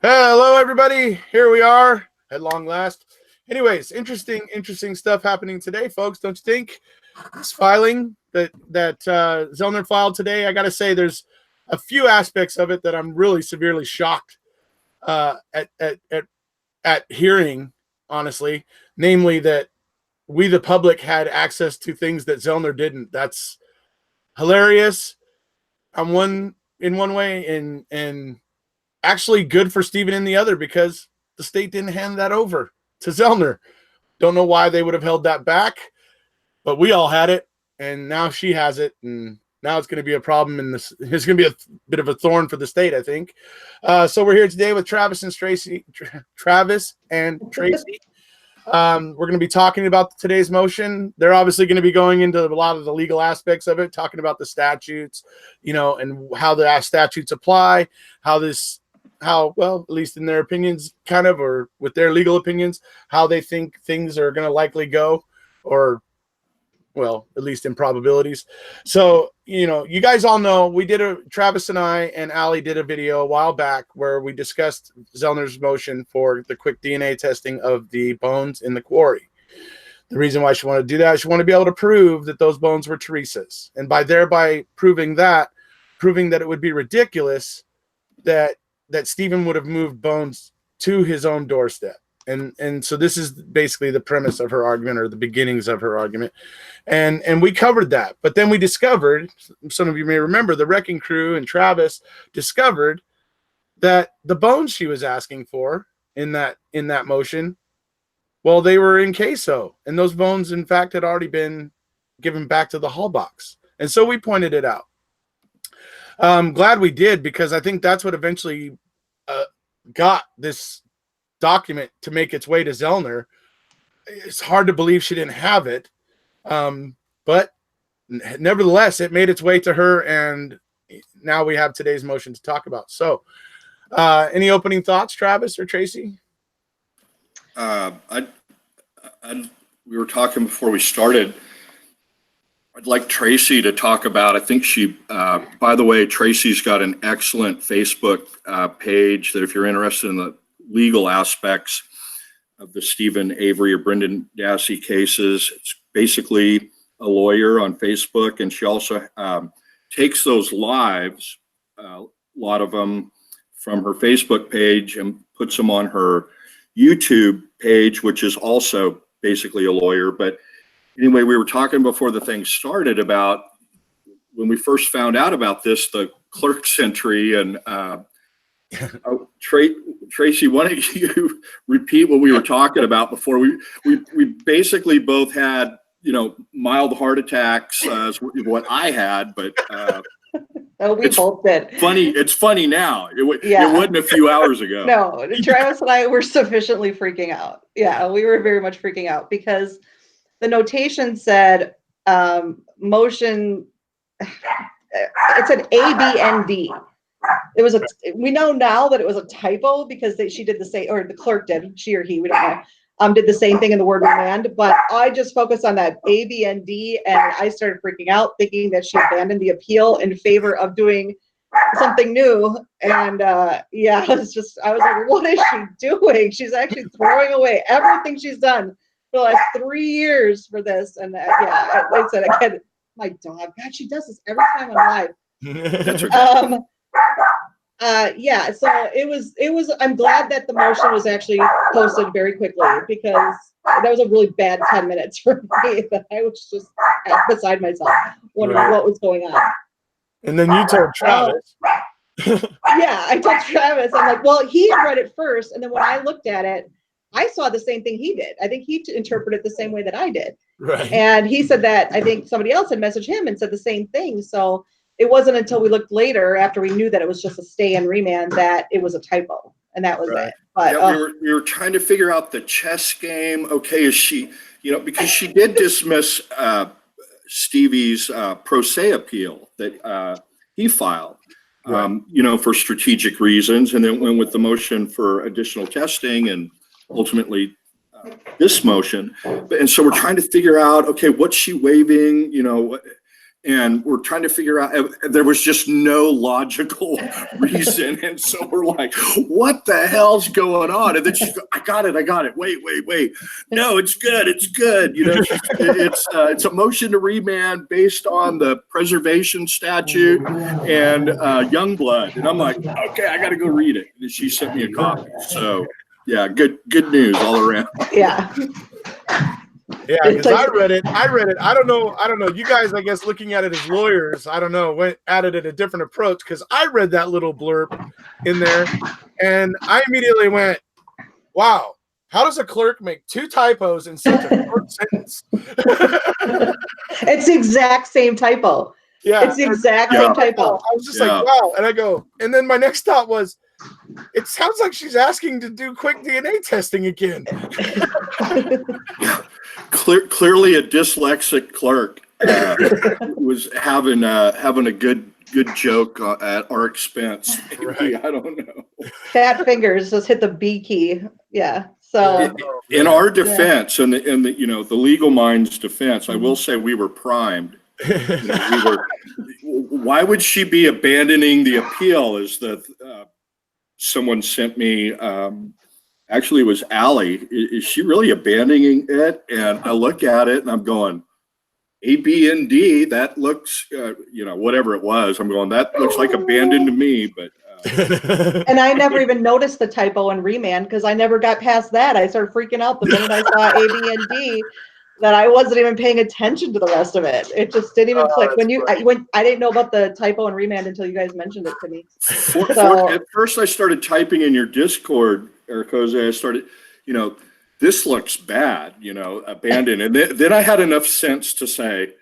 Hello, everybody. Here we are at long last. Anyways, interesting stuff happening today, folks. Don't you think? This filing that Zellner filed today, I got to say, there's a few aspects of it that I'm really severely shocked at hearing. Honestly, namely that we, the public, had access to things that Zellner didn't. That's hilarious. In one way, and actually good for Stephen in the other, because the state didn't hand that over to Zellner. Don't know why they would have held that back, but we all had it, and now she has it, and now it's going to be a problem. And this is going to be a bit of a thorn for the state, I think. So we're here today with Travis and Tracie. We're going to be talking about today's motion. They're obviously going to be going into a lot of the legal aspects of it, talking about the statutes, and how the statutes apply, well, at least in their opinions, kind of, or with their legal opinions, how they think things are going to likely go, or, well, at least in probabilities. So, you guys all know Travis and I and Allie did a video a while back where we discussed Zellner's motion for the quick DNA testing of the bones in the quarry. The reason why she wanted to do that is she wanted to be able to prove that those bones were Teresa's. And thereby proving that it would be ridiculous that Stephen would have moved bones to his own doorstep. And so this is basically the premise of her argument, or the beginnings of her argument. And we covered that. But then we discovered, some of you may remember, the Wrecking Crew and Travis discovered that the bones she was asking for in that motion, well, they were in queso. And those bones, in fact, had already been given back to the Halbachs. And so we pointed it out. I'm glad we did, because I think that's what eventually got this document to make its way to Zellner. It's hard to believe she didn't have it, but nevertheless, it made its way to her, and now we have today's motion to talk about. So, any opening thoughts, Travis or Tracie? We were talking before we started. I'd like Tracie to talk about, I think by the way, Tracie's got an excellent Facebook page that if you're interested in the legal aspects of the Stephen Avery or Brendan Dassey cases, it's basically a lawyer on Facebook. And she also takes those lives, a lot of them from her Facebook page, and puts them on her YouTube page, which is also basically a lawyer. But anyway, we were talking before the thing started about when we first found out about this, the clerk's entry, and Tracie, why don't you repeat what we were talking about before? We basically both had, mild heart attacks, what I had, but we both did. It's funny now. It wasn't a few hours ago. No, Travis and I were sufficiently freaking out. Yeah, we were very much freaking out, because the notation said motion, it's an ABND. We know now that it was a typo, because she did the same, or the clerk did, she or he, we don't know, did the same thing in the word remand. But I just focused on that ABND, and I started freaking out, thinking that she abandoned the appeal in favor of doing something new. And I was like, what is she doing? She's actually throwing away everything she's done for the last 3 years for this. And like I said, again, my dog, God, she does this every time I'm live. That's okay. So it was, I'm glad that the motion was actually posted very quickly, because that was a really bad 10 minutes for me, that I was just beside myself, wondering what was going on. And then you told Travis. I told Travis, I'm like, well, he had read it first, and then when I looked at it, I saw the same thing he did. I think he interpreted it the same way that I did. Right. And he said that I think somebody else had messaged him and said the same thing. So it wasn't until we looked later, after we knew that it was just a stay and remand, that it was a typo, and that was it. But we were trying to figure out the chess game. Okay, is she, because she did dismiss Stevie's pro se appeal that he filed, for strategic reasons, and then went with the motion for additional testing, and ultimately this motion. And so we're trying to figure out, okay, what's she waiving? and we're trying to figure out, there was just no logical reason. And so we're like, what the hell's going on? And then she's I got it. Wait. No, it's good. You know, it's a motion to remand based on the preservation statute and Youngblood. And I'm like, okay, I got to go read it. And she sent me a copy. So yeah, good news all around. Yeah. Yeah, because I read it. I don't know. You guys, I guess, looking at it as lawyers, I don't know, added it a different approach, because I read that little blurb in there, and I immediately went, "Wow, how does a clerk make 2 typos in such a short sentence?" It's the exact same typo. Yeah, it's the exact same typo. I was just like, "Wow," and I go, and then my next thought was, it sounds like she's asking to do quick DNA testing again. Clearly, a dyslexic clerk was having a good joke at our expense. Maybe, right. I don't know. Fat fingers just hit the B key. Yeah. So in our defense, and the the legal mind's defense, I will say we were primed. Why would she be abandoning the appeal? Is that someone sent me? Actually, it was Allie. Is she really abandoning it? And I look at it and I'm going, A, B, and D. That looks, whatever it was. I'm going, that looks like abandoned to me. But and I never even noticed the typo in remand, because I never got past that. I started freaking out the minute I saw A, B, and D, that I wasn't even paying attention to the rest of it. It just didn't even click. When I didn't know about the typo and remand until you guys mentioned it to me. At first, I started typing in your Discord, Erekose. I started, this looks bad, abandoned. And then I had enough sense to say,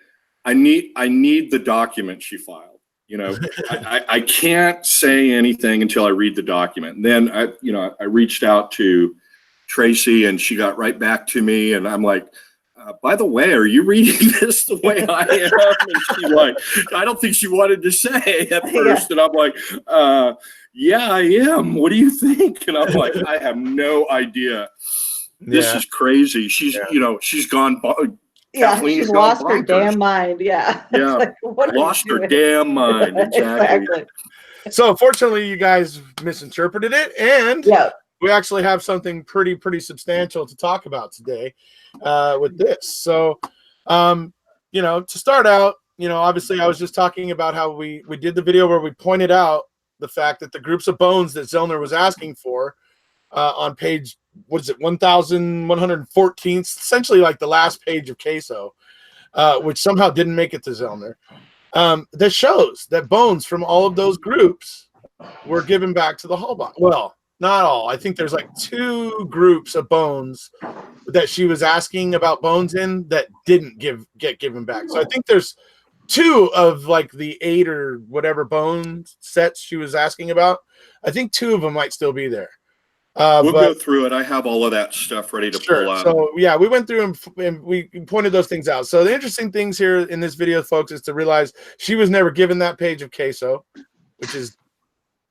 I need the document she filed. I can't say anything until I read the document. And then I reached out to Tracie, and she got right back to me, and I'm like, by the way, are you reading this the way I am? And she's like, I don't think she wanted to say at first. Yeah. And I'm like, yeah, I am. What do you think? And I'm like, I have no idea. This is crazy. She's, she's gone. She's lost her damn mind. Yeah. Yeah. Like, lost her damn mind. Exactly. So fortunately, you guys misinterpreted it, and we actually have something pretty substantial to talk about today with this. So, to start out, obviously I was just talking about how we did the video where we pointed out the fact that the groups of bones that Zellner was asking for on page, 1114, essentially like the last page of Queso, which somehow didn't make it to Zellner, that shows that bones from all of those groups were given back to the Halbach. Well, not all. I think there's like 2 groups of bones that she was asking about bones in that didn't get given back. So I think there's 2 of like the 8 or whatever bone sets she was asking about. I think 2 of them might still be there. We'll go through it. I have all of that stuff ready to pull out. So yeah, we went through and we pointed those things out. So the interesting things here in this video, folks, is to realize she was never given that page of Queso, which is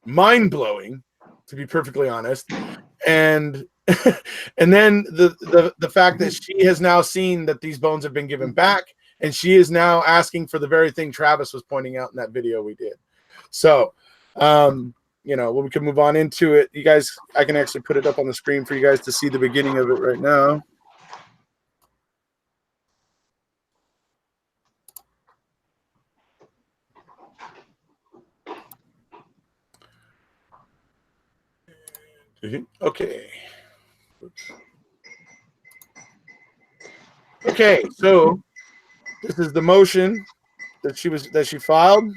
mind-blowing, to be perfectly honest. And and then the fact that she has now seen that these bones have been given back, and she is now asking for the very thing Travis was pointing out in that video we did. So we can move on into it. You guys, I can actually put it up on the screen for you guys to see the beginning of it right now. Okay. Okay, so this is the motion that she filed.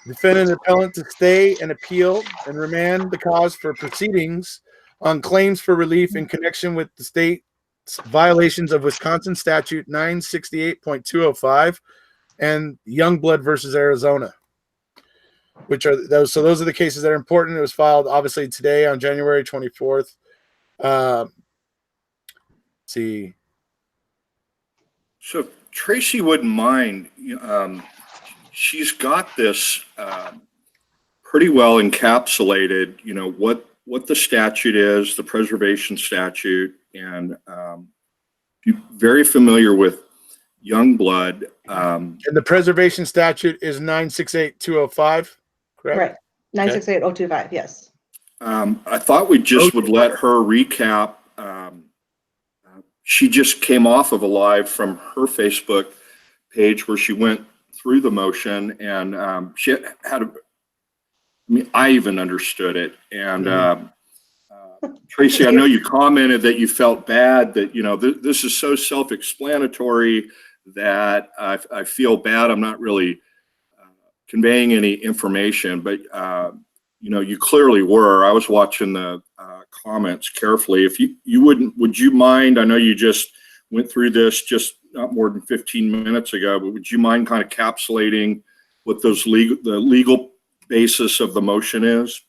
Defendant and appellant to stay and appeal and remand the cause for proceedings on claims for relief in connection with the state's violations of Wisconsin Statute 968.205 and Youngblood versus Arizona, which are those. So those are the cases that are important. It was filed obviously today on January 24th. See. So Tracie wouldn't mind. She's got this pretty well encapsulated, what the statute is, the preservation statute, and very familiar with Youngblood. And the preservation statute is 968-205, correct? Right. 968-025, yes. I thought we just would let her recap. She just came off of a live from her Facebook page where she went through the motion, and she had I mean, I even understood it. And Tracie, I know you commented that you felt bad that, you know, this is so self-explanatory that I feel bad. I'm not really conveying any information, but you know, you clearly were. I was watching the comments carefully. If you wouldn't, would you mind? I know you just went through this just not more than 15 minutes ago, but would you mind kind of encapsulating what the legal basis of the motion is?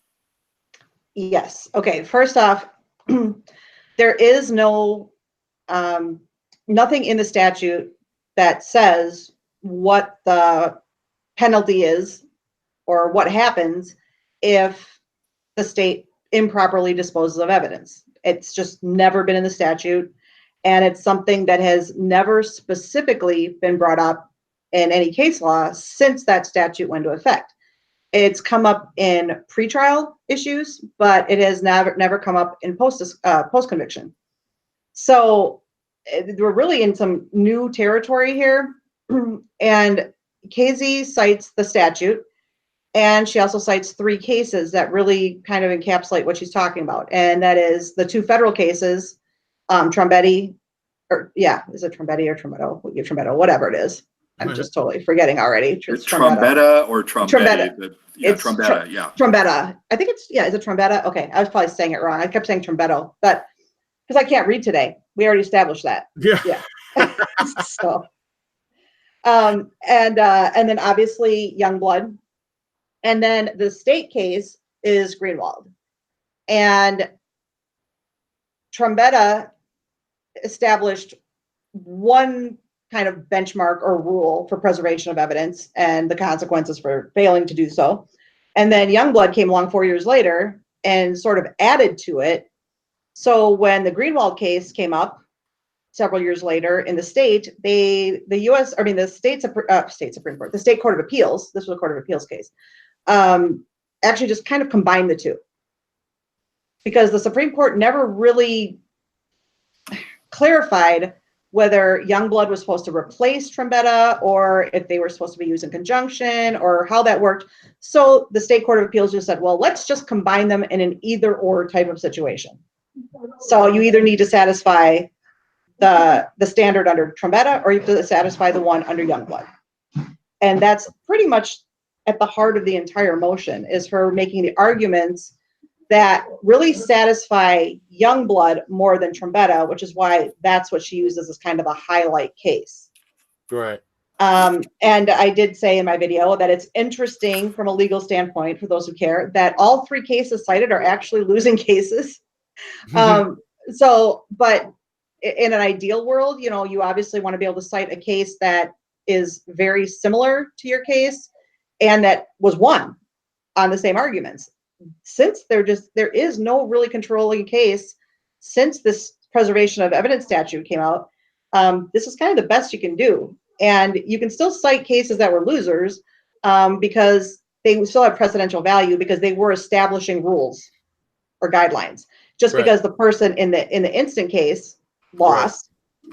Yes. Okay. First off, there is no nothing in the statute that says what the penalty is or what happens if the state improperly disposes of evidence. It's just never been in the statute, and it's something that has never specifically been brought up in any case law since that statute went into effect. It's come up in pretrial issues, but it has never come up in post conviction. So we're really in some new territory here. And KZ cites the statute, and she also cites 3 cases that really kind of encapsulate what she's talking about. And that is the 2 federal cases, Trombetti, or is it Trombetti or Trombetto? Trombetto, whatever it is. I'm just totally forgetting already. It's Trombetta or Trombetti? Trombetta. Yeah, Trombetta, yeah. Trombetta. I think it's, is it Trombetta? Okay, I was probably saying it wrong. I kept saying Trombetto, but because I can't read today. We already established that. Yeah. So, and then obviously Youngblood. And then the state case is Greenwald. And Trombetta established one kind of benchmark or rule for preservation of evidence and the consequences for failing to do so. And then Youngblood came along 4 years later and sort of added to it. So when the Greenwald case came up several years later in the state, the state Supreme Court, the state Court of Appeals, this was a Court of Appeals case, actually just kind of combined the 2. Because the Supreme Court never really clarified whether Youngblood was supposed to replace Trombetta or if they were supposed to be used in conjunction or how that worked. So the state Court of Appeals just said, well, let's just combine them in an either or type of situation. So you either need to satisfy the standard under Trombetta or you have to satisfy the one under Youngblood. And that's pretty much at the heart of the entire motion, is her making the arguments that really satisfy Youngblood more than Trombetta, which is why that's what she uses as kind of a highlight case. Right. And I did say in my video that it's interesting from a legal standpoint, for those who care, that all 3 cases cited are actually losing cases. But in an ideal world, you know, you obviously want to be able to cite a case that is very similar to your case and that was won on the same arguments. Since there is no really controlling case since this preservation of evidence statute came out, this is kind of the best you can do. And you can still cite cases that were losers because they still have precedential value because they were establishing rules or guidelines. Just because the person in the instant case lost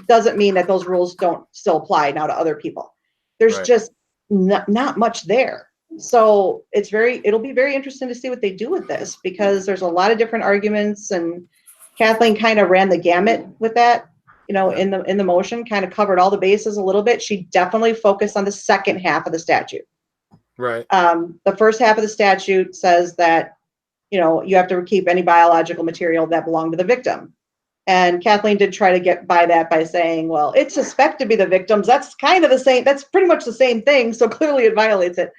doesn't mean that those rules don't still apply now to other people. There's just not much there. So it'll be very interesting to see what they do with this, because there's a lot of different arguments, and Kathleen kind of ran the gamut with that, you know, in the motion, kind of covered all the bases a little bit. She definitely focused on the second half of the statute. Right. The first half of the statute says that, you know, you have to keep any biological material that belonged to the victim. And Kathleen did try to get by that by saying, well, it's suspected to be the victims. That's kind of the same. That's pretty much the same thing. So clearly it violates it.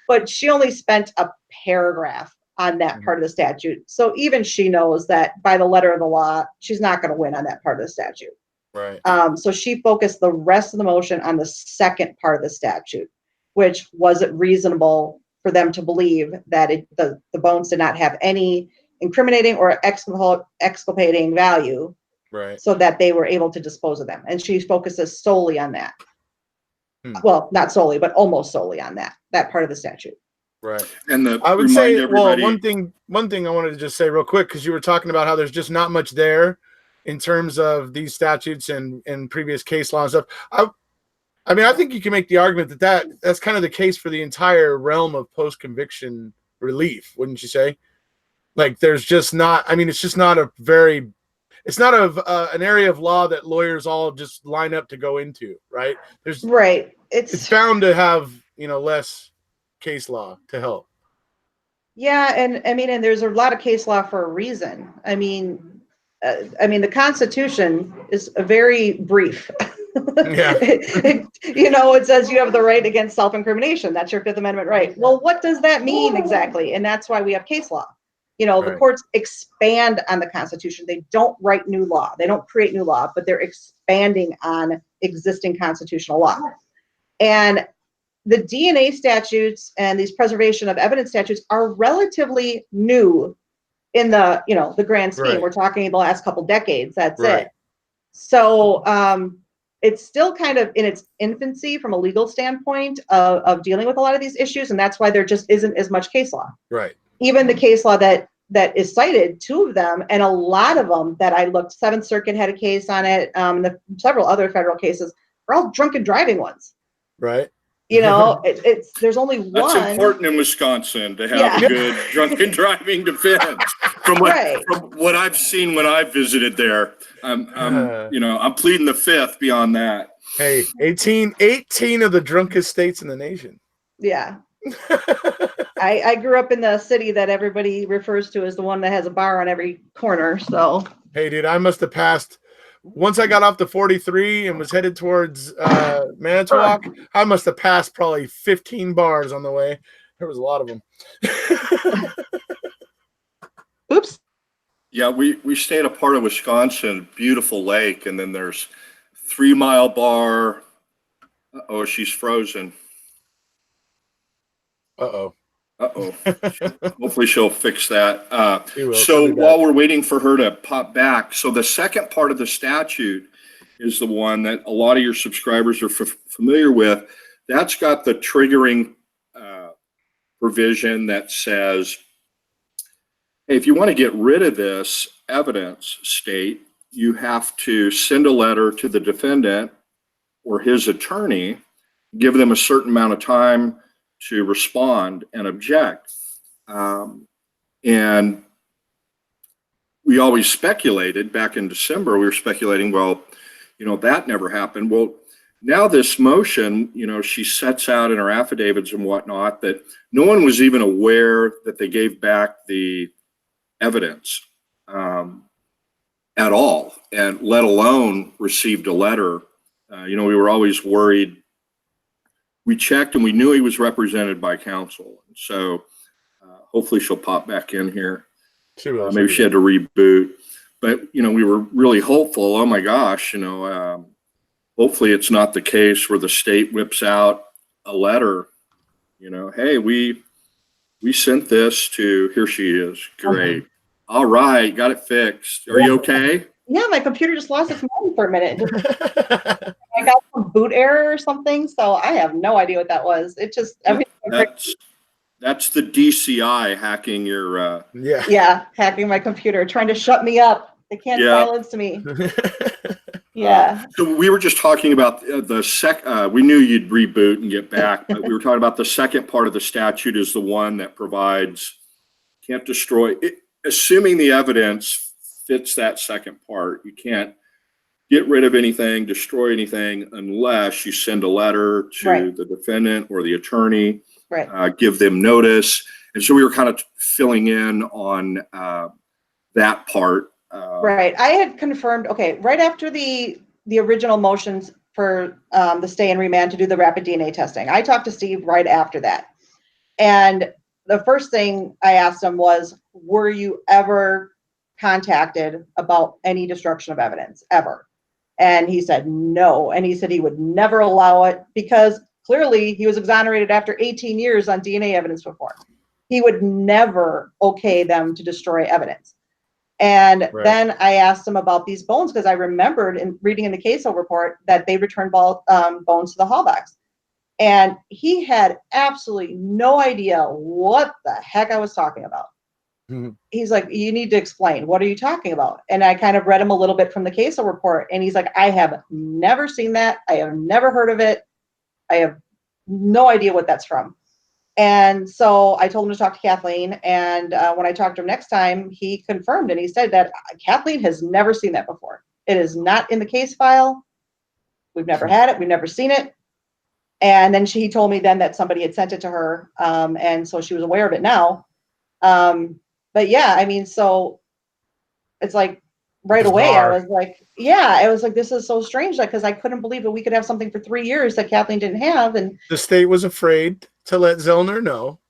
But she only spent a paragraph on that part of the statute. So even she knows that by the letter of the law, she's not going to win on that part of the statute. Right. So she focused the rest of the motion on the second part of the statute, which was it reasonable for them to believe that the bones did not have any incriminating or exculpating value, right, so that they were able to dispose of them. And she focuses solely on that. Well, not solely, but almost solely on that part of the statute. Right. And I would remind say, everybody, one thing I wanted to just say real quick, because you were talking about how there's just not much there in terms of these statutes and previous case law and stuff. I mean, I think you can make the argument that's kind of the case for the entire realm of post-conviction relief, wouldn't you say? Like, there's just not. I mean, it's just not it's not an area of law that lawyers all just line up to go into, right? Right. It's bound to have less case law to help. Yeah, and I mean, and there's a lot of case law for a reason. I mean, the Constitution is a very brief. Yeah. It says you have the right against self-incrimination. That's your Fifth Amendment right. Well, what does that mean exactly? And that's why we have case law. The Right. courts expand on the Constitution. They don't write new law. They don't create new law, but they're expanding on existing constitutional law. And the DNA statutes and these preservation of evidence statutes are relatively new in the grand scheme. Right. We're talking the last couple decades. That's Right. it. So it's still kind of in its infancy from a legal standpoint of dealing with a lot of these issues, and that's why there just isn't as much case law. Right. Even the case law that is cited, 2 of them, and a lot of them that I looked, Seventh Circuit had a case on it, several other federal cases, are all drunken driving ones. Right. There's only one. that's important in Wisconsin to have a good drunken driving defense. From what I've seen when I've visited there, I'm pleading the fifth beyond that. Hey, 18 of the drunkest states in the nation. Yeah. I grew up in the city that everybody refers to as the one that has a bar on every corner. So hey, dude, I must have passed. Once I got off the 43 and was headed towards Manitowoc, I must have passed probably 15 bars on the way. There was a lot of them. Oops. Yeah, we stay at a part of Wisconsin, beautiful lake, and then there's 3 Mile Bar. Oh, she's frozen. Uh-oh. Hopefully she'll fix that. So while we're waiting for her to pop back, so the second part of the statute is the one that a lot of your subscribers are familiar with. That's got the triggering provision that says, hey, if you want to get rid of this evidence, state, you have to send a letter to the defendant or his attorney, give them a certain amount of time to respond and object. And we always speculated back in December, we were speculating, well, that never happened. Well, now this motion, she sets out in her affidavits and whatnot that no one was even aware that they gave back the evidence at all, and let alone received a letter. We were always worried. We checked and we knew he was represented by counsel. So hopefully she'll pop back in here. Maybe she had to reboot. But, we were really hopeful. Oh, my gosh, hopefully it's not the case where the state whips out a letter, hey, we sent this to, here she is. Great. All right, got it fixed. Are you okay? Yeah, my computer just lost its mind for a minute. I got some boot error or something, so I have no idea what that was. It just that's the DCI hacking your hacking my computer, trying to shut me up. They can't silence me. Yeah. So we were just talking about we knew you'd reboot and get back, but we were talking about the second part of the statute is the one that provides can't destroy it, assuming the evidence fits that second part. You can't get rid of anything, destroy anything, unless you send a letter to the defendant or the attorney, give them notice. And so we were kind of filling in on that part. Right. I had confirmed, right after the original motions for the stay and remand to do the rapid DNA testing, I talked to Steve right after that. And the first thing I asked him was, were you ever contacted about any destruction of evidence ever? And he said no. And he said he would never allow it because clearly he was exonerated after 18 years on DNA evidence before. He would never okay them to destroy evidence. And then I asked him about these bones because I remembered in reading in the CASO report that they returned bones to the Halbachs. And he had absolutely no idea what the heck I was talking about. He's like, you need to explain. What are you talking about? And I kind of read him a little bit from the CASO report. And he's like, I have never seen that. I have never heard of it. I have no idea what that's from. And so I told him to talk to Kathleen. And when I talked to him next time, he confirmed, and he said that Kathleen has never seen that before. It is not in the case file. We've never had it. We've never seen it. And then he told me then that somebody had sent it to her. And so she was aware of it now. But yeah, I mean, so it's like right away, I was like, yeah, it was like, this is so strange, like, because I couldn't believe that we could have something for 3 years that Kathleen didn't have. And the state was afraid to let Zellner know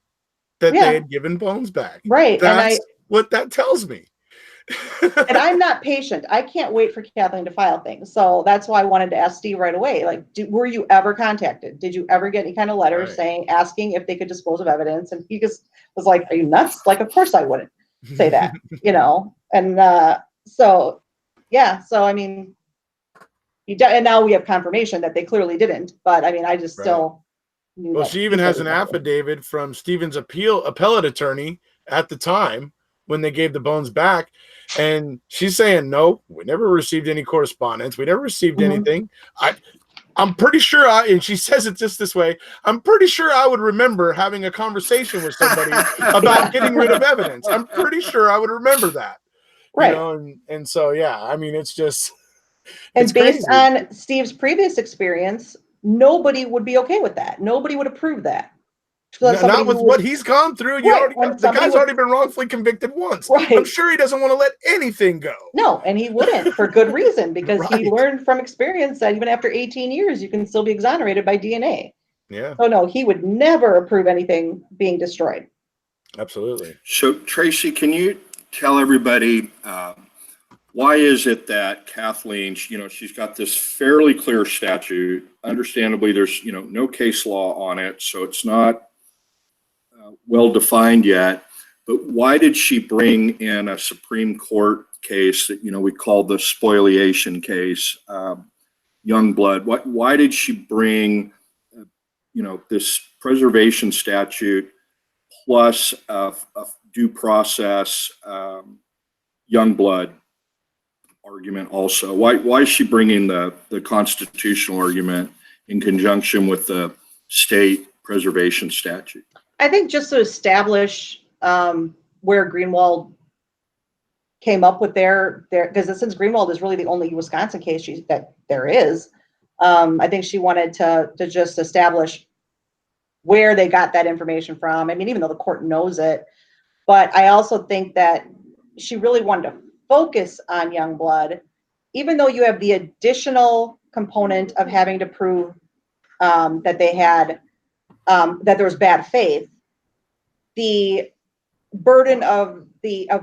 that they had given bones back. Right. That's what that tells me. And I'm not patient. I can't wait for Kathleen to file things. So that's why I wanted to ask Steve right away. Like, were you ever contacted? Did you ever get any kind of letter asking if they could dispose of evidence? And he just was like, are you nuts? Like, of course I wouldn't say that, And so, yeah. So, I mean, and now we have confirmation that they clearly didn't. But I mean, I just still knew. Well, she even has an affidavit from Stephen's appellate attorney at the time when they gave the bones back. And she's saying, no, we never received any correspondence. We never received anything. I'm pretty sure and she says it just this way, I'm pretty sure I would remember having a conversation with somebody about getting rid of evidence. I'm pretty sure I would remember that. Right. And so, yeah, I mean, it's just, and based on Steve's previous experience, nobody would be okay with that. Nobody would approve that. So not with what he's gone through. The guy's already been wrongfully convicted once. Right. I'm sure he doesn't want to let anything go. No, and he wouldn't, for good reason, because he learned from experience that even after 18 years, you can still be exonerated by DNA. Yeah. So no, he would never approve anything being destroyed. Absolutely. So Tracie, can you tell everybody why is it that Kathleen, she's got this fairly clear statute. Understandably, there's no case law on it, so it's not well defined yet. But why did she bring in a Supreme Court case that we call the spoliation case, Youngblood? Why did she bring this preservation statute plus a due process Youngblood argument also? Why is she bringing the constitutional argument in conjunction with the state preservation statute? I think just to establish where Greenwald came up with their because since Greenwald is really the only Wisconsin case that there is, I think she wanted to just establish where they got that information from. I mean, even though the court knows it, but I also think that she really wanted to focus on Youngblood, even though you have the additional component of having to prove that they had that there was bad faith. The burden of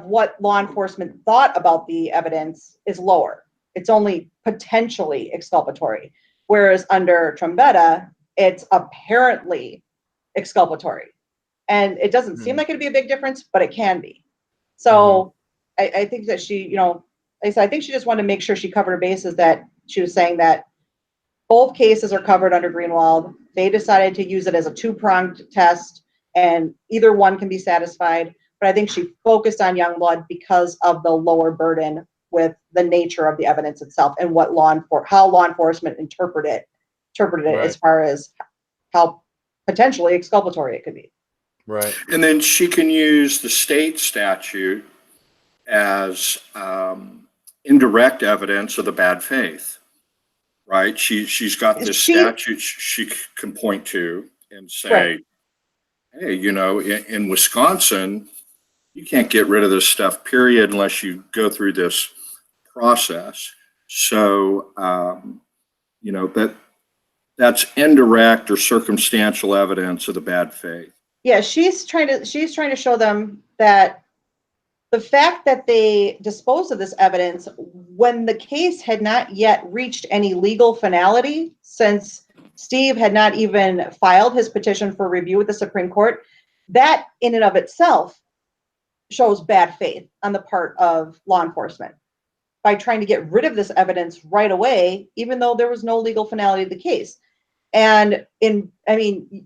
what law enforcement thought about the evidence is lower. It's only potentially exculpatory, whereas under Trombetta, it's apparently exculpatory, and it doesn't seem like it'd be a big difference, but it can be. So I think that she, I think she just wanted to make sure she covered her bases, that she was saying that both cases are covered under Greenwald. They decided to use it as a two-pronged test, and either one can be satisfied. But I think she focused on Youngblood because of the lower burden with the nature of the evidence itself and what how law enforcement interpreted it as far as how potentially exculpatory it could be. Right. And then she can use the state statute as indirect evidence of the bad faith, right? She's got this statute she can point to and say, hey, in Wisconsin, you can't get rid of this stuff, period, unless you go through this process. So, that's indirect or circumstantial evidence of the bad faith. Yeah, she's trying to show them that the fact that they disposed of this evidence when the case had not yet reached any legal finality, since Steve had not even filed his petition for review with the Supreme Court, that in and of itself shows bad faith on the part of law enforcement by trying to get rid of this evidence right away, even though there was no legal finality of the case. And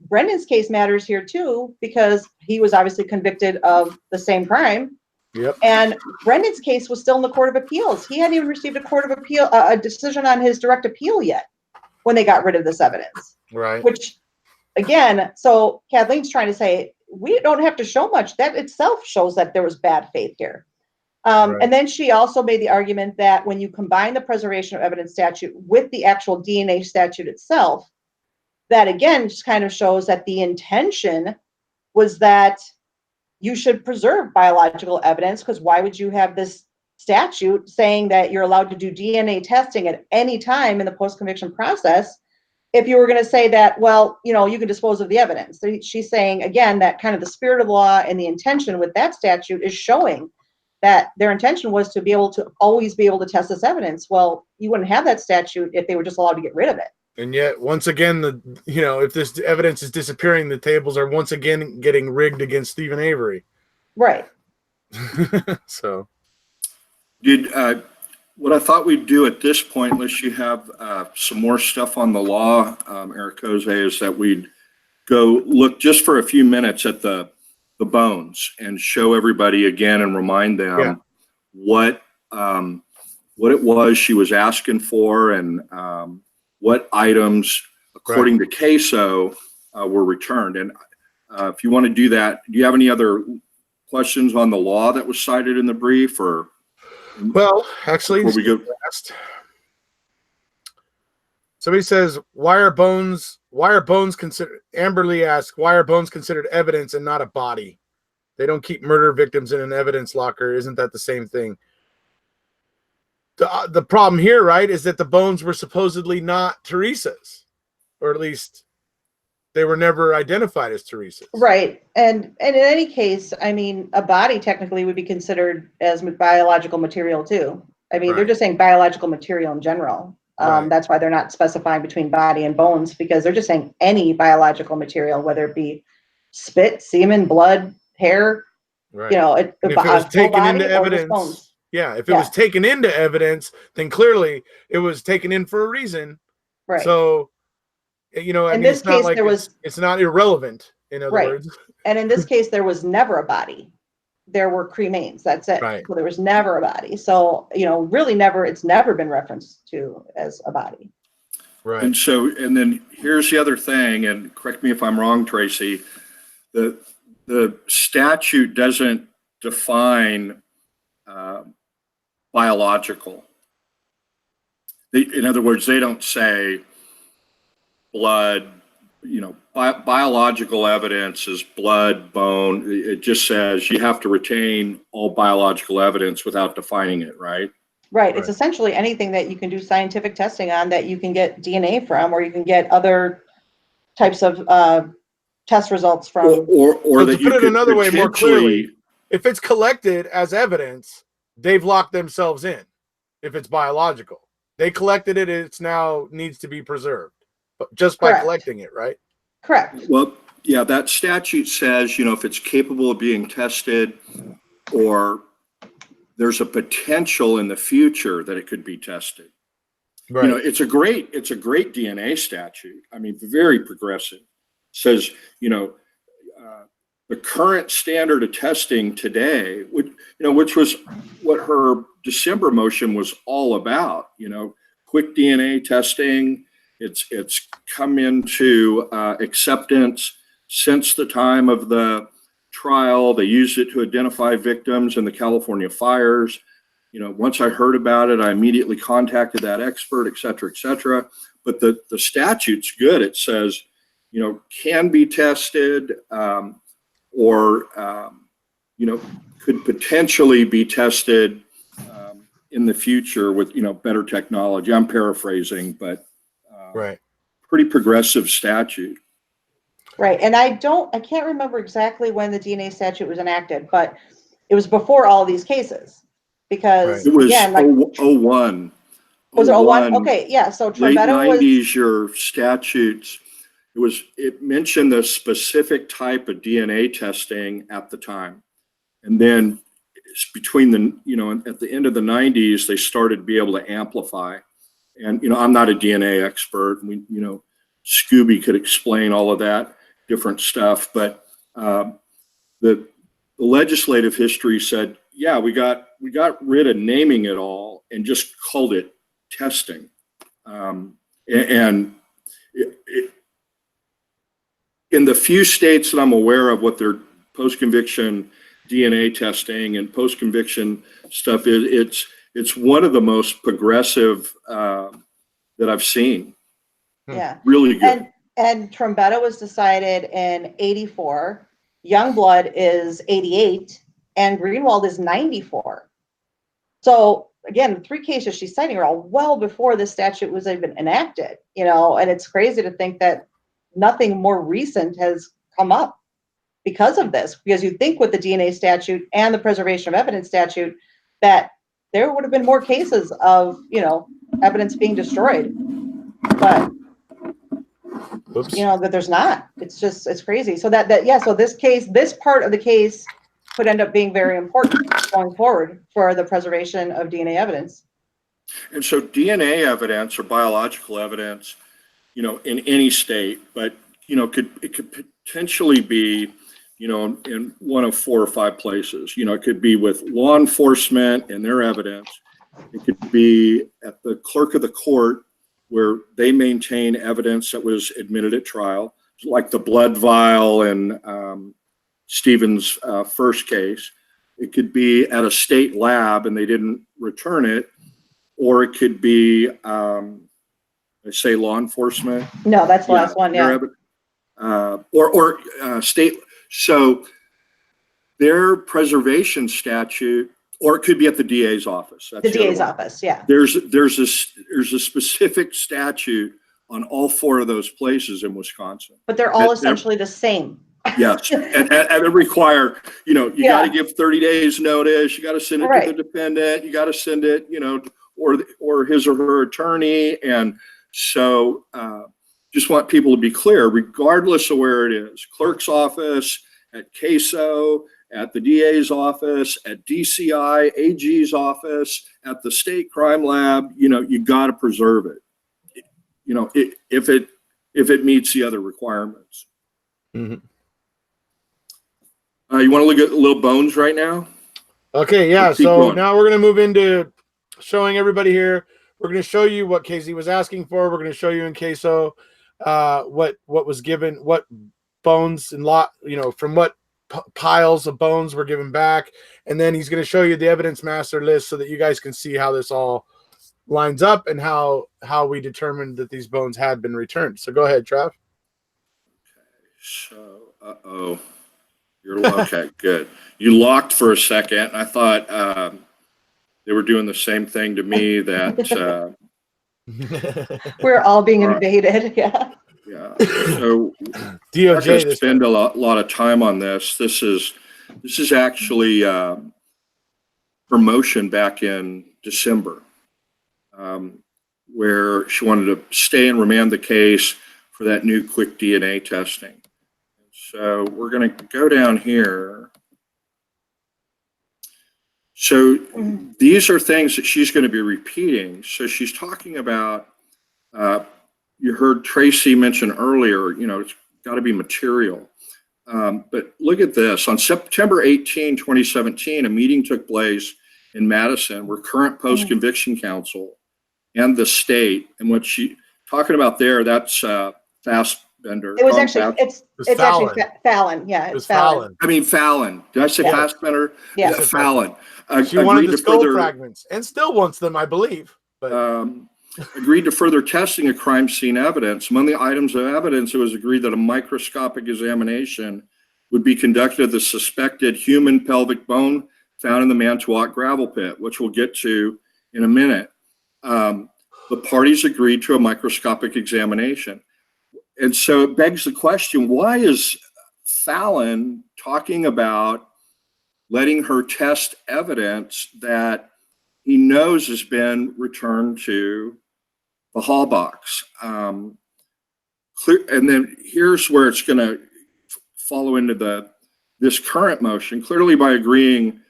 Brendan's case matters here too, because he was obviously convicted of the same crime. Yep. And Brendan's case was still in the Court of Appeals. He hadn't even received a decision on his direct appeal yet when they got rid of this evidence. Right. Which, again, so Kathleen's trying to say, we don't have to show much. That itself shows that there was bad faith here. Right. And then she also made the argument that when you combine the preservation of evidence statute with the actual DNA statute itself, that again just kind of shows that the intention was that you should preserve biological evidence, because why would you have this statute saying that you're allowed to do DNA testing at any time in the post-conviction process if you were going to say that, well, you can dispose of the evidence? So she's saying, again, that kind of the spirit of the law and the intention with that statute is showing that their intention was to be able to always be able to test this evidence. Well, you wouldn't have that statute if they were just allowed to get rid of it. And yet, once again, if this evidence is disappearing, the tables are once again getting rigged against Stephen Avery. Right. So, what I thought we'd do at this point, unless you have some more stuff on the law, Erekose, is that we'd go look just for a few minutes at the bones and show everybody again and remind them what it was she was asking for and what items, according to CASO, were returned. And if you want to do that, do you have any other questions on the law that was cited in the brief? Or well, actually, before we go last, somebody says, why are bones considered? Amberly asks, why are bones considered evidence and not a body? They don't keep murder victims in an evidence locker. Isn't that the same thing? The problem here, right, is that the bones were supposedly not Teresa's, or at least they were never identified as Teresa's. Right. And in any case, a body technically would be considered as biological material too. They're just saying biological material in general. That's why they're not specifying between body and bones, because they're just saying any biological material, whether it be spit, semen, blood, hair, if it was taken into evidence. Yeah, if it was taken into evidence, then clearly it was taken in for a reason. Right. So, in this case, it's not irrelevant, in other words. And in this case, there was never a body. There were cremains. That's it. Right. So there was never a body. So, really never, it's never been referenced to as a body. Right. And then here's the other thing, and correct me if I'm wrong, Tracie, the statute doesn't define biological. In other words, they don't say blood, biological evidence is blood, bone. It just says you have to retain all biological evidence without defining it, right? Right. It's essentially anything that you can do scientific testing on that you can get DNA from, or you can get other types of test results from. Or that to put it another way, more clearly, if it's collected as evidence, they've locked themselves in. If it's biological, they collected it, it's now needs to be preserved, but just by collecting it, right? Correct. Well, yeah, that statute says, if it's capable of being tested, or there's a potential in the future that it could be tested. Right. It's a great DNA statute. Very progressive. Says, the current standard of testing today, which was what her December motion was all about, quick DNA testing. It's come into acceptance since the time of the trial. They used it to identify victims in the California fires. Once I heard about it, I immediately contacted that expert, et cetera, et cetera. But the statute's good. It says, can be tested, or could potentially be tested in the future with, better technology. I'm paraphrasing, but pretty progressive statute. Right. And I can't remember exactly when the DNA statute was enacted, but it was before all of these cases, because it was again, 01. Was it 01? Okay. Yeah. So late Trombetta 90s, your statutes, it mentioned the specific type of DNA testing at the time. And then it's between at the end of the 90s, they started to be able to amplify. And, I'm not a DNA expert. Scooby could explain all of that different stuff. But the legislative history said, yeah, we got rid of naming it all and just called it testing. And in the few states that I'm aware of, what their post-conviction DNA testing and post-conviction stuff is, it's one of the most progressive that I've seen. Yeah. Really good. And Trombetta was decided in 84. Youngblood is 88, and Greenwald is 94. So again, the 3 cases she's citing are all well before this statute was even enacted, and it's crazy to think that nothing more recent has come up because of this, because you think with the DNA statute and the preservation of evidence statute that there would have been more cases of, evidence being destroyed, but that there's not. It's crazy. So so this part of the case could end up being very important going forward for the preservation of DNA evidence. And so DNA evidence or biological evidence, in any state, but it could potentially be, in one of 4 or 5 places. It could be with law enforcement and their evidence. It could be at the clerk of the court, where they maintain evidence that was admitted at trial, like the blood vial in Stephen's first case. It could be at a state lab and they didn't return it, or it could be, say, law enforcement. No, that's the last one, yeah. Or state. So their preservation statute, or it could be at the DA's office. That's the DA's office, yeah. There's a specific statute on all 4 of those places in Wisconsin. But they're all essentially the same. Yes, and it require, you got to give 30 days notice. You got to send it to the defendant. You got to send it, or his or her attorney. And so just want people to be clear, regardless of where it is, clerk's office, at CASO, at the DA's office, at DCI, AG's office, at the state crime lab, you got to preserve it. If it meets the other requirements. Mm-hmm. You want to look at little bones right now? Okay, yeah. So now we're going to move into showing everybody here. We're going to show you what Casey was asking for. We're going to show you in CASO what was given, what bones and from what piles of bones were given back, and then he's going to show you the evidence master list so that you guys can see how this all lines up and how we determined that these bones had been returned. So go ahead, Trav. Okay, so you're okay. Good. You locked for a second. I thought they were doing the same thing to me that we're all being invaded. Yeah. So DOJ spend a lot of time on this. This is actually promotion back in December, where she wanted to stay and remand the case for that new quick DNA testing. So we're going to go down here. So these are things that she's going to be repeating. So she's talking about, you heard Tracie mention earlier, it's got to be material. But look at this. On September 18, 2017, a meeting took place in Madison where current post-conviction counsel and the state, and what she talking about there, that's Fassbender. It was actually, it's actually Fallon. Yeah, it's Fallon. I mean, Fallon. Did I say Fassbender? Yeah. Fallon. She wanted the skull fragments and still wants them, I believe. But agreed to further testing of crime scene evidence. Among the items of evidence, it was agreed that a microscopic examination would be conducted of the suspected human pelvic bone found in the Mantuan gravel pit, which we'll get to in a minute. The parties agreed to a microscopic examination. And so it begs the question, why is Fallon talking about letting her test evidence that he knows has been returned to the Halbachs? And then here's where it's going to follow into this current motion. Clearly, by agreeing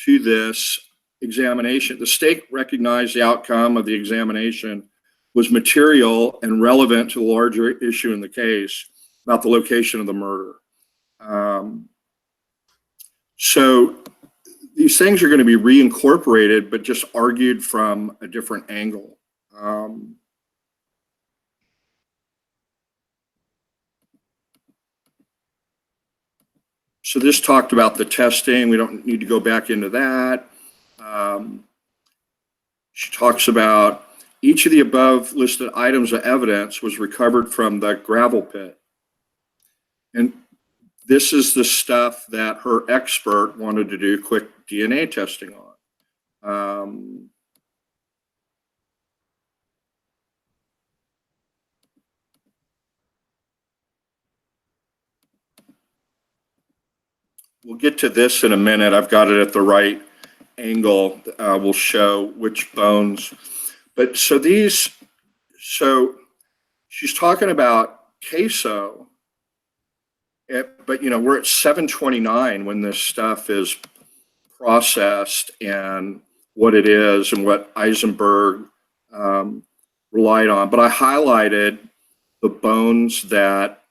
to this examination, the state recognized the outcome of the examination was material and relevant to the larger issue in the case about the location of the murder. So these things are going to be reincorporated, but just argued from a different angle. So this talked about the testing. We don't need to go back into that. She talks about each of the above listed items of evidence was recovered from the gravel pit. And this is the stuff that her expert wanted to do quick DNA testing on. We'll get to this in a minute. I've got it at the right angle. We'll show which bones. But so she's talking about queso, but we're at 729 when this stuff is processed and what it is and what Eisenberg relied on. But I highlighted the bones that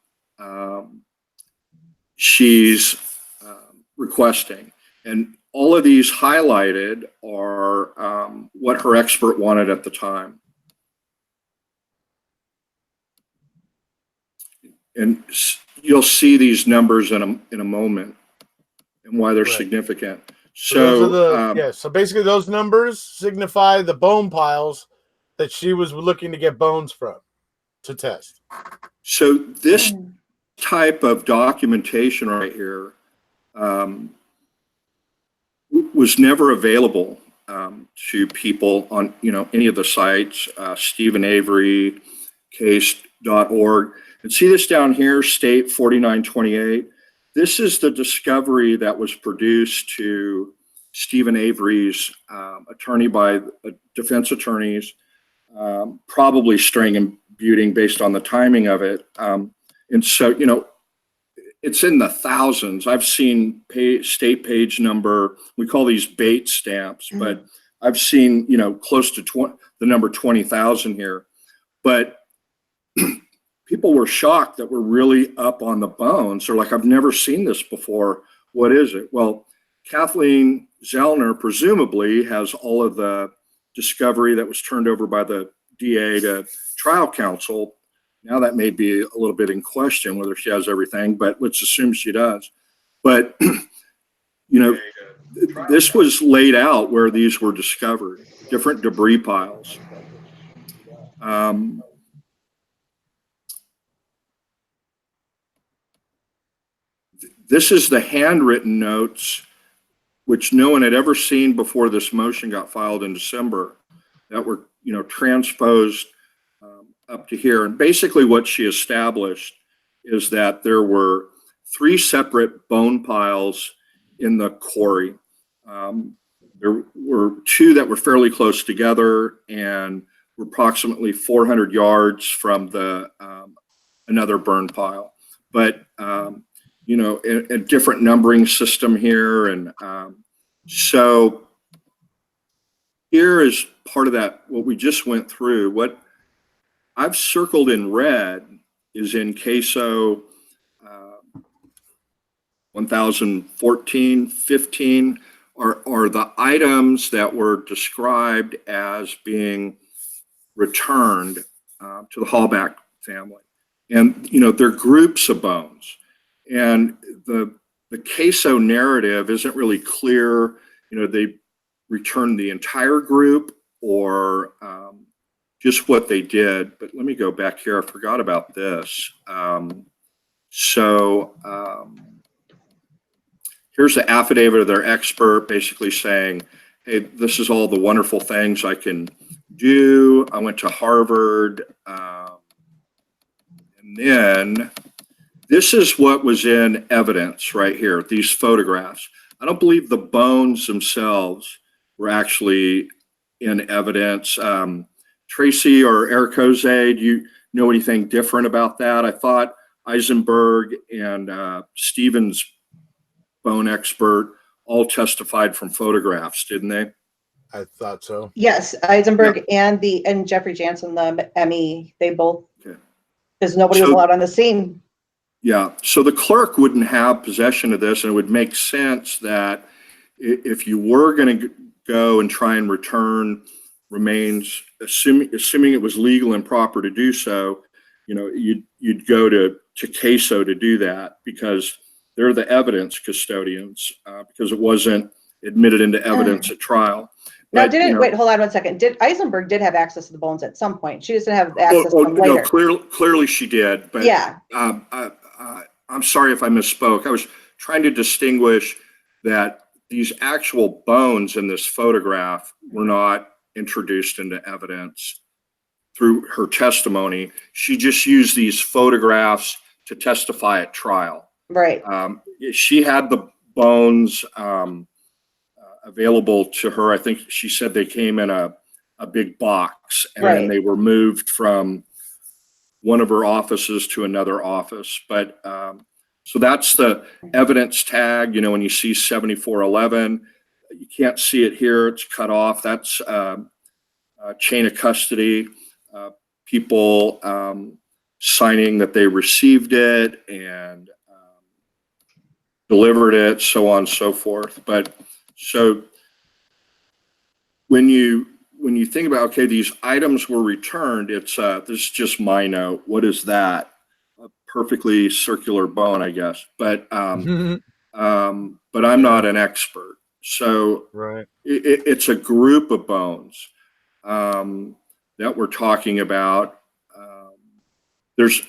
she's requesting. And all of these highlighted are what her expert wanted at the time. And you'll see these numbers in a moment and why they're significant. So so basically those numbers signify the bone piles that she was looking to get bones from to test. So this type of documentation right here was never available to people on any of the sites, Stephen Avery, case.org. And see this down here, state 4928. This is the discovery that was produced to Stephen Avery's attorney by defense attorneys, probably string and buting based on the timing of it. And so, it's in the thousands. I've seen state page number, we call these bait stamps, but I've seen, close to the number 20,000 here. But people were shocked that we're really up on the bones. They're like, I've never seen this before. What is it? Well, Kathleen Zellner presumably has all of the discovery that was turned over by the DA to trial counsel. Now that may be a little bit in question whether she has everything, but let's assume she does. But, this was laid out where these were discovered, different debris piles. This is the handwritten notes, which no one had ever seen before this motion got filed in December, that were, transposed up to here. And basically what she established is that there were 3 separate bone piles in the quarry. There were 2 that were fairly close together and were approximately 400 yards from the another burn pile. But, a different numbering system here. And so here is part of that, what we just went through. What I've circled in red is in CASO 1014, 15 are the items that were described as being returned to the Halbach family. And, they're groups of bones. And the CASO narrative isn't really clear. They returned the entire group or just what they did. But let me go back here. I forgot about this. Here's the affidavit of their expert basically saying, hey, this is all the wonderful things I can do. I went to Harvard. And then this is what was in evidence right here, these photographs. I don't believe the bones themselves were actually in evidence. Tracie or Erekose, do you know anything different about that? I thought Eisenberg and Stephen's bone expert all testified from photographs, didn't they? I thought so. Yes, Eisenberg and Jeffrey Jansen, the ME, they both, Okay. because nobody was So- allowed on the scene. Yeah, so the clerk wouldn't have possession of this, and it would make sense that if you were going to go and try and return remains, assuming it was legal and proper to do so, you'd go to CASO to do that, because they're the evidence custodians, because it wasn't admitted into evidence at trial. Now, But, wait, hold on one second. Eisenberg did have access to the bones at some point. She just didn't have access to them no, later. clearly she did, but Yeah. I'm sorry if I misspoke. I was trying to distinguish that these actual bones in this photograph were not introduced into evidence through her testimony. She just used these photographs to testify at trial. Right. She had the bones available to her. I think she said they came in a big box, and then they were moved from one of her offices to another office. But so that's the evidence tag. When you see 7411, you can't see it here. It's cut off. That's chain of custody. People signing that they received it and delivered it, so on and so forth. But so when you think about, okay, these items were returned, it's this is just my note. What is that? A perfectly circular bone, I guess. But I'm not an expert. So it's a group of bones that we're talking about.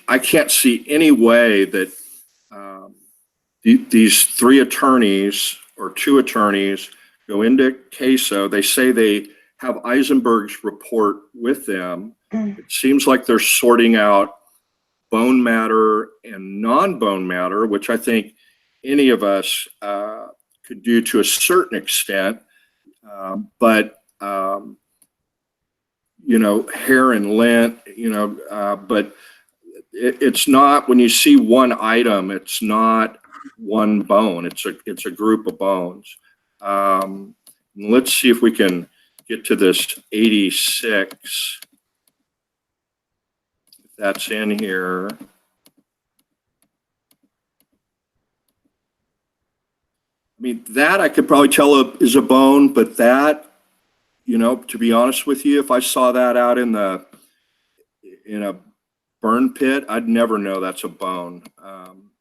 I can't see any way that these three attorneys or two attorneys go into CASO. They say they have Eisenberg's report with them. It seems like they're sorting out bone matter and non-bone matter, which I think any of us could do to a certain extent. But hair and lint, but it's not, when you see one item, it's not one bone. It's a group of bones. Let's see if we can get to this 86. If that's in here. I mean, that I could probably tell is a bone, but that, to be honest with you, if I saw that out in a burn pit, I'd never know that's a bone.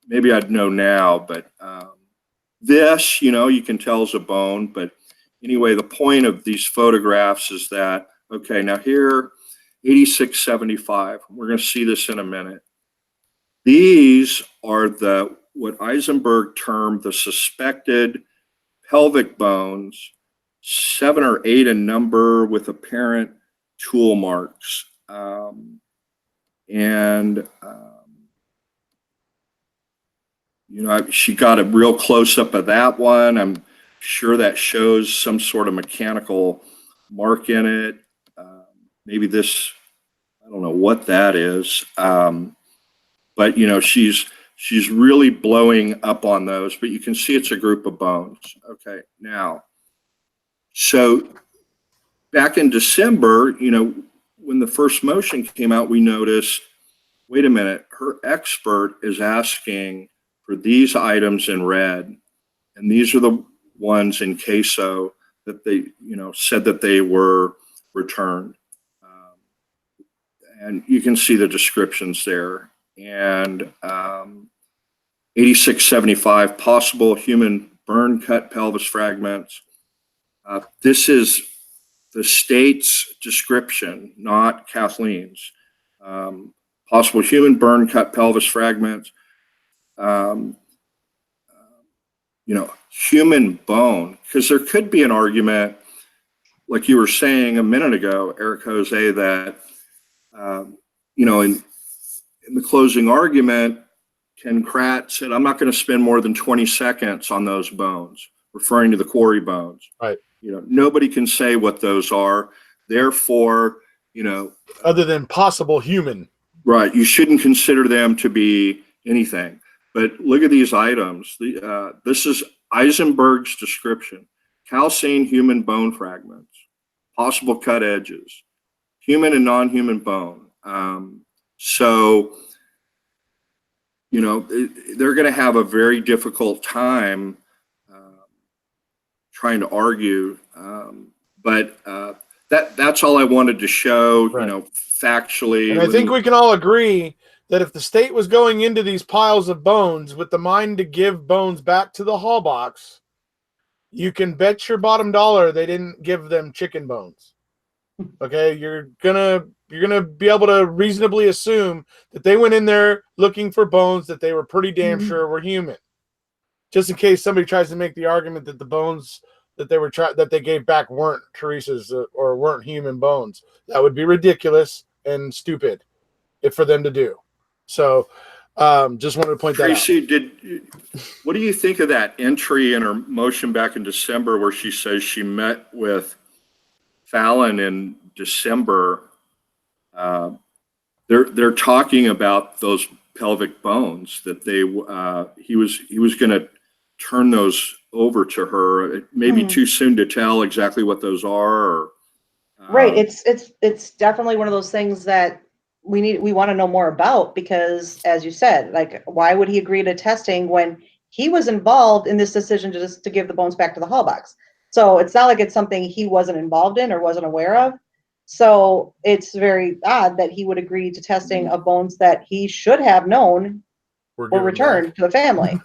Maybe I'd know now, but this, you can tell is a bone. But anyway, the point of these photographs is that, okay, now here, 8675, we're going to see this in a minute. These are what Eisenberg termed the suspected pelvic bones, 7 or 8 in number with apparent tool marks. She got a real close up of that one. I'm sure that shows some sort of mechanical mark in it. Maybe this, I don't know what that is. But she's really blowing up on those, but you can see it's a group of bones. Okay, now, so back in December, when the first motion came out, we noticed, wait a minute, her expert is asking for these items in red, and these are the ones in CASO that they, said that they were returned. And you can see the descriptions there. And 8675, possible human burn cut pelvis fragments. This is the state's description, not Kathleen's. Possible human burn cut pelvis fragments. Human bone, because there could be an argument, like you were saying a minute ago, Erekose, that, in the closing argument, Ken Kratt said, I'm not going to spend more than 20 seconds on those bones, referring to the Quarry bones. Right. Nobody can say what those are. Therefore, other than possible human. Right. You shouldn't consider them to be anything. But look at these items. This is Eisenberg's description. Calcine human bone fragments. possible cut edges, human and non-human bone. So, you know, they're going to have a very difficult time trying to argue. But that's all I wanted to show, Right. you know, factually. And I think we can all agree that if the state was going into these piles of bones with the mind to give bones back to the Halbachs, you can bet your bottom dollar they didn't give them chicken bones. Okay, you're gonna be able to reasonably assume that they went in there looking for bones that they were pretty damn sure were human. Just in case somebody tries to make the argument that the bones that they gave back weren't Teresa's or weren't human bones, that would be ridiculous and stupid for them to do. So, just wanted to point that out. Tracie, what do you think of that entry in her motion back in December where she says she met with Fallon in December? They're talking about those pelvic bones that he was going to turn those over to her. It may be too soon to tell exactly what those are. Or, right. It's definitely one of those things that we want to know more about, because as you said, like, why would he agree to testing when he was involved in this decision to give the bones back to the Halbachs? So it's not like it's something he wasn't involved in or wasn't aware of. So it's very odd that he would agree to testing of bones that he should have known were returned to the family.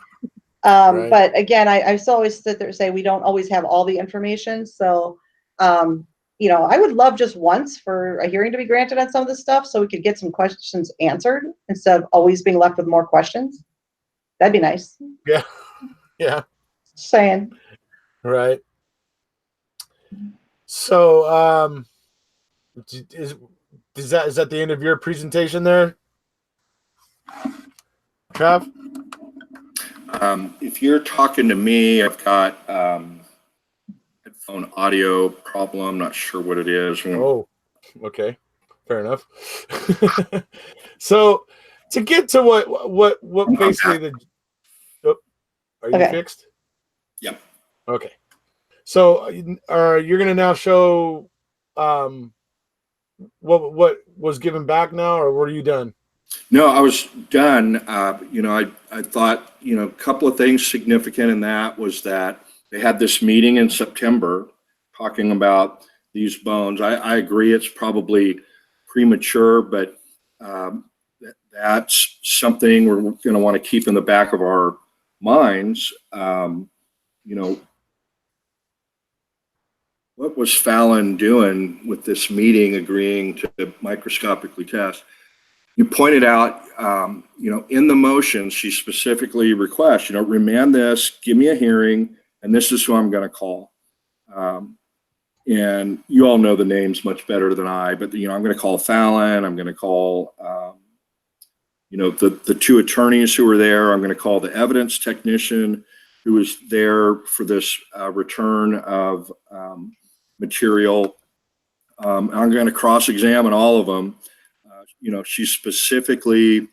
Right. But again, I still always sit there and say we don't always have all the information. So, you know, I would love just once for a hearing to be granted on some of this stuff so we could get some questions answered instead of always being left with more questions. That'd be nice. Yeah. Yeah. Saying. Right. So, is that the end of your presentation there, Trav? If you're talking to me, I've got headphone audio problem. Not sure what it is. Oh, okay, fair enough. So, to get to what basically the are you Okay. fixed? Yep. Okay. So, you're gonna now show what was given back now, or were you done? No, I was done. You know, I thought, you know, a couple of things significant in that was that they had this meeting in September talking about these bones. I agree it's probably premature, but that's something we're going to want to keep in the back of our minds. You know, what was Fallon doing with this meeting, agreeing to microscopically test? You pointed out, you know, in the motion, she specifically requests, you know, remand this, give me a hearing, and this is who I'm going to call. And you all know the names much better than I, but, you know, I'm going to call Fallon. I'm going to call, you know, the two attorneys who were there. I'm going to call the evidence technician who was there for this return of material. I'm going to cross-examine all of them. You know, she specifically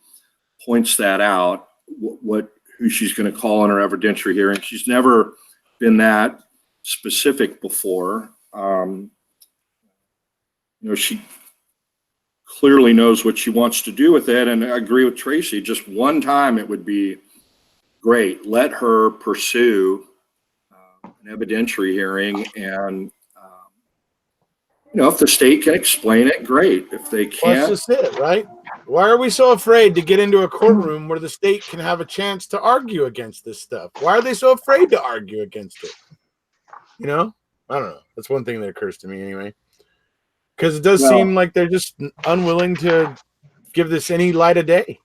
points that out, who she's going to call in her evidentiary hearing. She's never been that specific before. You know, she clearly knows what she wants to do with it, and I agree with Tracie. Just one time, it would be great. Let her pursue an evidentiary hearing, and you know, if the state can explain it, great. If they can't, That's just it, right? Why are we so afraid to get into a courtroom where the state can have a chance to argue against this stuff? Why are they so afraid to argue against it? You know, I don't know. That's one thing that occurs to me anyway. Because it does seem like they're just unwilling to give this any light of day.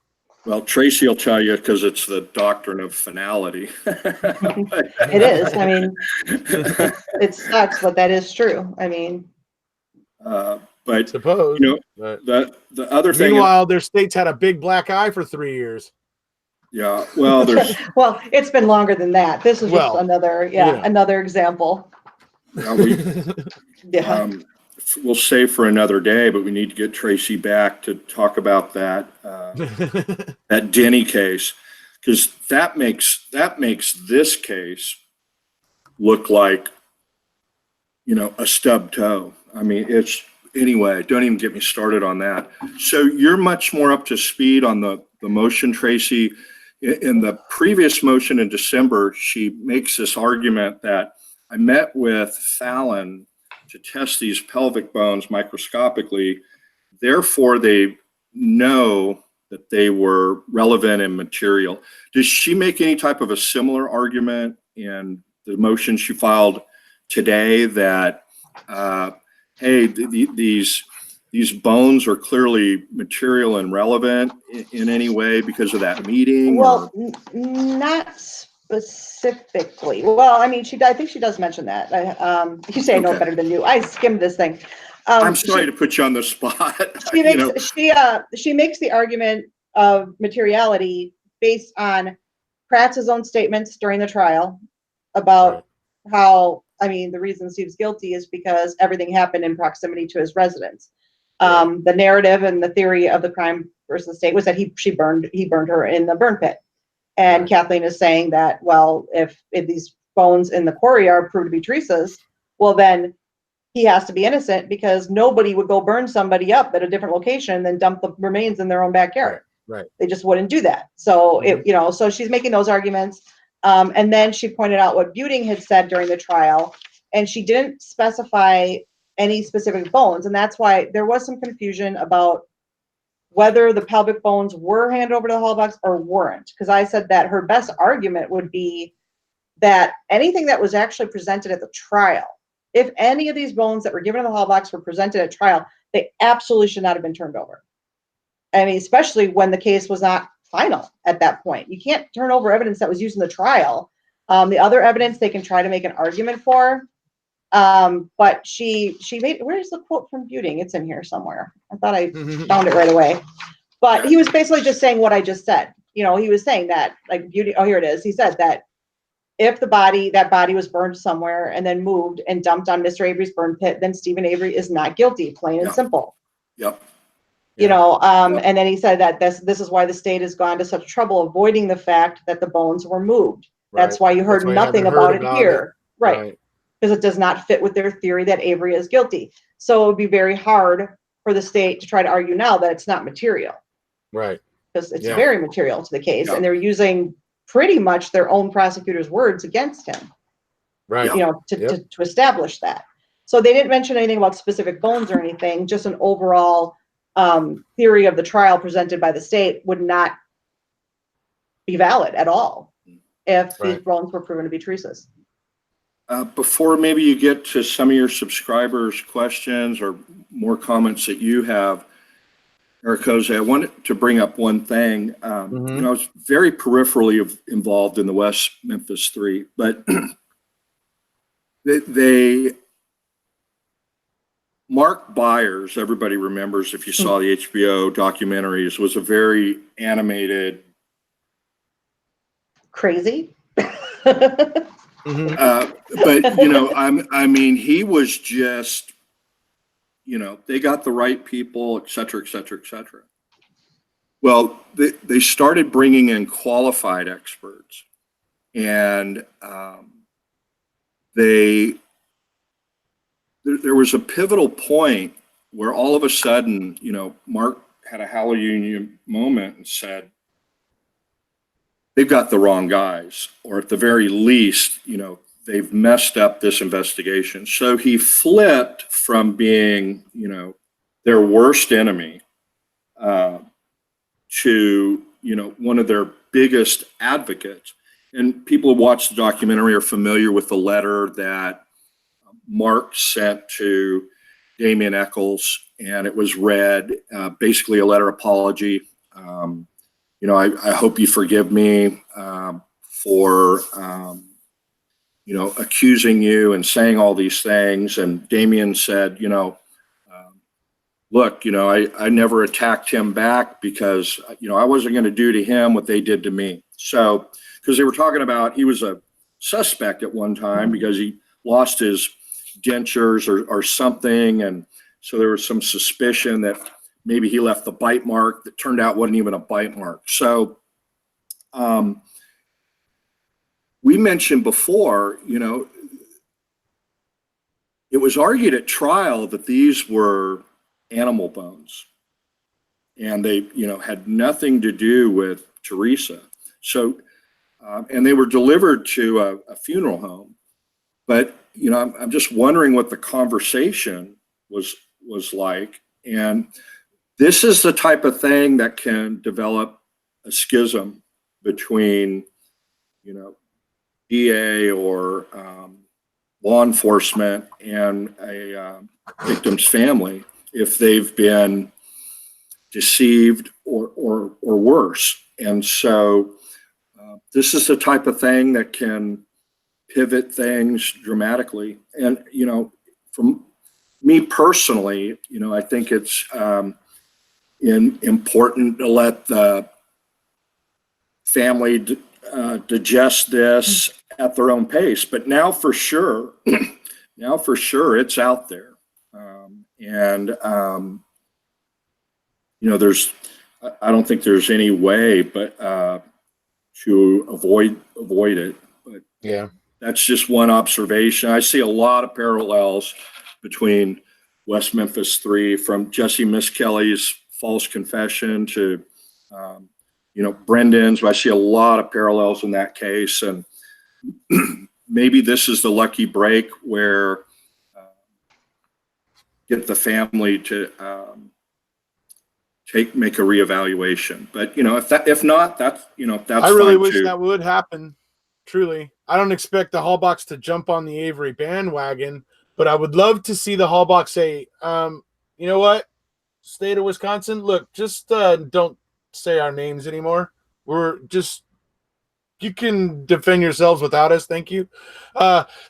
well, Tracie will tell you because it's the doctrine of finality. It is. I mean, it sucks, but that is true. I mean, but suppose, you know, the other thing. Meanwhile, their state's had a big black eye for 3 years. Yeah, well, there's. well, it's been longer than that. This is just another, another example. Yeah, we'll save for another day, but we need to get Tracie back to talk about that that Denny case, because that makes this case look like a stub toe. I mean, anyway, don't even get me started on that. So you're much more up to speed on the motion, Tracie. In the previous motion in December, she makes this argument that I met with Fallon to test these pelvic bones microscopically. Therefore, they know that they were relevant and material. Does she make any type of a similar argument in the motion she filed today that, hey, these bones are clearly material and relevant in any way because of that meeting? Well, not specifically. Well, I mean, I think she does mention that. You say I know Okay. better than you. I skimmed this thing. I'm sorry to put you on the spot. She makes the argument of materiality based on Pratt's own statements during the trial about how, I mean, the reason Steve's guilty is because everything happened in proximity to his residence. The narrative and the theory of the crime versus the state was that he burned her in the burn pit. And Kathleen is saying that, well, if these bones in the quarry are proved to be Teresa's, well, then he has to be innocent because nobody would go burn somebody up at a different location and then dump the remains in their own backyard. Right. They just wouldn't do that. So so she's making those arguments. And then she pointed out what Buting had said during the trial, and she didn't specify any specific bones. And that's why there was some confusion about whether the pelvic bones were handed over to the Halbachs or weren't. Because I said that her best argument would be that anything that was actually presented at the trial, if any of these bones that were given to the Halbachs were presented at trial, they absolutely should not have been turned over. I mean, especially when the case was not final at that point. You can't turn over evidence that was used in the trial. The other evidence they can try to make an argument for. But she made, where's the quote from Buting? It's in here somewhere. I thought I found it right away. But he was basically just saying what I just said. He was saying that, like, Buting, oh, here it is. He said that if that body was burned somewhere and then moved and dumped on Mr. Avery's burn pit, then Stephen Avery is not guilty, plain and simple. Yep. And then he said that this is why the state has gone to such trouble avoiding the fact that the bones were moved. That's why you heard nothing about it here. Right. Because it does not fit with their theory that Avery is guilty. So it would be very hard for the state to try to argue now that it's not material. Right. Because it's very material to the case. And they're using pretty much their own prosecutor's words against him. Right. To establish that. So they didn't mention anything about specific bones or anything, just an overall theory of the trial presented by the state would not be valid at all if these bones were proven to be Teresa's. Before maybe you get to some of your subscribers' questions or more comments that you have, Erekose, I wanted to bring up one thing. I was very peripherally involved in the West Memphis 3, but Mark Byers, everybody remembers if you saw the HBO documentaries, was a very animated, crazy. But I mean, he was just, they got the right people, et cetera, et cetera, et cetera. Well, they started bringing in qualified experts, and there was a pivotal point where all of a sudden, Mark had a hallelujah moment and said, they've got the wrong guys, or at the very least, they've messed up this investigation. So he flipped from being, their worst enemy to, one of their biggest advocates. And people who watch the documentary are familiar with the letter that Mark sent to Damien Echols, and it was read, basically a letter apology. I hope you forgive me for, accusing you and saying all these things. And Damien said, look, I never attacked him back because, I wasn't going to do to him what they did to me. So, because they were talking about, he was a suspect at one time because he lost his dentures or something. And so there was some suspicion that maybe he left the bite mark that turned out wasn't even a bite mark. So we mentioned before, it was argued at trial that these were animal bones, and they, had nothing to do with Teresa. So, and they were delivered to a funeral home. But, I'm just wondering what the conversation was like. And this is the type of thing that can develop a schism between, DA or law enforcement and a victim's family if they've been deceived or worse. And so this is the type of thing that can pivot things dramatically. And, from me personally, I think it's important to let the family digest this at their own pace. But now for sure, it's out there. I don't think there's any way but to avoid it. But Yeah. that's just one observation. I see a lot of parallels between West Memphis 3, from Jesse Miskelly's false confession to, Brendan's. I see a lot of parallels in that case. And maybe this is the lucky break where get the family to make a reevaluation. But if not, that's I really fine wish too. that would happen. Truly, I don't expect the Halbachs to jump on the Avery bandwagon, but I would love to see the Halbach say, you know what, state of Wisconsin, look, just don't say our names anymore. You can defend yourselves without us, thank you.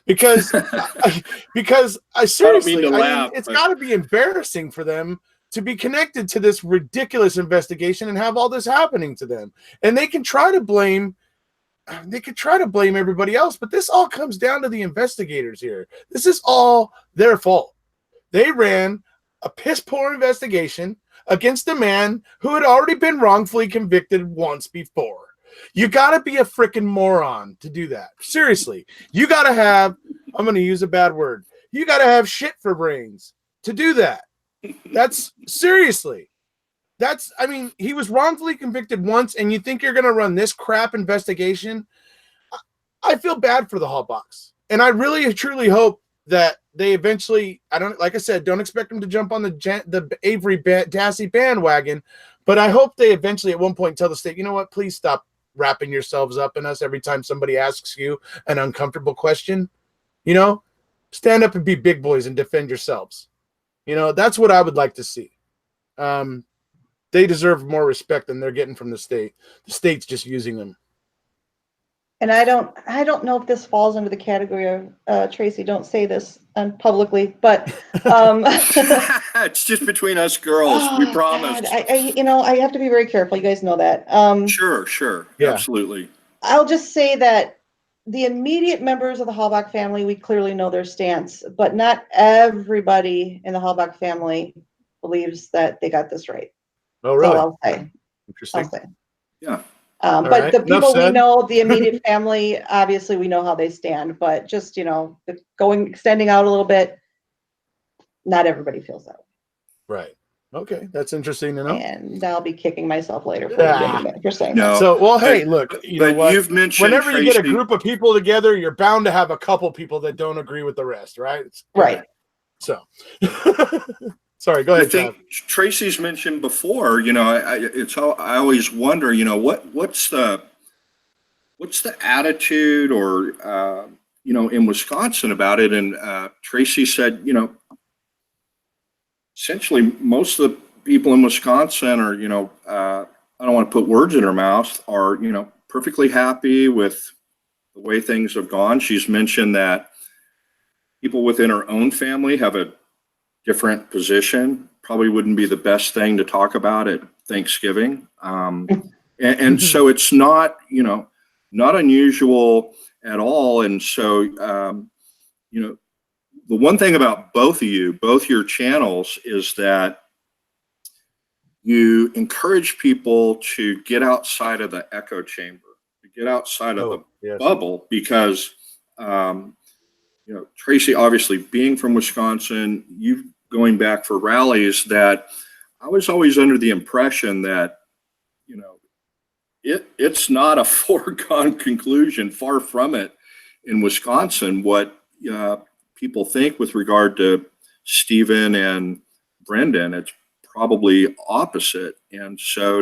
Because I seriously, it's got to be embarrassing for them to be connected to this ridiculous investigation and have all this happening to them. And they could try to blame everybody else, but this all comes down to the investigators here. This is all their fault. They ran a piss poor investigation against a man who had already been wrongfully convicted once before. You got to be a freaking moron to do that. Seriously, you got to have, I'm going to use a bad word, you got to have shit for brains to do that. He was wrongfully convicted once, and you think you're going to run this crap investigation? I feel bad for the Halbachs. And I really, truly hope that they eventually, don't expect them to jump on the Avery Tracie bandwagon, but I hope they eventually at one point tell the state, you know what, please stop wrapping yourselves up in us every time somebody asks you an uncomfortable question. Stand up and be big boys and defend yourselves. That's what I would like to see. They deserve more respect than they're getting from the state. The state's just using them. And I don't know if this falls under the category of Tracie, don't say this publicly, but it's just between us girls. We promise. God, I have to be very careful. You guys know that. Sure. Yeah. Absolutely. I'll just say that the immediate members of the Halbach family, we clearly know their stance, but not everybody in the Halbach family believes that they got this right. Oh, really? That's all I'll say. Interesting. Yeah. But right. the people we said. know, the immediate family, obviously we know how they stand, but just, extending out a little bit, not everybody feels that way. Right. Okay. That's interesting to know. And I'll be kicking myself later for saying No. that. So, well, hey, look, know what? You've mentioned whenever Tracie, you get a group of people together, you're bound to have a couple people that don't agree with the rest, right? Right. So, sorry, go ahead, Trav. Tracie's mentioned before, I always wonder, what's the attitude or, in Wisconsin about it. And Tracie said, essentially most of the people in Wisconsin are, I don't want to put words in her mouth, are, perfectly happy with the way things have gone. She's mentioned that people within her own family have a different position. Probably wouldn't be the best thing to talk about at Thanksgiving. And so it's not, not unusual at all. And so, the one thing about both your channels, is that you encourage people to get outside of the echo chamber, to get outside of the bubble, because Tracie, obviously being from Wisconsin, you going back for rallies, that I was always under the impression that, it's not a foregone conclusion, far from it, in Wisconsin, what people think with regard to Stephen and Brendan. It's probably opposite. And so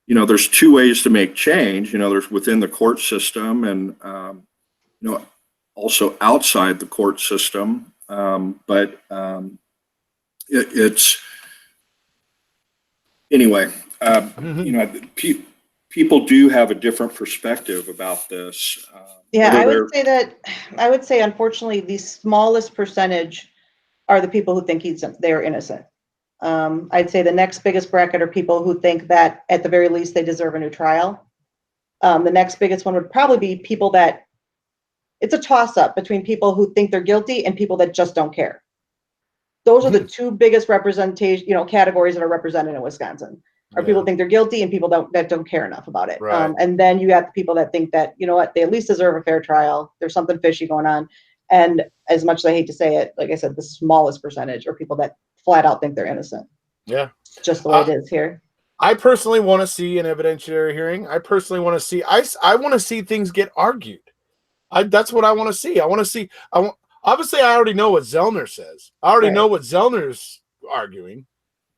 there's two ways to make change. There's within the court system and, also outside the court system. It's anyway, people do have a different perspective about this. Yeah, I would say, unfortunately, the smallest percentage are the people who think they're innocent. I'd say the next biggest bracket are people who think that at the very least they deserve a new trial. The next biggest one would probably be people that it's a toss-up between people who think they're guilty and people that just don't care. Those are the two biggest representation, categories that are represented in Wisconsin. Are people think they're guilty and people that don't care enough about it. Right. And then you have the people that think that, they at least deserve a fair trial. There's something fishy going on. And as much as I hate to say it, like I said, the smallest percentage are people that flat out think they're innocent. Yeah. It's just the way it is here. I personally want to see an evidentiary hearing. I personally want to see, I want to see things get argued. That's what I want to see. Obviously I already know what Zellner says. I already know what Zellner's arguing,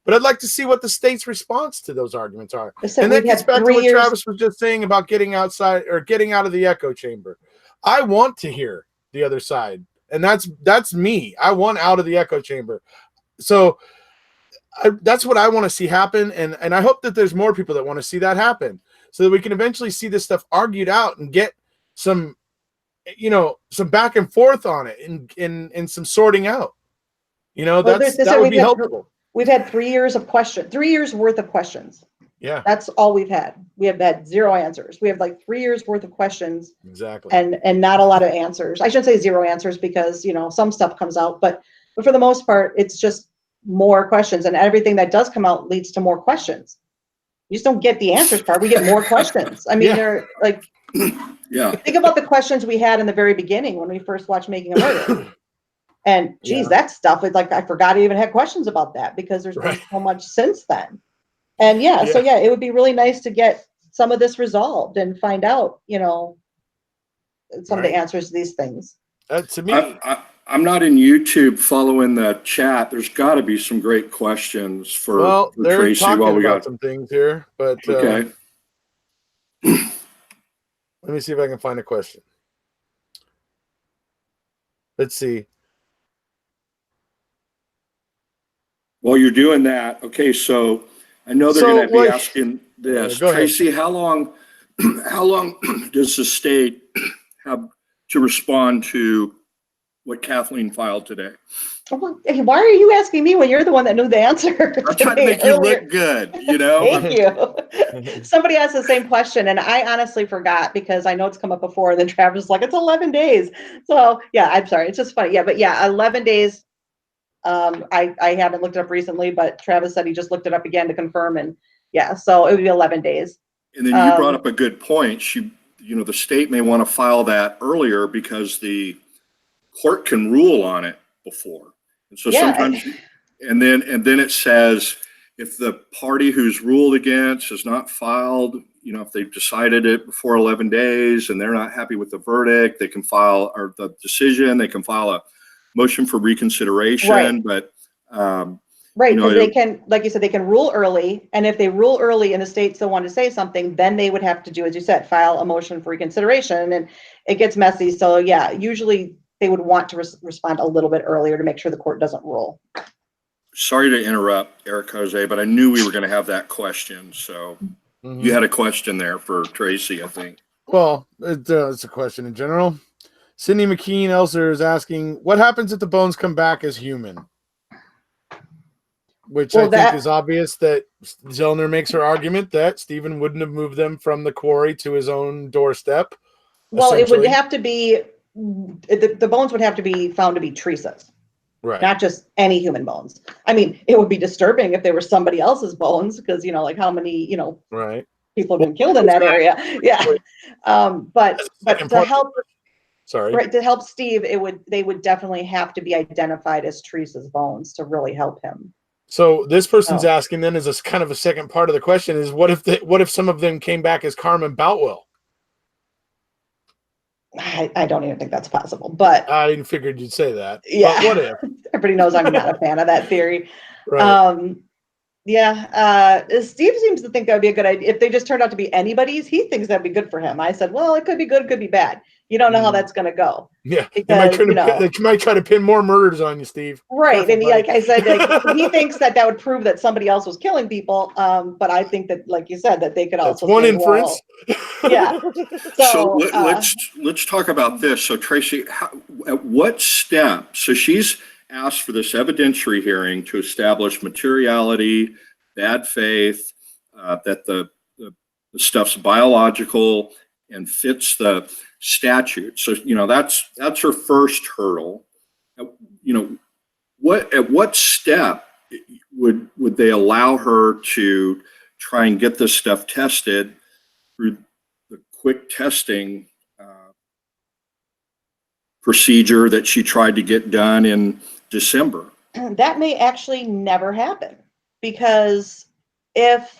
but I'd like to see what the state's response to those arguments are. And that gets back to what Travis was just saying about getting outside or getting out of the echo chamber. I want to hear the other side. And that's me. I want out of the echo chamber. So that's what I want to see happen. And I hope that there's more people that want to see that happen so that we can eventually see this stuff argued out and get some back and forth on it and some sorting out. That would be helpful. We've had 3 years worth of questions. Yeah. That's all we've had. We have had zero answers. We have like 3 years worth of questions. Exactly. And not a lot of answers. I shouldn't say zero answers because, some stuff comes out, but for the most part, it's just more questions, and everything that does come out leads to more questions. You just don't get the answers part. We get more questions. I mean, they're like, think about the questions we had in the very beginning when we first watched Making a Murder. And geez, that stuff is like, I forgot I even had questions about that because there's been so much since then. And so it would be really nice to get some of this resolved and find out, some of the answers to these things. To me, I'm not in YouTube following the chat. There's got to be some great questions for Tracie while we got some things here, but okay. Let me see if I can find a question. Let's see. While you're doing that, okay, so I know they're going to be asking this. Tracie, how long does the state have to respond to what Kathleen filed today? Why are you asking me when you're the one that knew the answer? I'm trying to make you look good, Thank you. Somebody asked the same question, and I honestly forgot because I know it's come up before. And then Travis was like, "It's 11 days." So I'm sorry. It's just funny. 11 days. I haven't looked it up recently, but Travis said he just looked it up again to confirm, and so it would be 11 days. And then you brought up a good point. The state may want to file that earlier because the court can rule on it before. And so sometimes, and then it says if the party who's ruled against has not filed, if they've decided it before 11 days and they're not happy with the verdict, they can file, or the decision, they can file a motion for reconsideration. But because they can, like you said, they can rule early, and if they rule early and the state still wanted to say something, then they would have to do, as you said, file a motion for reconsideration, and it gets messy. So usually they would want to respond a little bit earlier to make sure the court doesn't rule. Sorry to interrupt, Erekose, but I knew we were going to have that question. So you had a question there for Tracie, I think. Well, it's a question in general. Cindy McKean Elser is asking, what happens if the bones come back as human? Which I think is obvious that Zellner makes her argument that Stephen wouldn't have moved them from the quarry to his own doorstep. Well, it would have to be, the bones would have to be found to be Tricia's. Right. Not just any human bones. I mean, it would be disturbing if they were somebody else's bones because, like how many, right. people have been killed in that area. Yeah. But to help, Sorry. Right, to help Steve, they would definitely have to be identified as Tracie's bones to really help him. So this person's Oh. asking then, is this kind of a second part of the question, is what if some of them came back as Carmen Boutwell? I don't even think that's possible, but I figured you'd say that. yeah, But what if? everybody knows I'm not a fan of that theory. Right. Steve seems to think that would be a good idea. If they just turned out to be anybody's, he thinks that'd be good for him. I said, well, it could be good, it could be bad. You don't know how that's going to go. Yeah, Because, they might try to pin more murders on you, Steve. Right. Careful, And buddy. like I said, he thinks that would prove that somebody else was killing people. But I think that, like you said, that they could That's also one say, inference. well, yeah. So let's talk about this. So Tracie, at what step? So she's asked for this evidentiary hearing to establish materiality, bad faith, that the stuff's biological and fits the statute. So that's her first hurdle. At what step would they allow her to try and get this stuff tested through the quick testing procedure that she tried to get done in December? That may actually never happen, because if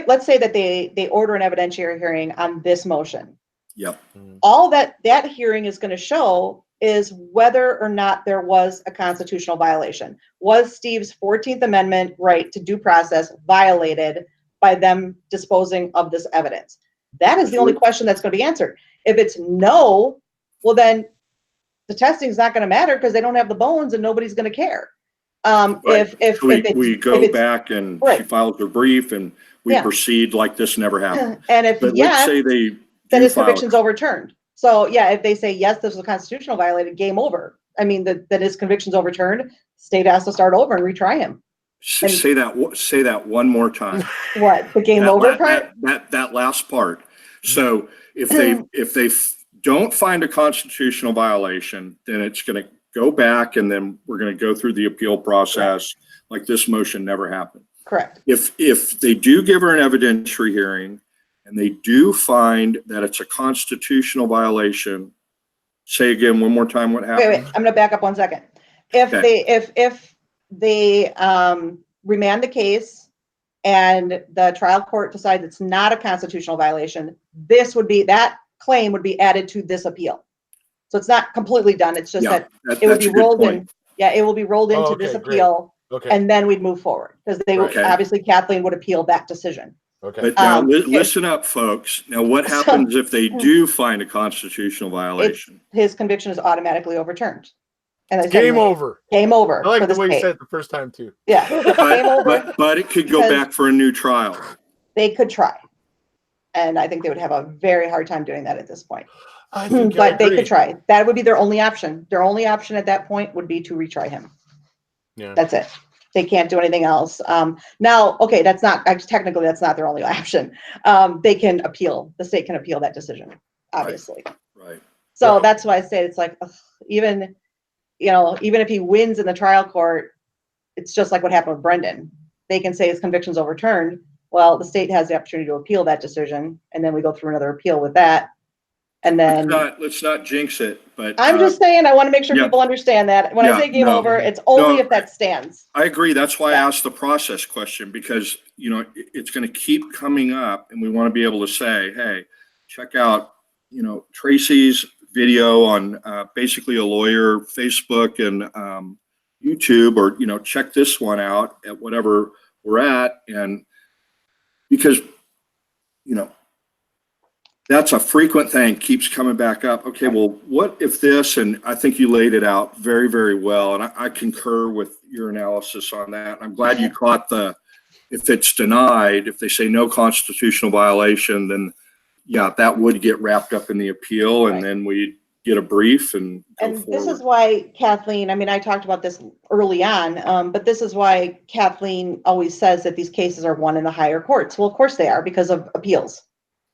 let's say that they order an evidentiary hearing on this motion. Yep. All that hearing is going to show is whether or not there was a constitutional violation. Was Steve's 14th Amendment right to due process violated by them disposing of this evidence? That is the only question that's going to be answered. If it's no, well, then the testing is not going to matter because they don't have the bones and nobody's going to care. If we go back and she files her brief and we proceed like this never happened. And if let's say they then his conviction's overturned. So yeah, if they say yes, this was a constitutional violated, game over. I mean, that his conviction's overturned, state has to start over and retry him. Say that one more time. What, the game over part? That last part. So if they don't find a constitutional violation, then it's going to go back and then we're going to go through the appeal process like this motion never happened. Correct. If they do give her an evidentiary hearing and they do find that it's a constitutional violation, say again one more time what happened. Wait, I'm going to back up 1 second. If they remand the case and the trial court decides it's not a constitutional violation, that claim would be added to this appeal. So it's not completely done. It's just that it would be rolled in. Yeah, it will be rolled into this appeal. Okay. And then we'd move forward because obviously Kathleen would appeal that decision. Okay. But now listen up, folks. Now, what happens if they do find a constitutional violation? His conviction is automatically overturned. And game over. Game over. I like the way you said it the first time too. Yeah. Game over. But it could go back for a new trial. They could try. And I think they would have a very hard time doing that at this point. But they could try. That would be their only option. Their only option at that point would be to retry him. Yeah. That's it. They can't do anything else. Now, okay, that's not their only option. They can appeal. The state can appeal that decision, obviously. Right. So that's why I say it's like, even if he wins in the trial court, it's just like what happened with Brendan. They can say his conviction's overturned. Well, the state has the opportunity to appeal that decision, and then we go through another appeal with that. And then let's not jinx it, but I'm just saying I want to make sure people understand that when I say game over, it's only if that stands. I agree. That's why I asked the process question, because it's going to keep coming up, and we want to be able to say, hey, check out Tracie's video on basically a lawyer Facebook and YouTube, or check this one out at whatever we're at, and because that's a frequent thing, keeps coming back up. Okay, well, what if this? And I think you laid it out very, very well. And I concur with your analysis on that. I'm glad you caught if it's denied, if they say no constitutional violation, then that would get wrapped up in the appeal, and then we get a brief and go forward. This is why Kathleen, I talked about this early on, but this is why Kathleen always says that these cases are won in the higher courts. Well, of course they are, because of appeals.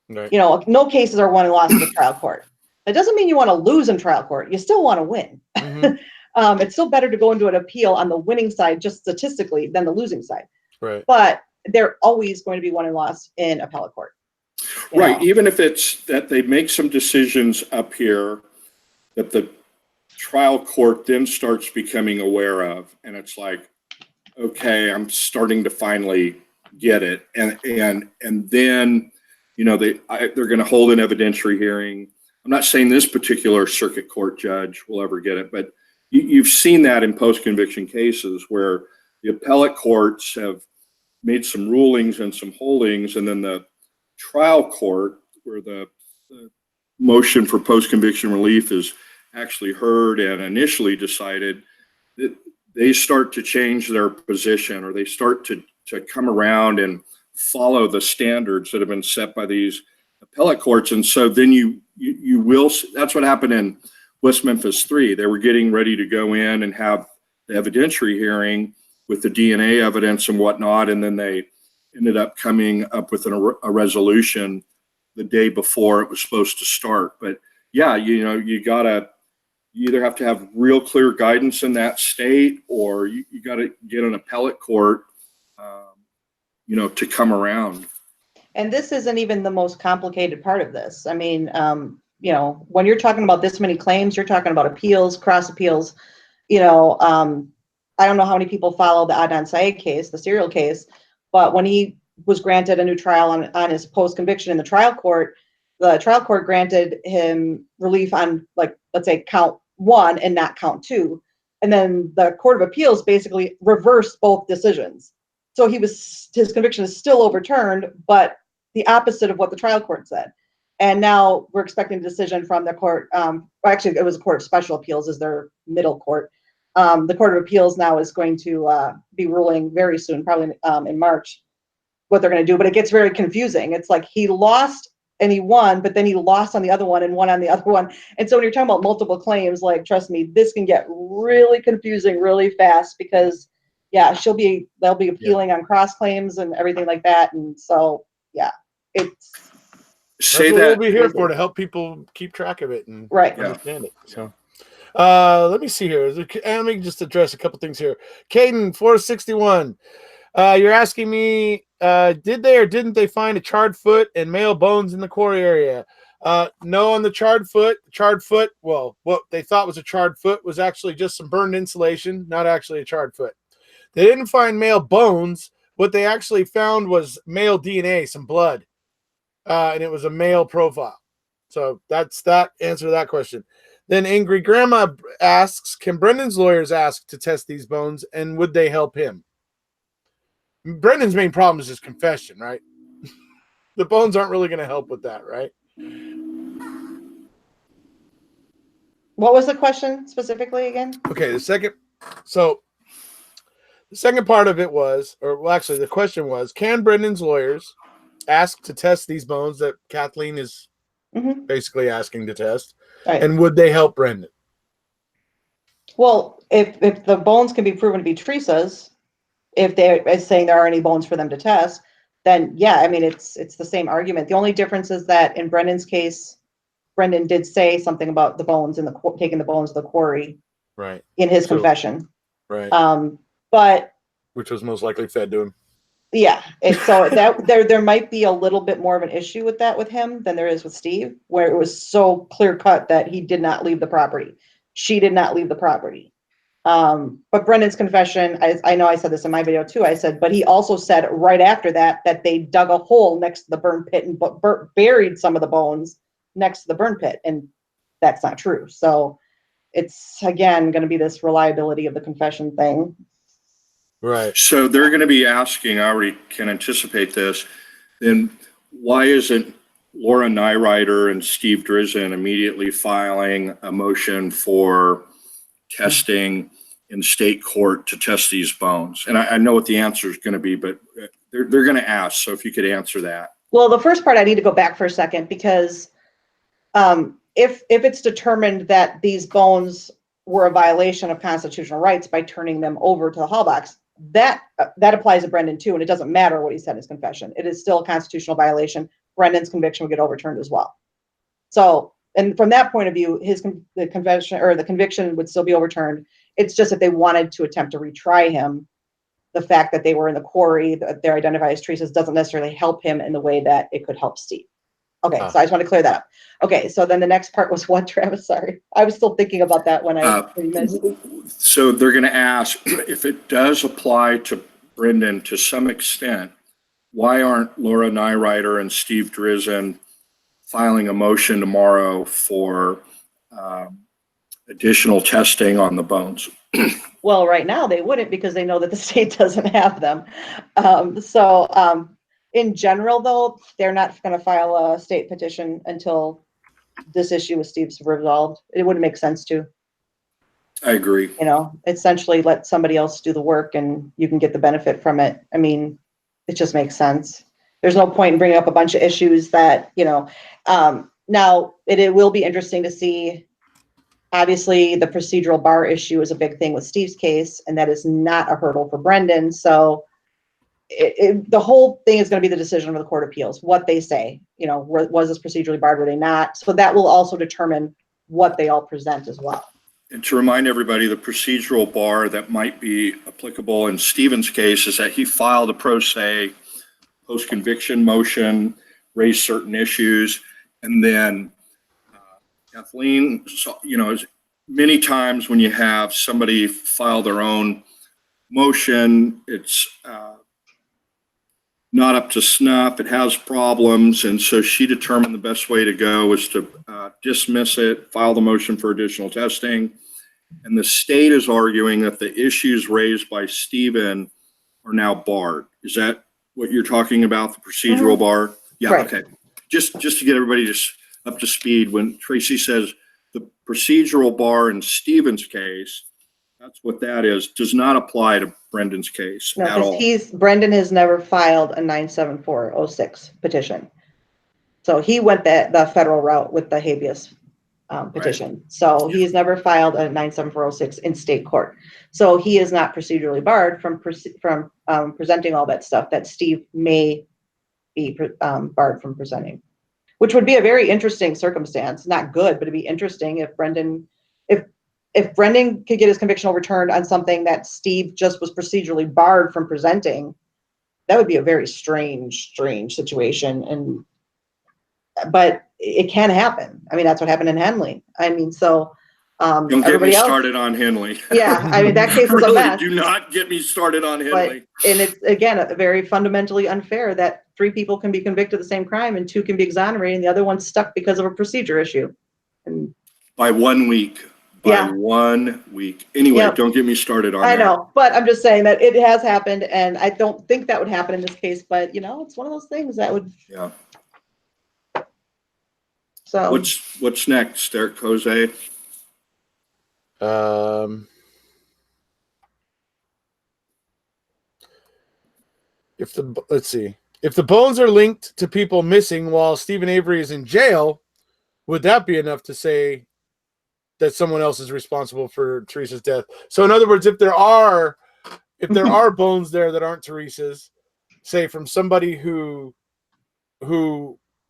Right. No cases are won and lost in the trial court. It doesn't mean you want to lose in trial court. You still want to win. Mm-hmm. It's still better to go into an appeal on the winning side, just statistically, than the losing side. Right. But they're always going to be won and lost in appellate court. Right. Even if it's that they make some decisions up here that the trial court then starts becoming aware of, and it's like, okay, I'm starting to finally get it, and then, you know, they're going to hold an evidentiary hearing. I'm not saying this particular circuit court judge will ever get it, but you've seen that in post-conviction cases where the appellate courts have made some rulings and some holdings, and then the trial court, where the motion for post-conviction relief is actually heard and initially decided, that they start to change their position, or they start to come around and follow the standards that have been set by these appellate courts. And so then you will, that's what happened in West Memphis 3. They were getting ready to go in and have the evidentiary hearing with the DNA evidence and whatnot, and then they ended up coming up with a resolution the day before it was supposed to start. But yeah, you know, you either have to have real clear guidance in that state, or you got to get an appellate court, you know, to come around. And this isn't even the most complicated part of this. I mean, you know, when you're talking about this many claims, you're talking about appeals, cross appeals. You know, I don't know how many people follow the Adnan Syed case, the serial case, but when he was granted a new trial on his post-conviction in the trial court granted him relief on, like, let's say count 1 and not count 2. And then the Court of Appeals basically reversed both decisions. So his conviction is still overturned, but the opposite of what the trial court said. And now we're expecting a decision from the court. Actually, it was a Court of Special Appeals is their middle court. The Court of Appeals now is going to be ruling very soon, probably in March, what they're going to do. But it gets very confusing. It's like he lost and he won, but then he lost on the other one and won on the other one. And so when you're talking about multiple claims, like, trust me, this can get really confusing really fast, because yeah, they'll be appealing on cross claims and everything like that. And so, yeah, That's what we'll be here for, to help people keep track of it and understand it. So, let me see here. Let me just address a couple things here. Caden 461. You're asking me, did they or didn't they find a charred foot and male bones in the quarry area? No, on the charred foot. Well, what they thought was a charred foot was actually just some burned insulation, not actually a charred foot. They didn't find male bones. What they actually found was male DNA, some blood, and it was a male profile. So that's that answer to that question. Then Angry Grandma asks, can Brendan's lawyers ask to test these bones, and would they help him? Brendan's main problem is his confession, right? The bones aren't really going to help with that, right? What was the question specifically again? Okay, the second part of it was, the question was, can Brendan's lawyers ask to test these bones that Kathleen is basically asking to test, and would they help Brendan? Well, if the bones can be proven to be Tricia's, if they're saying there are any bones for them to test, then yeah, I mean, it's the same argument. The only difference is that in Brendan's case, Brendan did say something about the bones in taking the bones of the quarry, right, in his confession, right. But which was most likely fed to him. Yeah, and so that there might be a little bit more of an issue with that with him than there is with Steve, where it was so clear cut that he did not leave the property. She did not leave the property. But Brendan's confession, I know I said this in my video too, I said, but he also said right after that they dug a hole next to the burn pit and buried some of the bones next to the burn pit, and that's not true. So it's, again, going to be this reliability of the confession thing. Right. So they're going to be asking, I already can anticipate this, then why isn't Laura Nyrider and Steve Drizzen immediately filing a motion for testing in state court to test these bones? And I know what the answer is going to be, but they're going to ask. So if you could answer that. Well, the first part I need to go back for a second, because if it's determined that these bones were a violation of constitutional rights by turning them over to the Halbachs, that applies to Brendan too, and it doesn't matter what he said in his confession. It is still a constitutional violation. Brendan's conviction would get overturned as well. So, and from that point of view, the conviction would still be overturned. It's just if they wanted to attempt to retry him, the fact that they were in the quarry, that they're identified as Tricia's, doesn't necessarily help him in the way that it could help Steve. Okay, so I just want to clear that up. Okay, so then the next part was what, Travis? Sorry. I was still thinking about that when you missed. So they're going to ask if it does apply to Brendan to some extent, why aren't Laura Nyrider and Steve Drizzen filing a motion tomorrow for additional testing on the bones? Well, right now they wouldn't because they know that the state doesn't have them. In general, though, they're not going to file a state petition until this issue with Steve's resolved. It wouldn't make sense to. I agree. You know, essentially let somebody else do the work and you can get the benefit from it. I mean, it just makes sense. There's no point in bringing up a bunch of issues that, you know, now it will be interesting to see. Obviously, the procedural bar issue is a big thing with Steve's case, and that is not a hurdle for Brendan. So the whole thing is going to be the decision of the Court of Appeals, what they say. You know, was this procedurally barred, were they not? So that will also determine what they all present as well. And to remind everybody, the procedural bar that might be applicable in Stephen's case is that he filed a pro se post-conviction motion, raised certain issues, and then Kathleen, you know, many times when you have somebody file their own motion, it's not up to snuff, it has problems, and so she determined the best way to go was to dismiss it, file the motion for additional testing, and the state is arguing that the issues raised by Stephen are now barred. Is that what you're talking about, the procedural bar? Yeah, right. Okay. Just to get everybody just up to speed, when Tracie says the procedural bar in Stephen's case, that's what that is, does not apply to Brendan's case at all. Brendan has never filed a 97406 petition. So he went the federal route with the habeas petition. Right. So he's never filed a 97406 in state court. So he is not procedurally barred from presenting all that stuff that Steve may be barred from presenting, which would be a very interesting circumstance. Not good, but it'd be interesting if Brendan could get his conviction overturned on something that Steve just was procedurally barred from presenting. That would be a very strange situation. But it can happen. I mean, that's what happened in Henley. I mean, so don't get me started on Henley. Yeah, I mean, that case was really, a mess. Do not get me started on Henley. And it's, again, very fundamentally unfair that 3 people can be convicted of the same crime and 2 can be exonerated and the other one's stuck because of a procedure issue. And by 1 week. By 1 week. Anyway, Don't get me started on that. I know, but I'm just saying that it has happened, and I don't think that would happen in this case, but, you know, it's one of those things that would... Yeah. So what's next, Erekose? Let's see. If the bones are linked to people missing while Stephen Avery is in jail, would that be enough to say that someone else is responsible for Teresa's death? So in other words, if there are bones there that aren't Teresa's, say from somebody who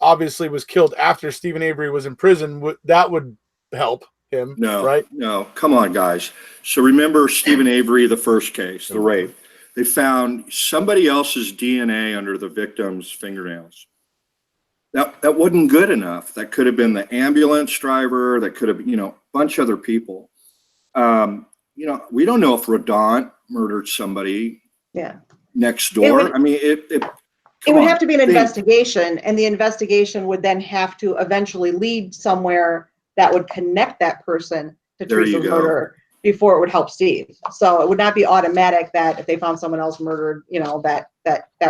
obviously was killed after Stephen Avery was in prison, that would help him. No, right? No, come on, guys. So remember Stephen Avery, the first case, the rape. They found somebody else's DNA under the victim's fingernails. That wasn't good enough. That could have been the ambulance driver. That could have, a bunch of other people. We don't know if Rodant murdered somebody next door. It would have to be an investigation, and the investigation would then have to eventually lead somewhere that would connect that person to Teresa's murder before it would help Steve. So it would not be automatic that if they found someone else murdered, that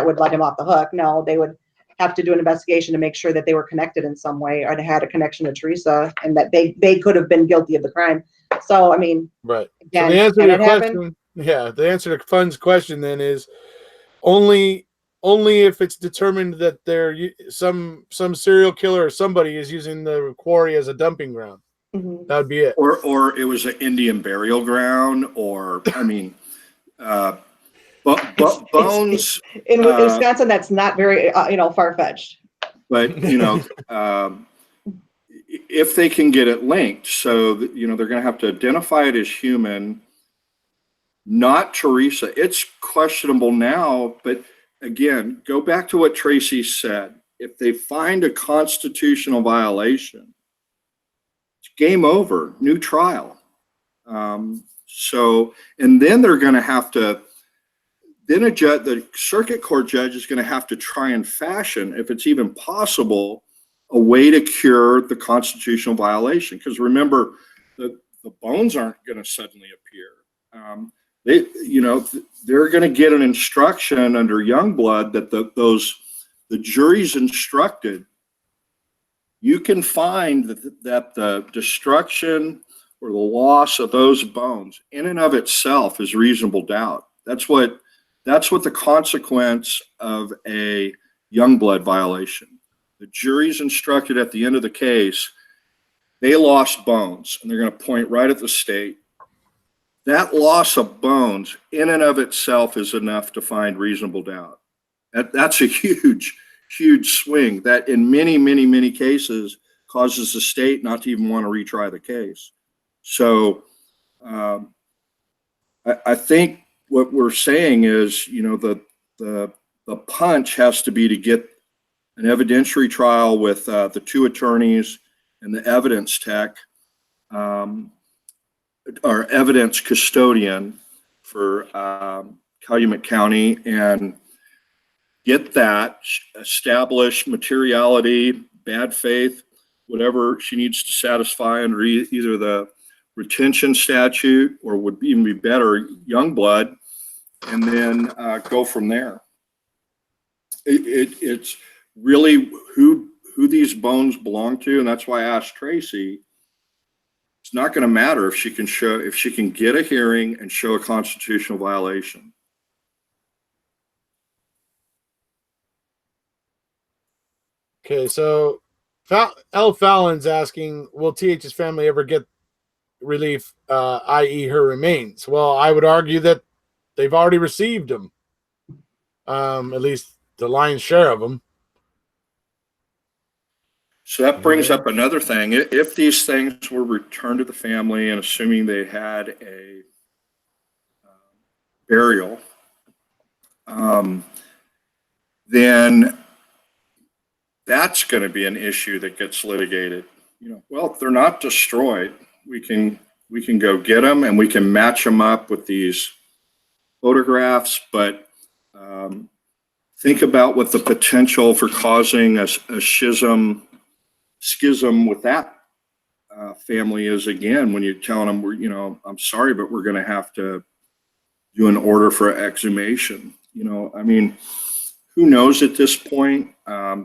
would let him off the hook. No, they would have to do an investigation to make sure that they were connected in some way or they had a connection to Teresa and that they could have been guilty of the crime. So, I mean, right. Again, so the answer to your question, the answer to Fun's question then is only if it's determined that some serial killer or somebody is using the quarry as a dumping ground. Mm-hmm. That would be it. Or it was an Indian burial ground, or bones. In Wisconsin, that's not very far-fetched. But if they can get it linked, so that, they're going to have to identify it as human, not Teresa. It's questionable now, but again, go back to what Tracie said. if they find a constitutional violation, it's game over, new trial. And then they're going to have to, then the circuit court judge is going to have to try and fashion, if it's even possible, a way to cure the constitutional violation. Because remember, the bones aren't going to suddenly appear. They're going to get an instruction under Youngblood that the jury's instructed, you can find that the destruction or the loss of those bones in and of itself is reasonable doubt. That's what the consequence of a Youngblood violation. The jury's instructed at the end of the case, they lost bones, and they're going to point right at the state. That loss of bones in and of itself is enough to find reasonable doubt. That's a huge, huge swing that in many, many, many cases causes the state not to even want to retry the case. So I think what we're saying is, the punch has to be to get an evidentiary trial with the two attorneys and the evidence tech, or evidence custodian for Calumet County, and get that, establish materiality, bad faith, whatever she needs to satisfy under either the retention statute or would even be better, Youngblood, and then go from there. It's really who these bones belong to, and that's why I asked Tracie. It's not going to matter if she can get a hearing and show a constitutional violation. Okay, so L. Fallon's asking, will TH's family ever get relief, i.e. her remains? Well, I would argue that they've already received them, at least the lion's share of them. So that brings up another thing. If these things were returned to the family, and assuming they had a burial, then that's going to be an issue that gets litigated. Well, if they're not destroyed, we can go get them and we can match them up with these photographs. But think about what the potential for causing a schism with that family is, again, when you're telling them, I'm sorry, but we're going to have to do an order for exhumation. Who knows at this point?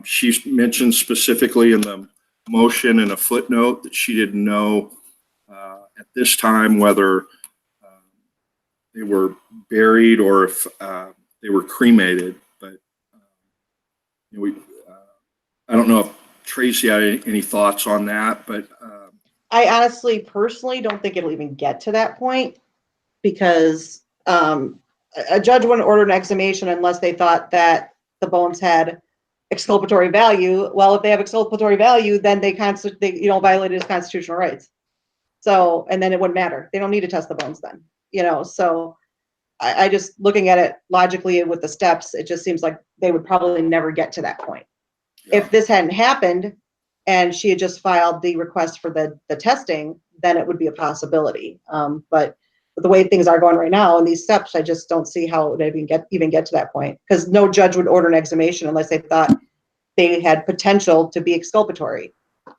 She mentioned specifically in the motion in a footnote that she didn't know at this time whether they were buried or if they were cremated. But I don't know if Tracie had any thoughts on that, but I honestly, personally, don't think it'll even get to that point, because a judge wouldn't order an exhumation unless they thought that the bones had exculpatory value. Well, if they have exculpatory value, then they violated his constitutional rights. So, and then it wouldn't matter. They don't need to test the bones then, So I just, looking at it logically with the steps, it just seems like they would probably never get to that point. Yeah. If this hadn't happened and she had just filed the request for the testing, then it would be a possibility. But with the way things are going right now and these steps, I just don't see how it would even get to that point, because no judge would order an exhumation unless they thought they had potential to be exculpatory.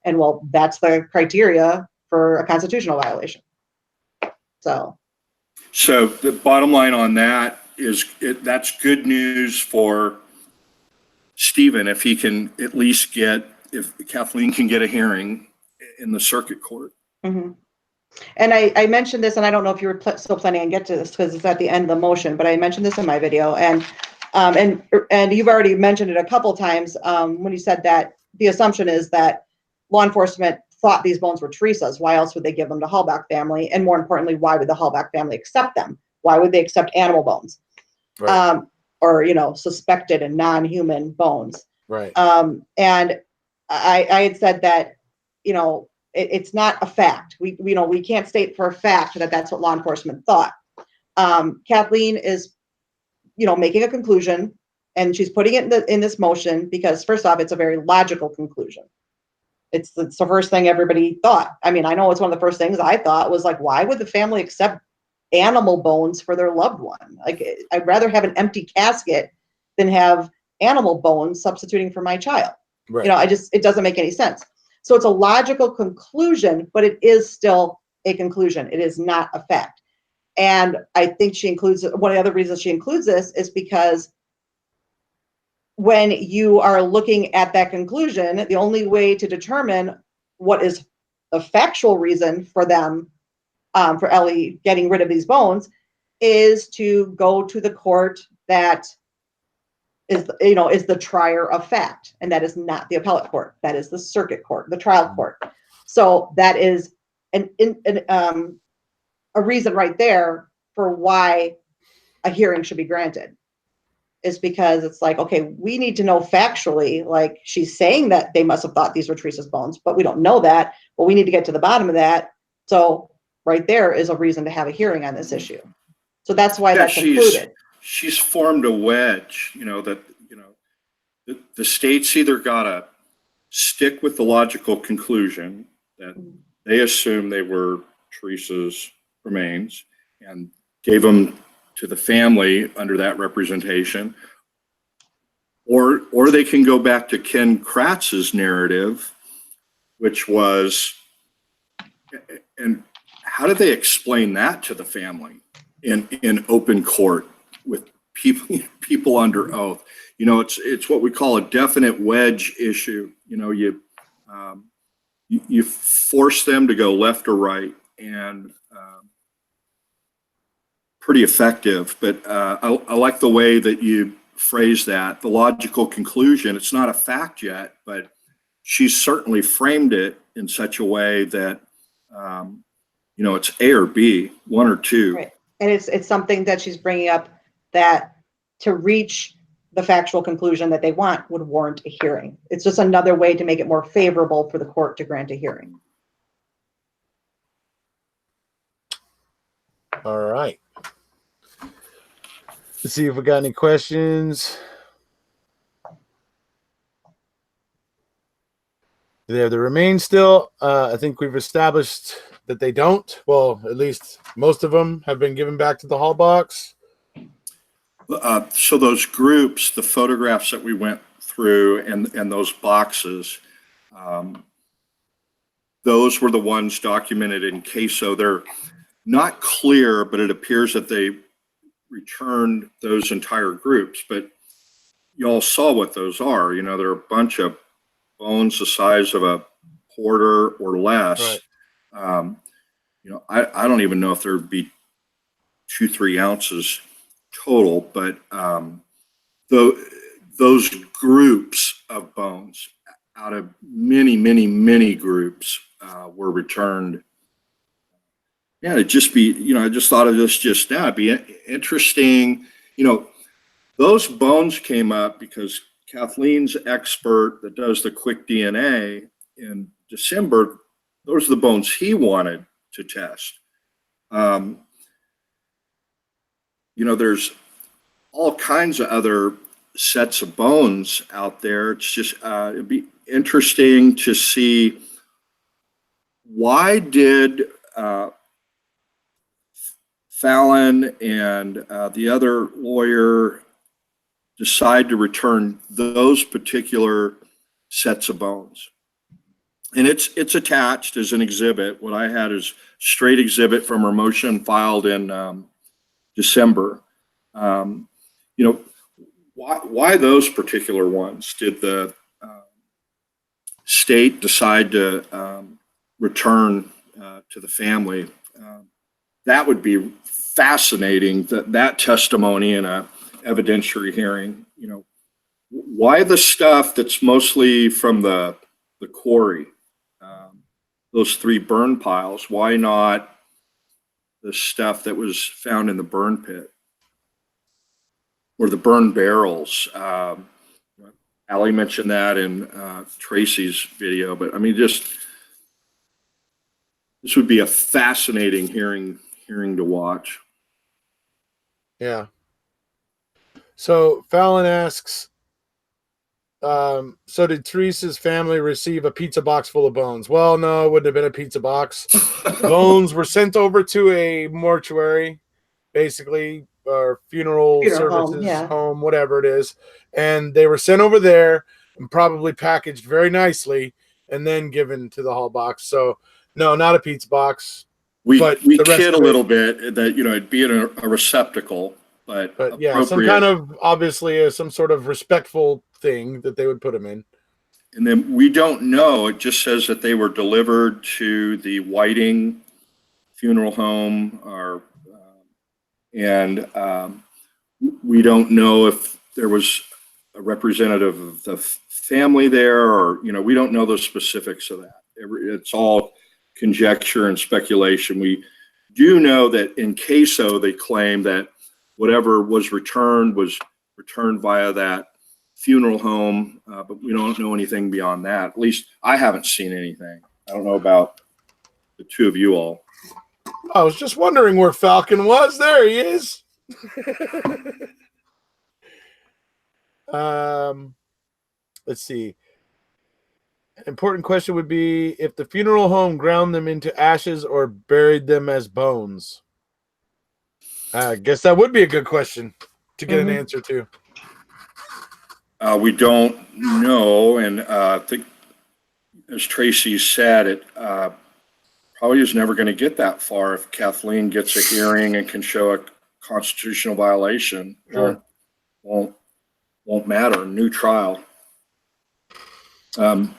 And well, that's the criteria for a constitutional violation. So the bottom line on that is that's good news for Stephen if he can at least if Kathleen can get a hearing in the circuit court. Mm-hmm. And I mentioned this, and I don't know if you were still planning on get to this because it's at the end of the motion, but I mentioned this in my video, and you've already mentioned it a couple times when you said that the assumption is that law enforcement thought these bones were Teresa's. Why else would they give them to Halbach family? And more importantly, why would the Halbach family accept them? Why would they accept animal bones? Right. Or suspected and non-human bones? Right. And I had said that it's not a fact. We can't state for a fact that that's what law enforcement thought. Kathleen is, making a conclusion And she's putting it in this motion because, first off, it's a very logical conclusion. It's the first thing everybody thought. I mean, I know it's one of the first things I thought was like, why would the family accept animal bones for their loved one? Like, I'd rather have an empty casket than have animal bones substituting for my child. Right. You know, it doesn't make any sense. So it's a logical conclusion, but it is still a conclusion. It is not a fact. And I think she includes, one of the other reasons she includes this is because when you are looking at that conclusion, the only way to determine what is a factual reason for them, for Ellie getting rid of these bones, is to go to the court that is the trier of fact, and that is not the appellate court. That is the circuit court, the trial court. So that is a reason right there for why a hearing should be granted, is because it's like, okay, we need to know factually, like she's saying that they must have thought these were Teresa's bones, but we don't know that. But we need to get to the bottom of that. So right there is a reason to have a hearing on this issue. So that's why that's included. She's formed a wedge, the state's either got to stick with the logical conclusion that they assume they were Teresa's remains and gave them to the family under that representation, or they can go back to Ken Kratz's narrative, which was, and how did they explain that to the family in open court with people under oath? It's what we call a definite wedge issue. You force them to go left or right, and pretty effective. But I like the way that you phrase that, the logical conclusion. It's not a fact yet, but she's certainly framed it in such a way that it's A or B, one or two. Right. And it's something that she's bringing up that to reach the factual conclusion that they want would warrant a hearing. It's just another way to make it more favorable for the court to grant a hearing. All right. Let's see if we got any questions. Do they have the remains still? I think we've established that they don't. Well, at least most of them have been given back to the Halbachs. So those groups, the photographs that we went through and those boxes, those were the ones documented in CASO. They're not clear, but it appears that they returned those entire groups. But you all saw what those are. They're a bunch of bones the size of a quarter or less. Right. I don't even know if there'd be 2-3 ounces total, but those groups of bones out of many groups were returned. Yeah, it'd just be, I just thought of this just now. It'd be interesting. Those bones came up because Kathleen's expert that does the quick DNA in December, those are the bones he wanted to test. There's all kinds of other sets of bones out there. It's just, it'd be interesting to see, why did Fallon and the other lawyer decide to return those particular sets of bones? And it's attached as an exhibit. What I had is straight exhibit from her motion filed in December. Why those particular ones? Did the state decide to return to the family? That would be fascinating, that testimony in a evidentiary hearing. Why the stuff that's mostly from the quarry, those 3 burn piles? Why not the stuff that was found in the burn pit or the burn barrels? Allie mentioned that in Tracie's video, but I mean, this would be a fascinating hearing to watch. Yeah. So Fallon asks, so did Teresa's family receive a pizza box full of bones? Well, no, it wouldn't have been a pizza box. Bones were sent over to a mortuary, basically, or funeral services home, whatever it is. And they were sent over there and probably packaged very nicely and then given to the Halbach. So, no, not a pizza box. We kid a little bit that, it'd be in a receptacle, but yeah, some kind of, obviously, some sort of respectful thing that they would put them in. And then we don't know. It just says that they were delivered to the Whiting funeral home, and we don't know if there was a representative of the family there, or we don't know the specifics of that. It's all conjecture and speculation. We do know that in Queso, they claim that whatever was returned via that funeral home, but we don't know anything beyond that. At least I haven't seen anything. I don't know about the two of you all. I was just wondering where Falcon was. There he is. Let's see. An important question would be if the funeral home ground them into ashes or buried them as bones. I guess that would be a good question to get an answer to. We don't know, and I think, as Tracie said, it probably is never going to get that far if Kathleen gets a hearing and can show a constitutional violation. Sure. Won't matter. New trial. Do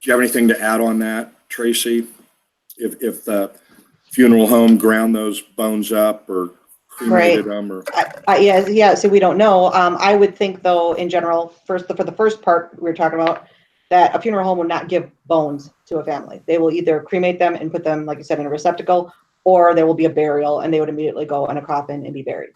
you have anything to add on that, Tracie? If the funeral home ground those bones up or cremated them, or yeah. So we don't know. I would think, though, in general, for the first part we were talking about, that a funeral home would not give bones to a family. They will either cremate them and put them, like you said, in a receptacle, or there will be a burial and they would immediately go in a coffin and be buried.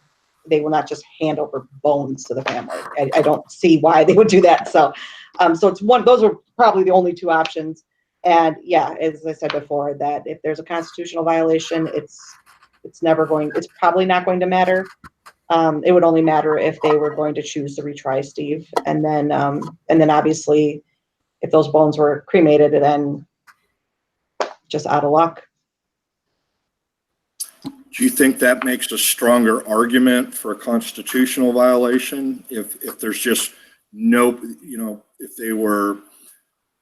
They will not just hand over bones to the family. I don't see why they would do that. So it's one. Those are probably the only two options. And yeah, as I said before, that if there's a constitutional violation, it's probably not going to matter. It would only matter if they were going to choose to retry Steve, and then obviously, if those bones were cremated, then just out of luck. Do you think that makes a stronger argument for a constitutional violation if there's just no, if they were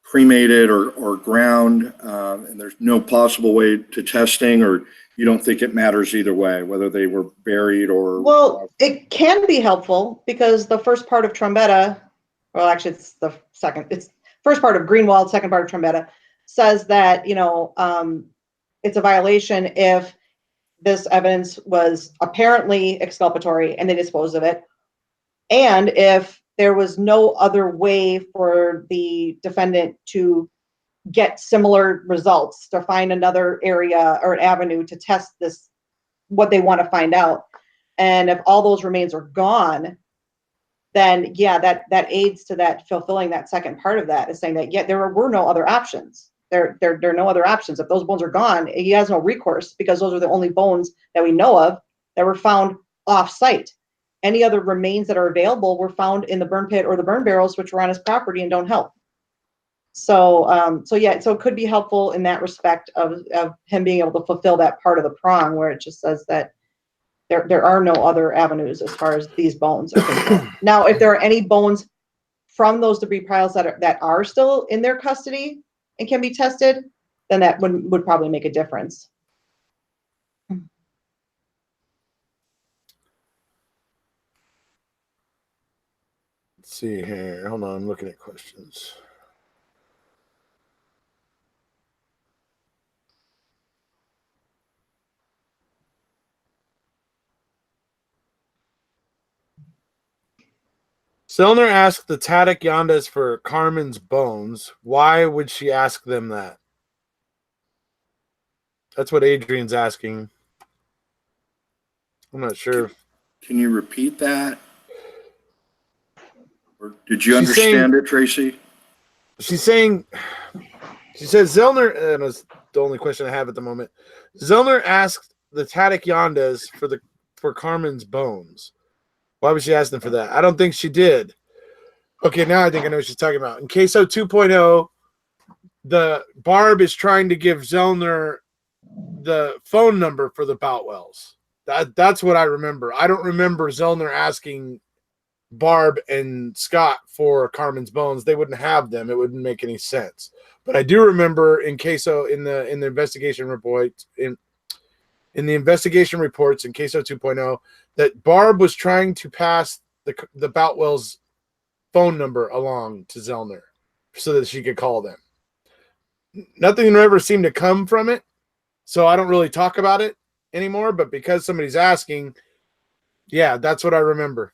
cremated or ground, and there's no possible way to testing, or you don't think it matters either way, whether they were buried or? Well, it can be helpful because the first part of Trombetta, well, actually it's the second, it's first part of Greenwald, second part of Trombetta, says that, it's a violation if this evidence was apparently exculpatory and they disposed of it, and if there was no other way for the defendant to get similar results, to find another area or an avenue to test this, what they want to find out. And if all those remains are gone, then yeah, that aids to that fulfilling that second part of that, is saying that, yeah, there were no other options. There are no other options. If those bones are gone, he has no recourse, because those are the only bones that we know of that were found off-site. Any other remains that are available were found in the burn pit or the burn barrels, which were on his property and don't help. So it could be helpful in that respect of him being able to fulfill that part of the prong where it just says that there are no other avenues as far as these bones are concerned. Now, if there are any bones from those debris piles that are still in their custody and can be tested, then that would probably make a difference. Let's see here. Hold on, I'm looking at questions. Selner asked the Tadic Yandas for Carmen's bones. Why would she ask them that? That's what Adrian's asking. I'm not sure. Can you repeat that? Or did you understand it, Tracie? She says Zellner, and it's the only question I have at the moment. Zellner asked the Tadic Yandas for Carmen's bones. Why was she asking for that? I don't think she did. Okay, now I think I know what she's talking about. In Queso 2.0, the Barb is trying to give Zellner the phone number for the Boutwells. That's what I remember. I don't remember Zellner asking Barb and Scott for Carmen's bones. They wouldn't have them. It wouldn't make any sense. But I do remember in Queso in the investigation report in the investigation reports in Queso 2.0 that Barb was trying to pass the Boutwells' phone number along to Zellner so that she could call them. Nothing ever seemed to come from it, so I don't really talk about it anymore. But because somebody's asking, yeah, that's what I remember.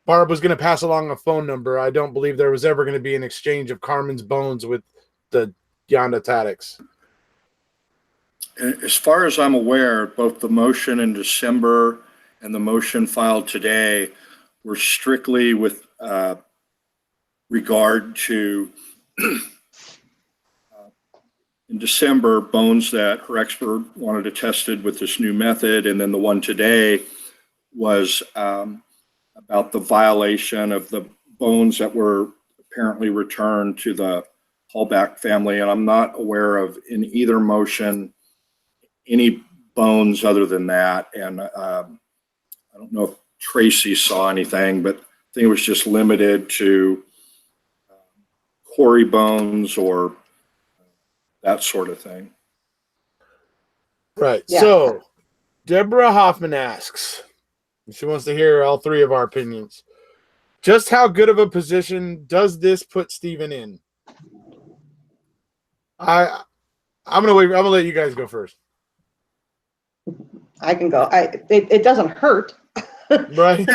Barb was going to pass along a phone number. I don't believe there was ever going to be an exchange of Carmen's bones with the Yonda Taddix. As far as I'm aware, both the motion in December and the motion filed today were strictly with regard to in December, bones that her expert wanted to tested with this new method, and then the one today was about the violation of the bones that were apparently returned to the Halbach family. And I'm not aware of in either motion any bones other than that. And I don't know if Tracie saw anything, but I think it was just limited to Quarry bones or that sort of thing. Right. Yeah. So Deborah Hoffman asks, she wants to hear all three of our opinions. Just how good of a position does this put Steven in? I'm gonna wait. I'm gonna let you guys go first. I can go. It doesn't hurt. Right.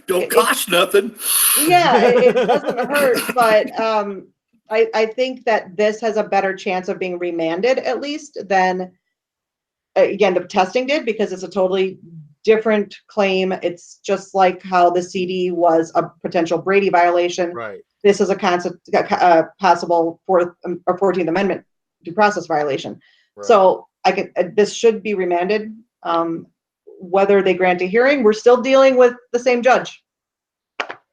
Don't cost nothing. Yeah, it doesn't hurt, but I think that this has a better chance of being remanded at least than again the testing did, because it's a totally different claim. It's just like how the CD was a potential Brady violation. Right. This is a possible 14th Amendment due process violation. Right. So this should be remanded. Whether they grant a hearing, we're still dealing with the same judge.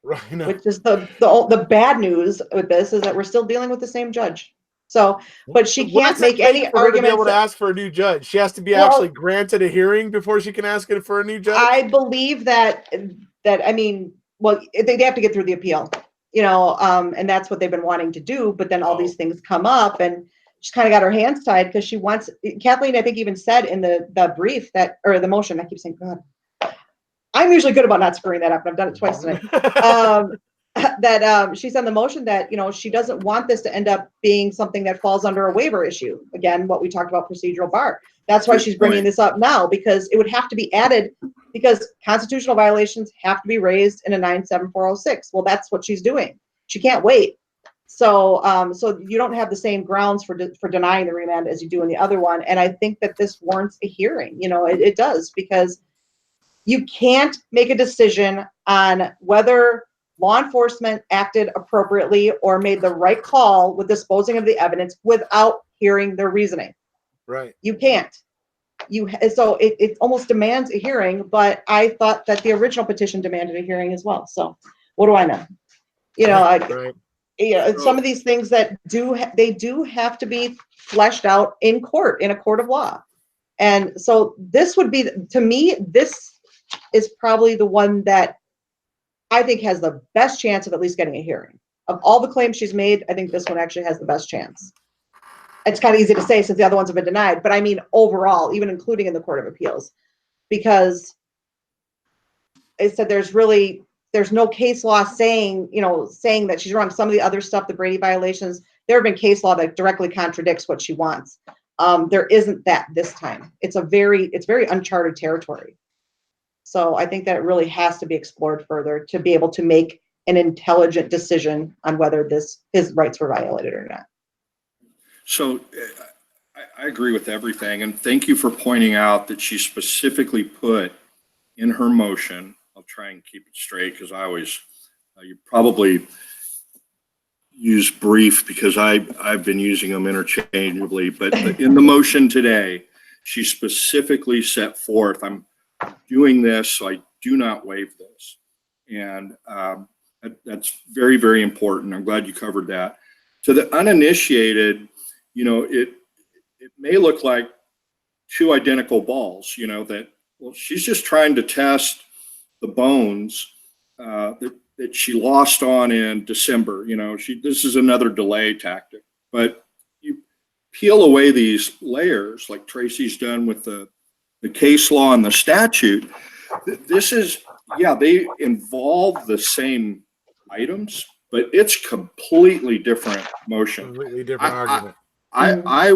Right. No. Which is the bad news with this is that we're still dealing with the same judge. So, but she What can't does it make any for her to be able arguments. to ask for a new judge? She has to be actually granted a hearing before she can ask it for a new judge. I believe that I mean, well, they have to get through the appeal, and that's what they've been wanting to do. But then all these things come up, and she's kind of got her hands tied because she wants. Kathleen, I think, even said in the brief or the motion. I keep saying, God, I'm usually good about not screwing that up. I've done it twice tonight. That she said in the motion that she doesn't want this to end up being something that falls under a waiver issue. Again, what we talked about, procedural bar. That's why she's bringing this up now, because it would have to be added, because constitutional violations have to be raised in a 97406. Well, that's what she's doing. She can't wait. So you don't have the same grounds for denying the remand as you do in the other one. And I think that this warrants a hearing. It does, because you can't make a decision on whether law enforcement acted appropriately or made the right call with disposing of the evidence without hearing their reasoning. Right. You can't. So it almost demands a hearing, but I thought that the original petition demanded a hearing as well. So what do I know? Right. Some of these things that do have to be fleshed out in court, in a court of law. And so this would be, to me, this is probably the one that I think has the best chance of at least getting a hearing. Of all the claims she's made, I think this one actually has the best chance. It's kind of easy to say since the other ones have been denied, but I mean overall, even including in the Court of Appeals, because it said there's no case law saying that she's wrong. Some of the other stuff, the Brady violations, there have been case law that directly contradicts what she wants. There isn't that this time. It's very uncharted territory. So I think that it really has to be explored further to be able to make an intelligent decision on whether his rights were violated or not. So I agree with everything. And thank you for pointing out that she specifically put in her motion, I'll try and keep it straight because I always, you probably use brief because I've been using them interchangeably, but in the motion today, she specifically set forth, I'm doing this, so I do not waive this. And that's very, very important. I'm glad you covered that. To the uninitiated, it may look like two identical balls, well, she's just trying to test the bones that she lost on in December. This is another delay tactic. But you peel away these layers, like Tracie's done with the case law and the statute. This is, they involve the same items, but it's completely different motion. Completely different argument. I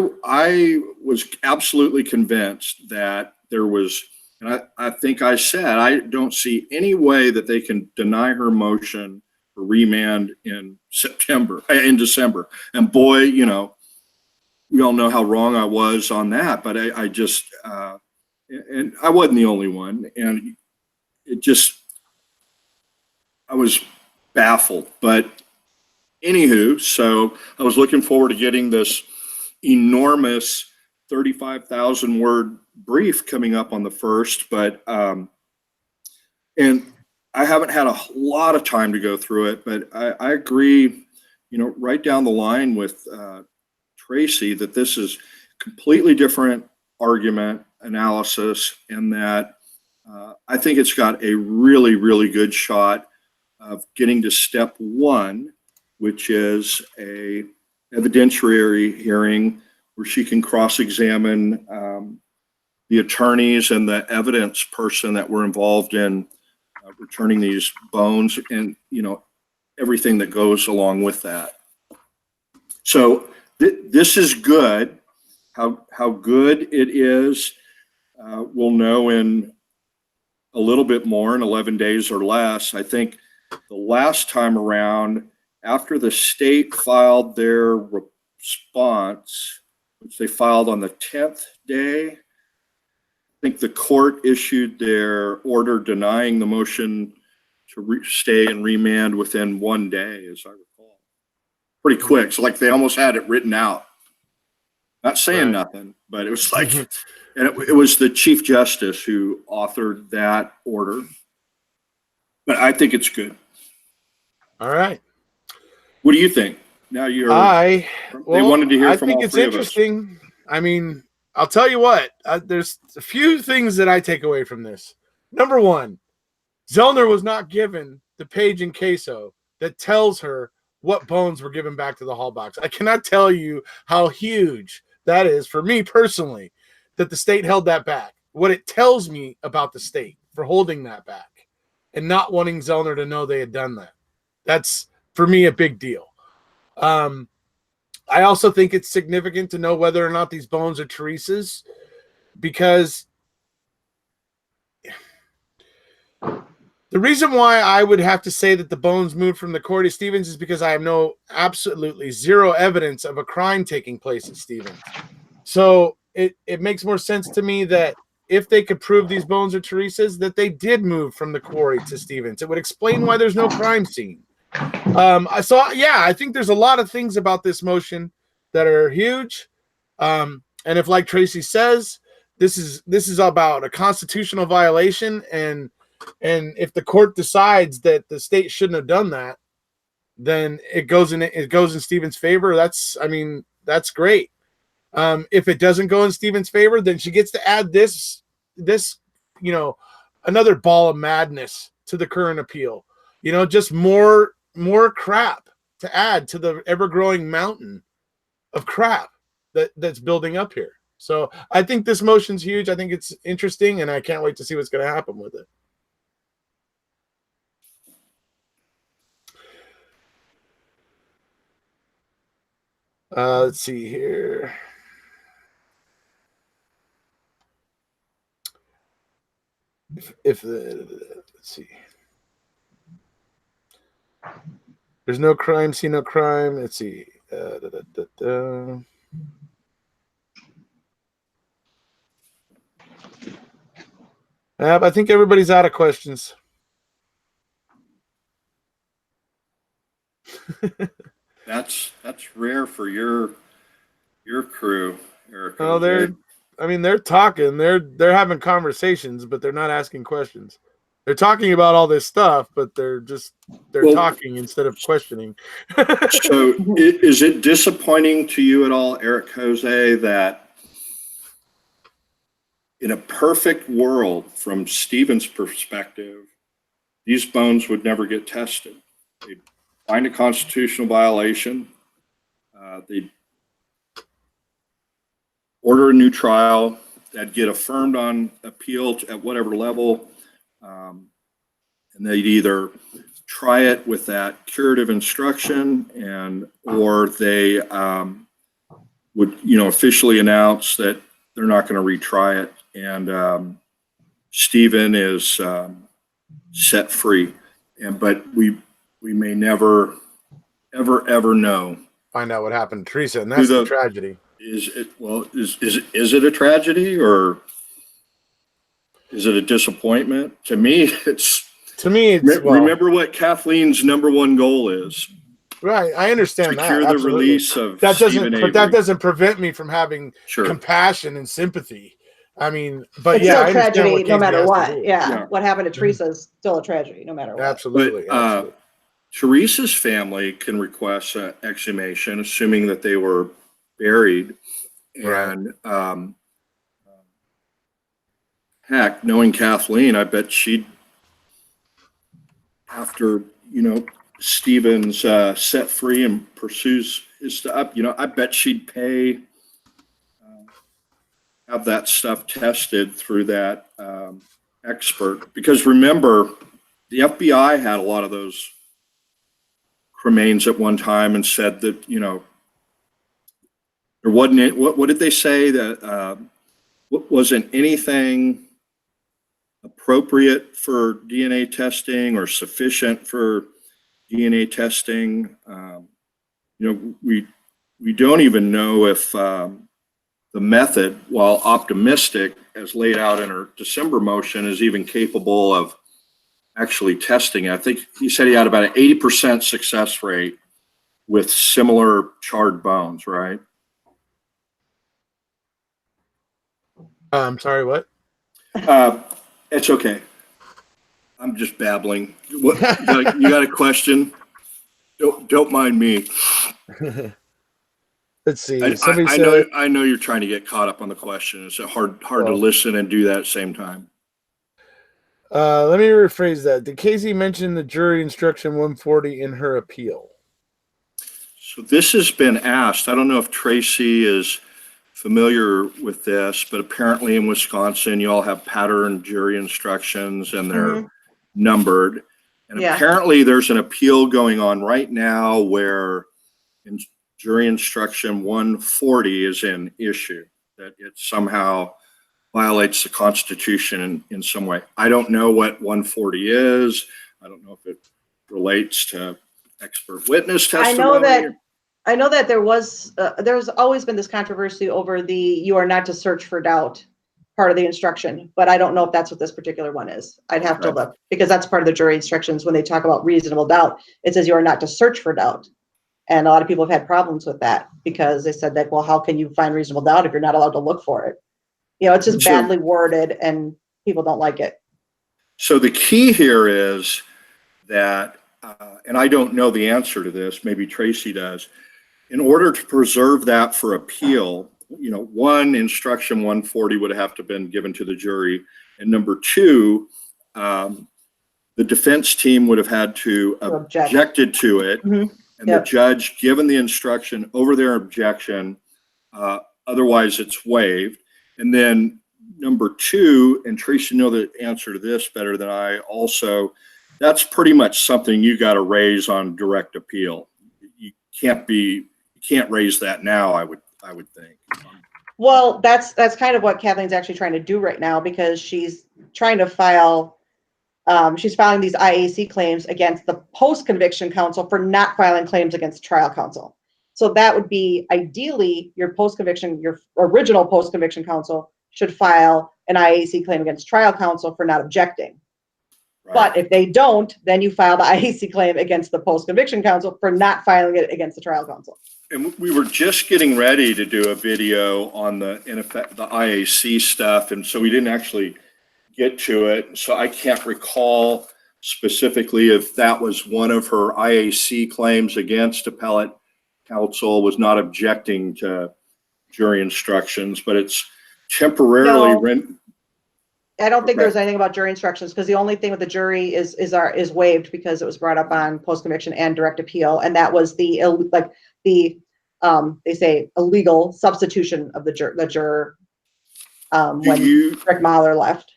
was absolutely convinced that there was, and I think I said, I don't see any way that they can deny her motion for remand in December. And boy, we all know how wrong I was on that, but I just, and I wasn't the only one. And I was baffled. But anywho, so I was looking forward to getting this enormous 35,000 word brief coming up on the 1st, but and I haven't had a lot of time to go through it, but I agree, right down the line with Tracie that this is completely different argument analysis, and that I think it's got a really, really good shot of getting to step 1, which is a evidentiary hearing where she can cross-examine the attorneys and the evidence person that were involved in returning these bones, and everything that goes along with that. So this is good. How good it is, we'll know in a little bit more, in 11 days or less. I think the last time around, after the state filed their response, which they filed on the 10th day, I think the court issued their order denying the motion to stay and remand within 1 day, as I recall. Pretty quick. So like they almost had it written out. Not saying nothing, but it was like, and it was the Chief Justice who authored that order. But I think it's good. All right. What do you think? Now they wanted to hear from all three of us. I think it's interesting. I mean, I'll tell you what, there's a few things that I take away from this. Number one, Zellner was not given the page in queso that tells her what bones were given back to the Halbachs. I cannot tell you how huge that is for me personally, that the state held that back. What it tells me about the state for holding that back and not wanting Zellner to know they had done that. That's, for me, a big deal. I also think it's significant to know whether or not these bones are Teresa's, because the reason why I would have to say that the bones moved from the Quarry to Stevens is because I have absolutely zero evidence of a crime taking place at Stevens. So it makes more sense to me that if they could prove these bones are Teresa's, that they did move from the Quarry to Stevens. It would explain why there's no crime scene. I think there's a lot of things about this motion that are huge. And if, like Tracie says, this is about a constitutional violation, and if the court decides that the state shouldn't have done that, then it goes in Stevens' favor. That's great. If it doesn't go in Stevens' favor, then she gets to add this another ball of madness to the current appeal. Just more crap to add to the ever-growing mountain of crap that's building up here. So I think this motion's huge. I think it's interesting, and I can't wait to see what's going to happen with it. Let's see here. Let's see. There's no crime, see no crime. Let's see. I think everybody's out of questions. That's rare for your crew, Erekose. Oh, I mean, they're talking, they're having conversations, but they're not asking questions. They're talking about all this stuff, but they're Well, talking instead of questioning. So is it disappointing to you at all, Erekose, that in a perfect world, from Stephen's perspective, these bones would never get tested? They'd find a constitutional violation. They'd order a new trial. That'd get affirmed on appeal at whatever level. And they'd either try it with that curative instruction or they would, officially announce that they're not going to retry it. And Stephen is set free. But we may never, ever know. Find out what happened to Tracie, and that's the tragedy. Is it a tragedy, or is it a disappointment? To me, it's remember what Kathleen's number one goal is. Right, I understand that. Secure the release of that Stephen doesn't, Avery. but that doesn't prevent me from having compassion and sympathy. I mean, but it's yeah, still a tragedy no matter what. Yeah, what happened to Teresa is still a tragedy no matter what. Absolutely. But Teresa's family can request an exhumation, assuming that they were buried. And heck, knowing Kathleen, I bet she'd, after Stephen's set free and pursues his stuff, I bet she'd pay, have that stuff tested through that expert. Because remember, the FBI had a lot of those remains at one time and said that, there wasn't, what did they say? That wasn't anything appropriate for DNA testing or sufficient for DNA testing. We don't even know if the method, while optimistic, as laid out in her December motion, is even capable of actually testing. I think he said he had about an 80% success rate with similar charred bones, right? I'm sorry, what? It's okay. I'm just babbling. What, you got a question? Don't mind me. Let's see. I know you're trying to get caught up on the question. It's hard to listen and do that at the same time. Let me rephrase that. Did Casey mention the jury instruction 140 in her appeal? So this has been asked. I don't know if Tracie is familiar with this, but apparently in Wisconsin, you all have pattern jury instructions and they're numbered. And apparently there's an appeal going on right now where jury instruction 140 is an issue, that it somehow violates the Constitution in some way. I don't know what 140 is. I don't know if it relates to expert witness testimony. I know that there's always been this controversy over the "you are not to search for doubt" part of the instruction, but I don't know if that's what this particular one is. I'd have to look, because that's part of the jury instructions. When they talk about reasonable doubt, it says you are not to search for doubt. And a lot of people have had problems with that because they said that, well, how can you find reasonable doubt if you're not allowed to look for it? It's just badly worded and people don't like it. So the key here is that, and I don't know the answer to this, maybe Tracie does, in order to preserve that for appeal, one, instruction 140 would have to have been given to the jury. And number two, the defense team would have had to objected to it. And the judge given the instruction over their objection, otherwise it's waived. And then number two, and Tracie know the answer to this better than I also, that's pretty much something you got to raise on direct appeal. You can't raise that now, I would think. Well, that's kind of what Kathleen's actually trying to do right now, because she's trying to file, she's filing these IAC claims against the post-conviction counsel for not filing claims against trial counsel. So that would be ideally your original post-conviction counsel should file an IAC claim against trial counsel for not objecting. Right. But if they don't, then you file the IAC claim against the post-conviction counsel for not filing it against the trial counsel. And we were just getting ready to do a video on the, in effect, the IAC stuff, and so we didn't actually get to it. So I can't recall specifically if that was one of her IAC claims against appellate counsel, was not objecting to jury instructions, but it's temporarily No. I don't think Okay. there's anything about jury instructions, because the only thing with the jury is waived because it was brought up on post-conviction and direct appeal, and that was the they say illegal substitution of the juror when Rick Mahler left.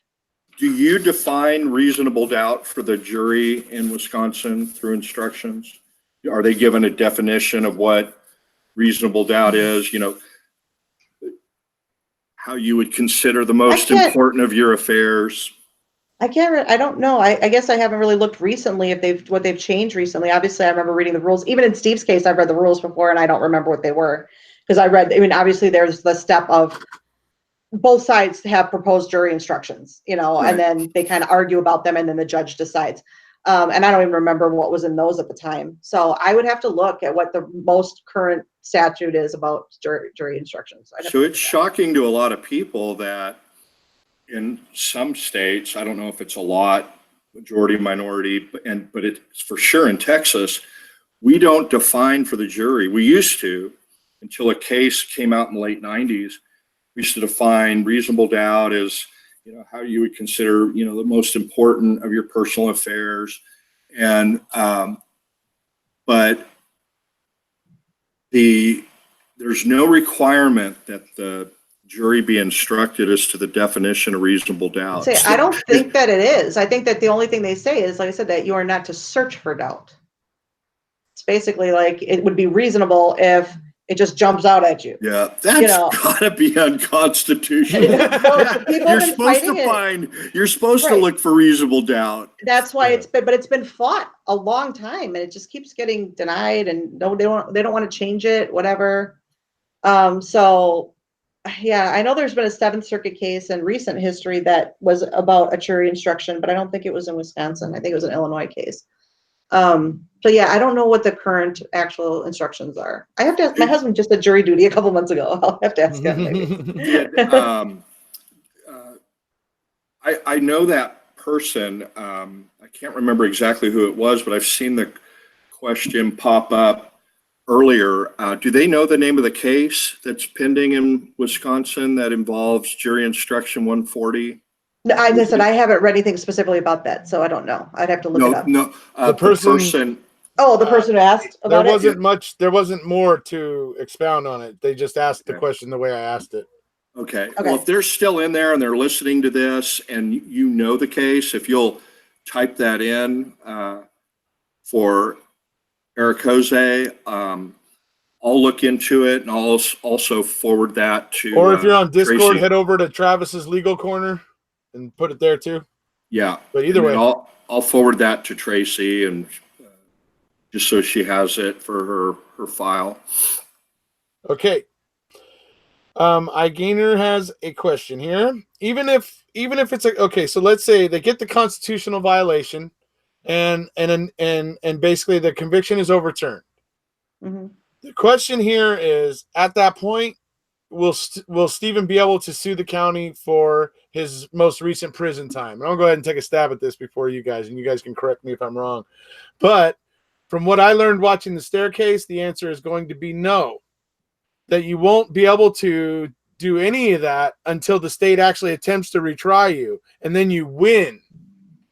Do you define reasonable doubt for the jury in Wisconsin through instructions? Are they given a definition of what reasonable doubt is? You know, how you would consider the most important of your affairs? I don't know. I guess I haven't really looked recently if what they've changed recently. Obviously, I remember reading the rules. Even in Steve's case, I've read the rules before and I don't remember what they were, because I mean, obviously there's the step of both sides have proposed jury instructions, you know, Right. and then they kind of argue about them and then the judge decides. And I don't even remember what was in those at the time. So I would have to look at what the most current statute is about jury instructions. So it's shocking to a lot of people that in some states, I don't know if it's a lot, majority, minority, but it's for sure in Texas, we don't define for the jury. We used to, until a case came out in the late 90s. We used to define reasonable doubt as, you know, how you would consider, you know, the most important of your personal affairs. And, but there's no requirement that the jury be instructed as to the definition of reasonable doubt. I don't think that it is. I think that the only thing they say is, like I said, that you are not to search for doubt. It's basically like it would be reasonable if it just jumps out at you. Yeah, that's gotta be unconstitutional. You're supposed to look for reasonable doubt. That's why but it's been fought a long time, and it just keeps getting denied, and no, they don't want to change it, whatever. So yeah, I know there's been a 7th Circuit case in recent history that was about a jury instruction, but I don't think it was in Wisconsin. I think it was an Illinois case. So yeah, I don't know what the current actual instructions are. I have to ask, my husband just did jury duty a couple months ago. I'll have to ask him maybe. I know that person. I can't remember exactly who it was, but I've seen the question pop up earlier. Do they know the name of the case that's pending in Wisconsin that involves jury instruction 140? I said I haven't read anything specifically about that, so I don't know. I'd have to look it up. No, the person. Oh, the person who asked about it? There wasn't more to expound on it. They just asked the question the way I asked it. Okay. Well, if they're still in there and they're listening to this and you know the case, if you'll type that in for Erekose, I'll look into it, and I'll also forward that to. Or if you're on Discord, Tracie. Head over to Travis's Legal Corner and put it there too. Yeah. But either way, I'll forward that to Tracie, and just so she has it for her file. Okay. iGainer has a question here. Even if it's okay, so let's say they get the constitutional violation, and basically the conviction is overturned. Mm-hmm. The question here is, at that point, will Stephen be able to sue the county for his most recent prison time? And I'll go ahead and take a stab at this before you guys, and you guys can correct me if I'm wrong. But from what I learned watching The Staircase, the answer is going to be no. That you won't be able to do any of that until the state actually attempts to retry you, and then you win.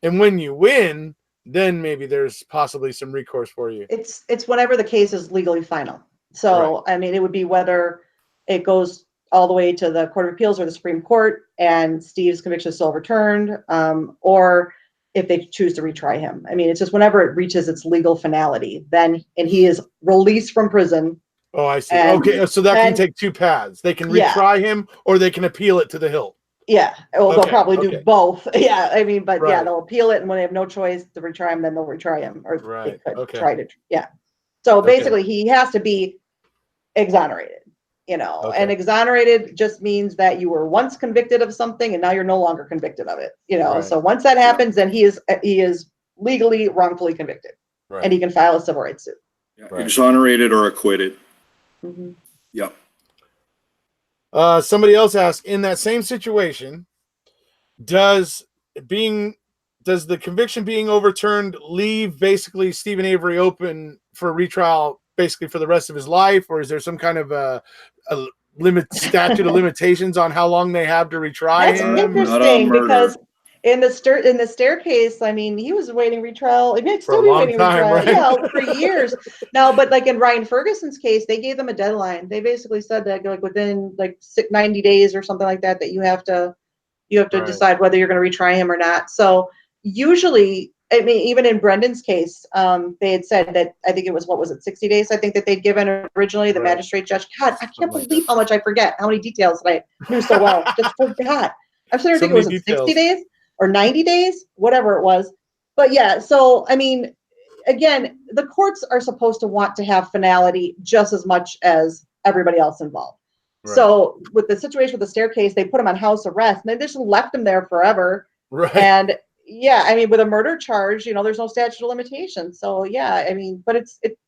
And when you win, then maybe there's possibly some recourse for you. It's whenever the case is legally final. So, right. I mean, it would be whether it goes all the way to the Court of Appeals or the Supreme Court and Steve's conviction is still overturned, or if they choose to retry him. I mean, it's just whenever it reaches its legal finality, then, and he is released from prison. Oh, I see. Okay, so that can take two paths. They can retry him, or they can appeal it to the hill. Yeah, well, they'll probably do both. Yeah, I mean, but yeah, they'll appeal it, and when they have no choice to retry him, then they'll retry him, or they could try to, So basically, he has to be exonerated, you know, and exonerated just means that you were once convicted of something, and now you're no longer convicted of it, you know. So once that happens, then he is legally wrongfully convicted, and he can file a civil rights suit. Exonerated or acquitted. Mm-hmm. Yep. Somebody else asked, in that same situation, does the conviction being overturned leave basically Stephen Avery open for retrial basically for the rest of his life, or is there some kind of a statute of limitations on how long they have to retry That's him? Not on interesting murder. because in the staircase, I mean, he was waiting retrial. He may For a still be long waiting time, retrial, right? yeah, for years now. But like in Ryan Ferguson's case, they gave them a deadline. They basically said that like within like 90 days or something like that, that you have to Right. decide whether you're going to retry him or not. So usually, I mean, even in Brendan's case, they had said that, I think it was, what was it, 60 days, I think, that they'd given originally, the Right. magistrate judge. God, I can't Something like believe that. how much I forget, how many details that I knew so well. Just forgot. I'm sitting there So thinking, many was it 60 details. days or 90 days? Whatever it was. But yeah, so, I mean, again, the courts are supposed to want to have finality just as much as everybody else involved. Right. So with the situation with the staircase, they put him on house arrest and they just left him there forever. Right. And yeah, I mean, with a murder charge, you know, there's no statute of limitations. So yeah, I mean, but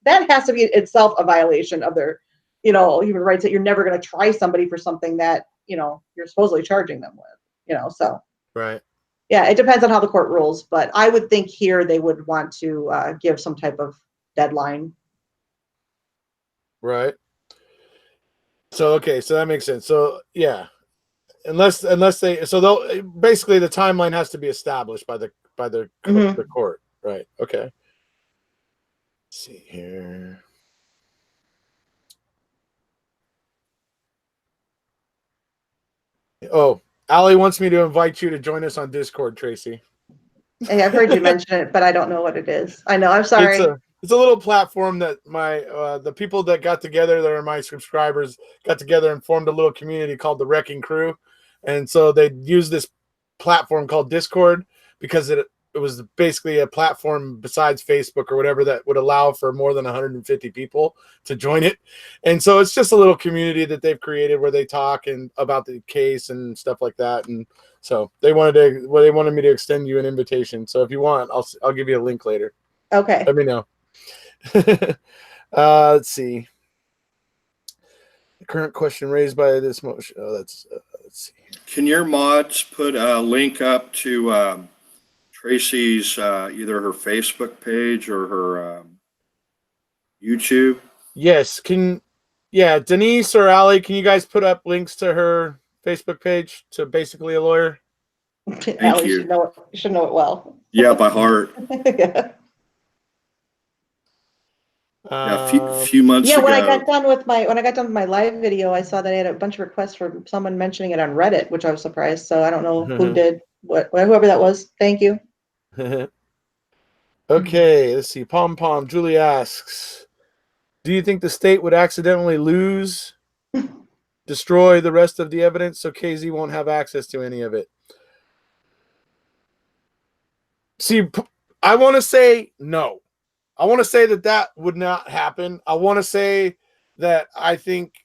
that has to be itself a violation of their, you know, human rights, that you're never going to try somebody for something that, you know, you're supposedly charging them with, you know, so. Right. Yeah, it depends on how the court rules, but I would think here they would want to give some type of deadline. Right. So, okay, so that makes sense. So, yeah, unless they, so they'll basically the timeline has to be established by the Mhm. the court, right? Okay. Let's see here. Oh, Allie wants me to invite you to join us on Discord, Tracie. Hey, I've heard you mention it, but I don't know what it is. I know. I'm sorry. It's a little platform that my the people that got together that are my subscribers got together and formed a little community called the Wrecking Crew, and so they use this platform called Discord because it was basically a platform besides Facebook or whatever that would allow for more than 150 people to join it, and so it's just a little community that they've created where they talk and about the case and stuff like that, and so they wanted me to extend you an invitation. So if you want, I'll give you a link later. Okay. Let me know. Let's see. The current question raised by this motion. Oh, let's see. Can your mods put a link up to Tracie's either her Facebook page or her YouTube? Yes. Yeah, Denise or Allie, can you guys put up links to her Facebook page to Basically a Lawyer? Allie you. should know it well. Yeah, by heart. Yeah. Yeah, a few months Yeah, ago. when I got done with my live video, I saw that I had a bunch of requests from someone mentioning it on Reddit, which I was surprised. So I don't know who did whoever that was. Thank you. Okay, let's see. Pom Pom. Julie asks, do you think the state would accidentally destroy the rest of the evidence so KZ won't have access to any of it? See, I want to say no. I want to say that would not happen. I want to say that I think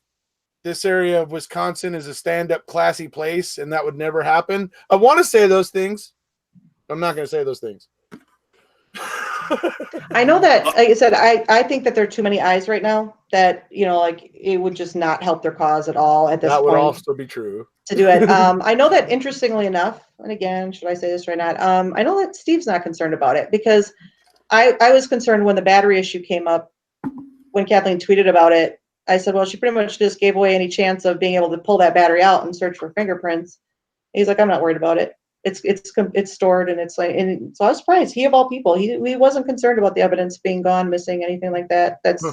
this area of Wisconsin is a stand-up, classy place, and that would never happen. I want to say those things. I'm not going to say those things. I know that, like I said, I think that there are too many eyes right now that, you know, like it would just not help their cause at all at this That would point also be true. to do it. I know that, interestingly enough, and again, should I say this or not? I know that Steve's not concerned about it because I was concerned when the battery issue came up, when Kathleen tweeted about it. I said, well, she pretty much just gave away any chance of being able to pull that battery out and search for fingerprints. He's like, I'm not worried about it. It's stored, and it's like, and so I was surprised. He of all people, he wasn't concerned about the evidence being gone, missing, anything like that. That's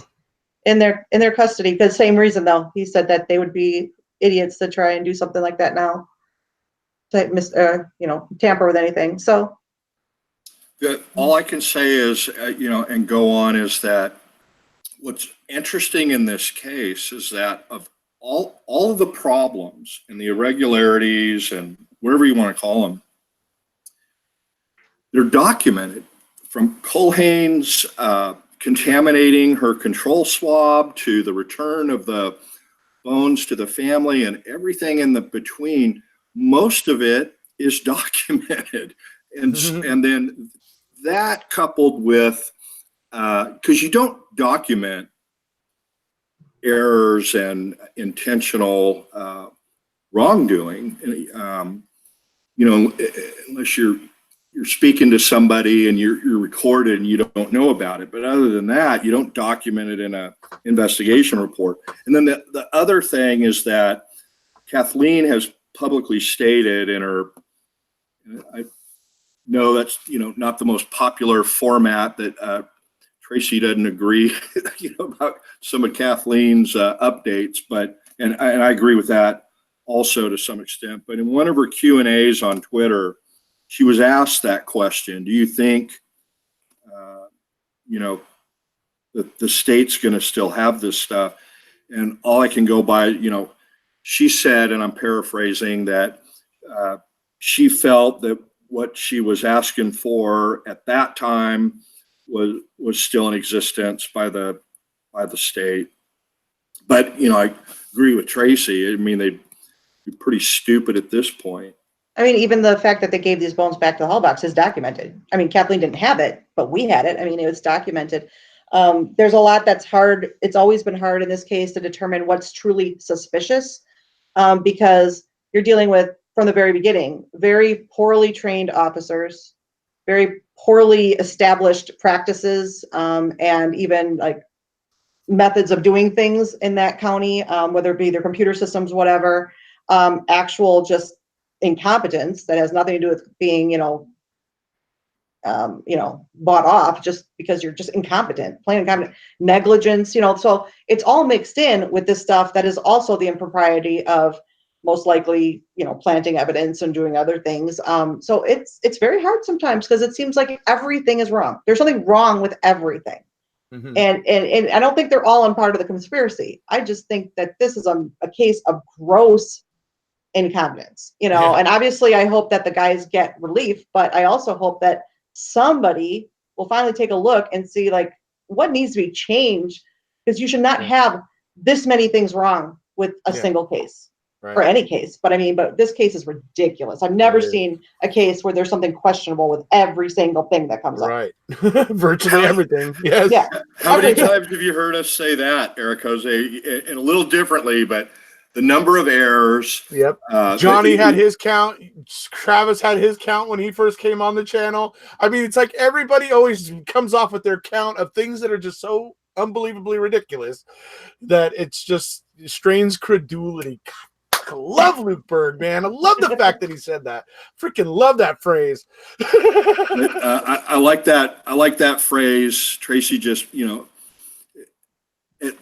in their custody. Because same reason though, he said that they would be idiots to try and do something like that now, to tamper with anything. So All I can say is, and go on, is that what's interesting in this case is that of all of the problems and the irregularities and whatever you want to call them, they're documented, from Culhane's contaminating her control swab to the return of the bones to the family and everything in the between. Most of it is documented, and then that coupled with because you don't document errors and intentional wrongdoing. Unless you're speaking to somebody and you're recorded and you don't know about it. But other than that, you don't document it in an investigation report. And then the other thing is that Kathleen has publicly stated in her, I know that's, not the most popular format, that Tracie doesn't agree, about some of Kathleen's updates, and I agree with that also to some extent. But in one of her Q&As on Twitter, she was asked that question: do you think, that the state's going to still have this stuff? And all I can go by, she said, and I'm paraphrasing, that she felt that what she was asking for at that time was still in existence by the state. But I agree with Tracie. I mean, they'd be pretty stupid at this point. I mean, even the fact that they gave these bones back to the Halbachs is documented. I mean, Kathleen didn't have it, but we had it. I mean, it was documented. There's a lot that's hard. It's always been hard in this case to determine what's truly suspicious, because you're dealing with, from the very beginning, very poorly trained officers, very poorly established practices, and even like methods of doing things in that county, whether it be their computer systems, whatever, actual just incompetence that has nothing to do with being, bought off just because you're just incompetent, plain incompetent, negligence, so it's all mixed in with this stuff that is also the impropriety of most likely, planting evidence and doing other things. So it's very hard sometimes because it seems like everything is wrong. There's something wrong with everything. Mm-hmm. And I don't think they're all on part of the conspiracy. I just think that this is a case of gross incompetence, and obviously I hope that the guys get relief, but I also hope that somebody will finally take a look and see like what needs to be changed, because you should not have this many things wrong with a single case. Right. Or any case, but this case is ridiculous. I've never seen a case where there's something questionable with every single thing that comes up. Right. Virtually everything. Yes. Yeah. How many times have you heard us say that, Erekose? And a little differently, but the number of errors. Yep. Johnny had his count. Travis had his count when he first came on the channel. I mean, it's like everybody always comes off with their count of things that are just so unbelievably ridiculous that it's just strains credulity. I love Luke Berg, man. I love the fact that he said that. Freaking love that phrase. I like that. I like that phrase. Tracie just,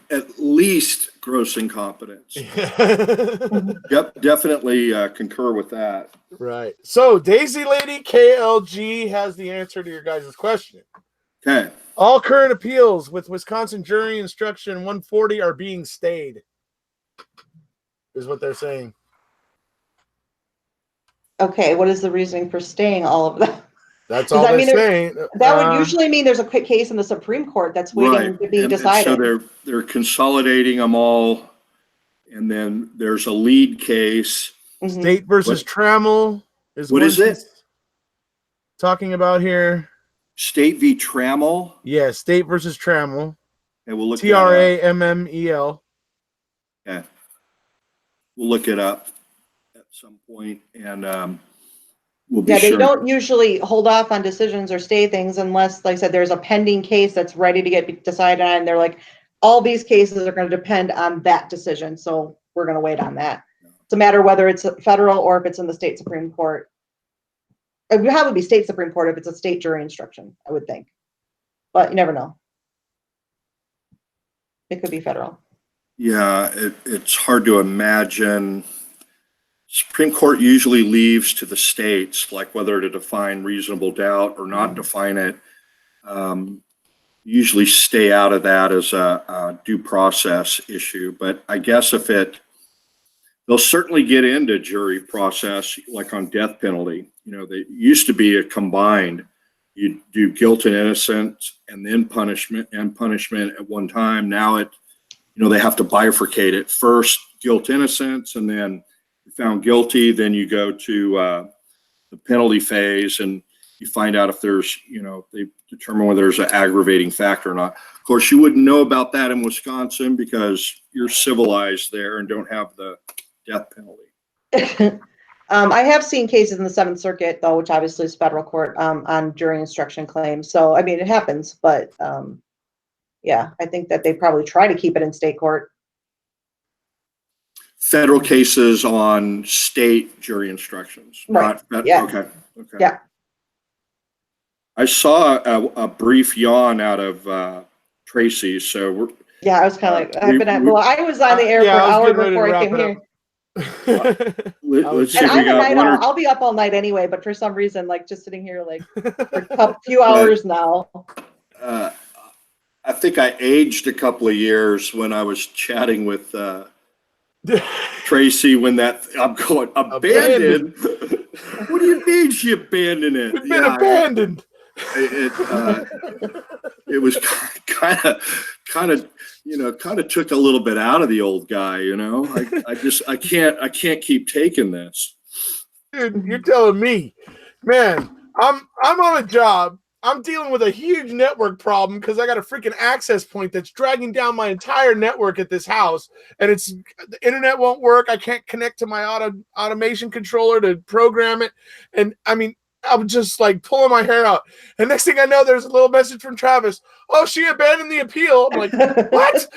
at least gross incompetence. Yep, definitely concur with that. Right. So Daisy Lady KLG has the answer to your guys' question. Okay. All current appeals with Wisconsin Jury Instruction 140 are being stayed, is what they're saying. Okay, what is the reasoning for staying all of them? That's all they're saying. That would usually mean there's a quick case in the Supreme Court that's waiting to be decided. So they're consolidating them all, and then there's a lead case. Mm-hmm. State versus Trammell is what is it? Talking about here. State v. Trammell. Yeah, State versus Trammell. And we'll look TRAMMEL. Yeah, we'll look it up at some point, and we'll be they sure. don't usually hold off on decisions or stay things unless, like I said, there's a pending case that's ready to get decided on. And they're like, all these cases are going to depend on that decision, so we're going to wait on that. It's a matter whether it's federal or if it's in the state Supreme Court. It would probably be state Supreme Court if it's a state jury instruction, I would think, but you never know. It could be federal. Yeah, it's hard to imagine. Supreme Court usually leaves to the states, like whether to define reasonable doubt or not define it. Usually stay out of that as a due process issue. But I guess they'll certainly get into jury process, like on death penalty. They used to be a combined. You do guilt and innocence and then punishment at one time. Now they have to bifurcate it. First, guilt, innocence, and then found guilty, then you go to the penalty phase. And you find out if there's, they determine whether there's an aggravating factor or not. Of course, you wouldn't know about that in Wisconsin because you're civilized there and don't have the death penalty. I have seen cases in the Seventh Circuit, though, which obviously is federal court, on jury instruction claims. So, I mean, it happens, but yeah, I think that they probably try to keep it in state court. Federal cases on state jury instructions. Right. Yeah. Okay. Yeah. I saw a brief yawn out of Tracie, so I was kind of like, I was on the air for an hour before I came here. Let's see and I'm a night owl. I'll be up all night anyway, but for some reason, like just sitting here like for a few hours now. I think I aged a couple of years when I was chatting with Tracie when I'm going, abandoned? What do you mean she abandoned it? We've been abandoned. It was kind of took a little bit out of the old guy, I can't keep taking this. Dude, you're telling me, man, I'm on a job. I'm dealing with a huge network problem because I got a freaking access point that's dragging down my entire network at this house, and the internet won't work. I can't connect to my automation controller to program it, and I mean, I'm just like pulling my hair out. And next thing I know, there's a little message from Travis. Oh, she abandoned the appeal. I'm like, what?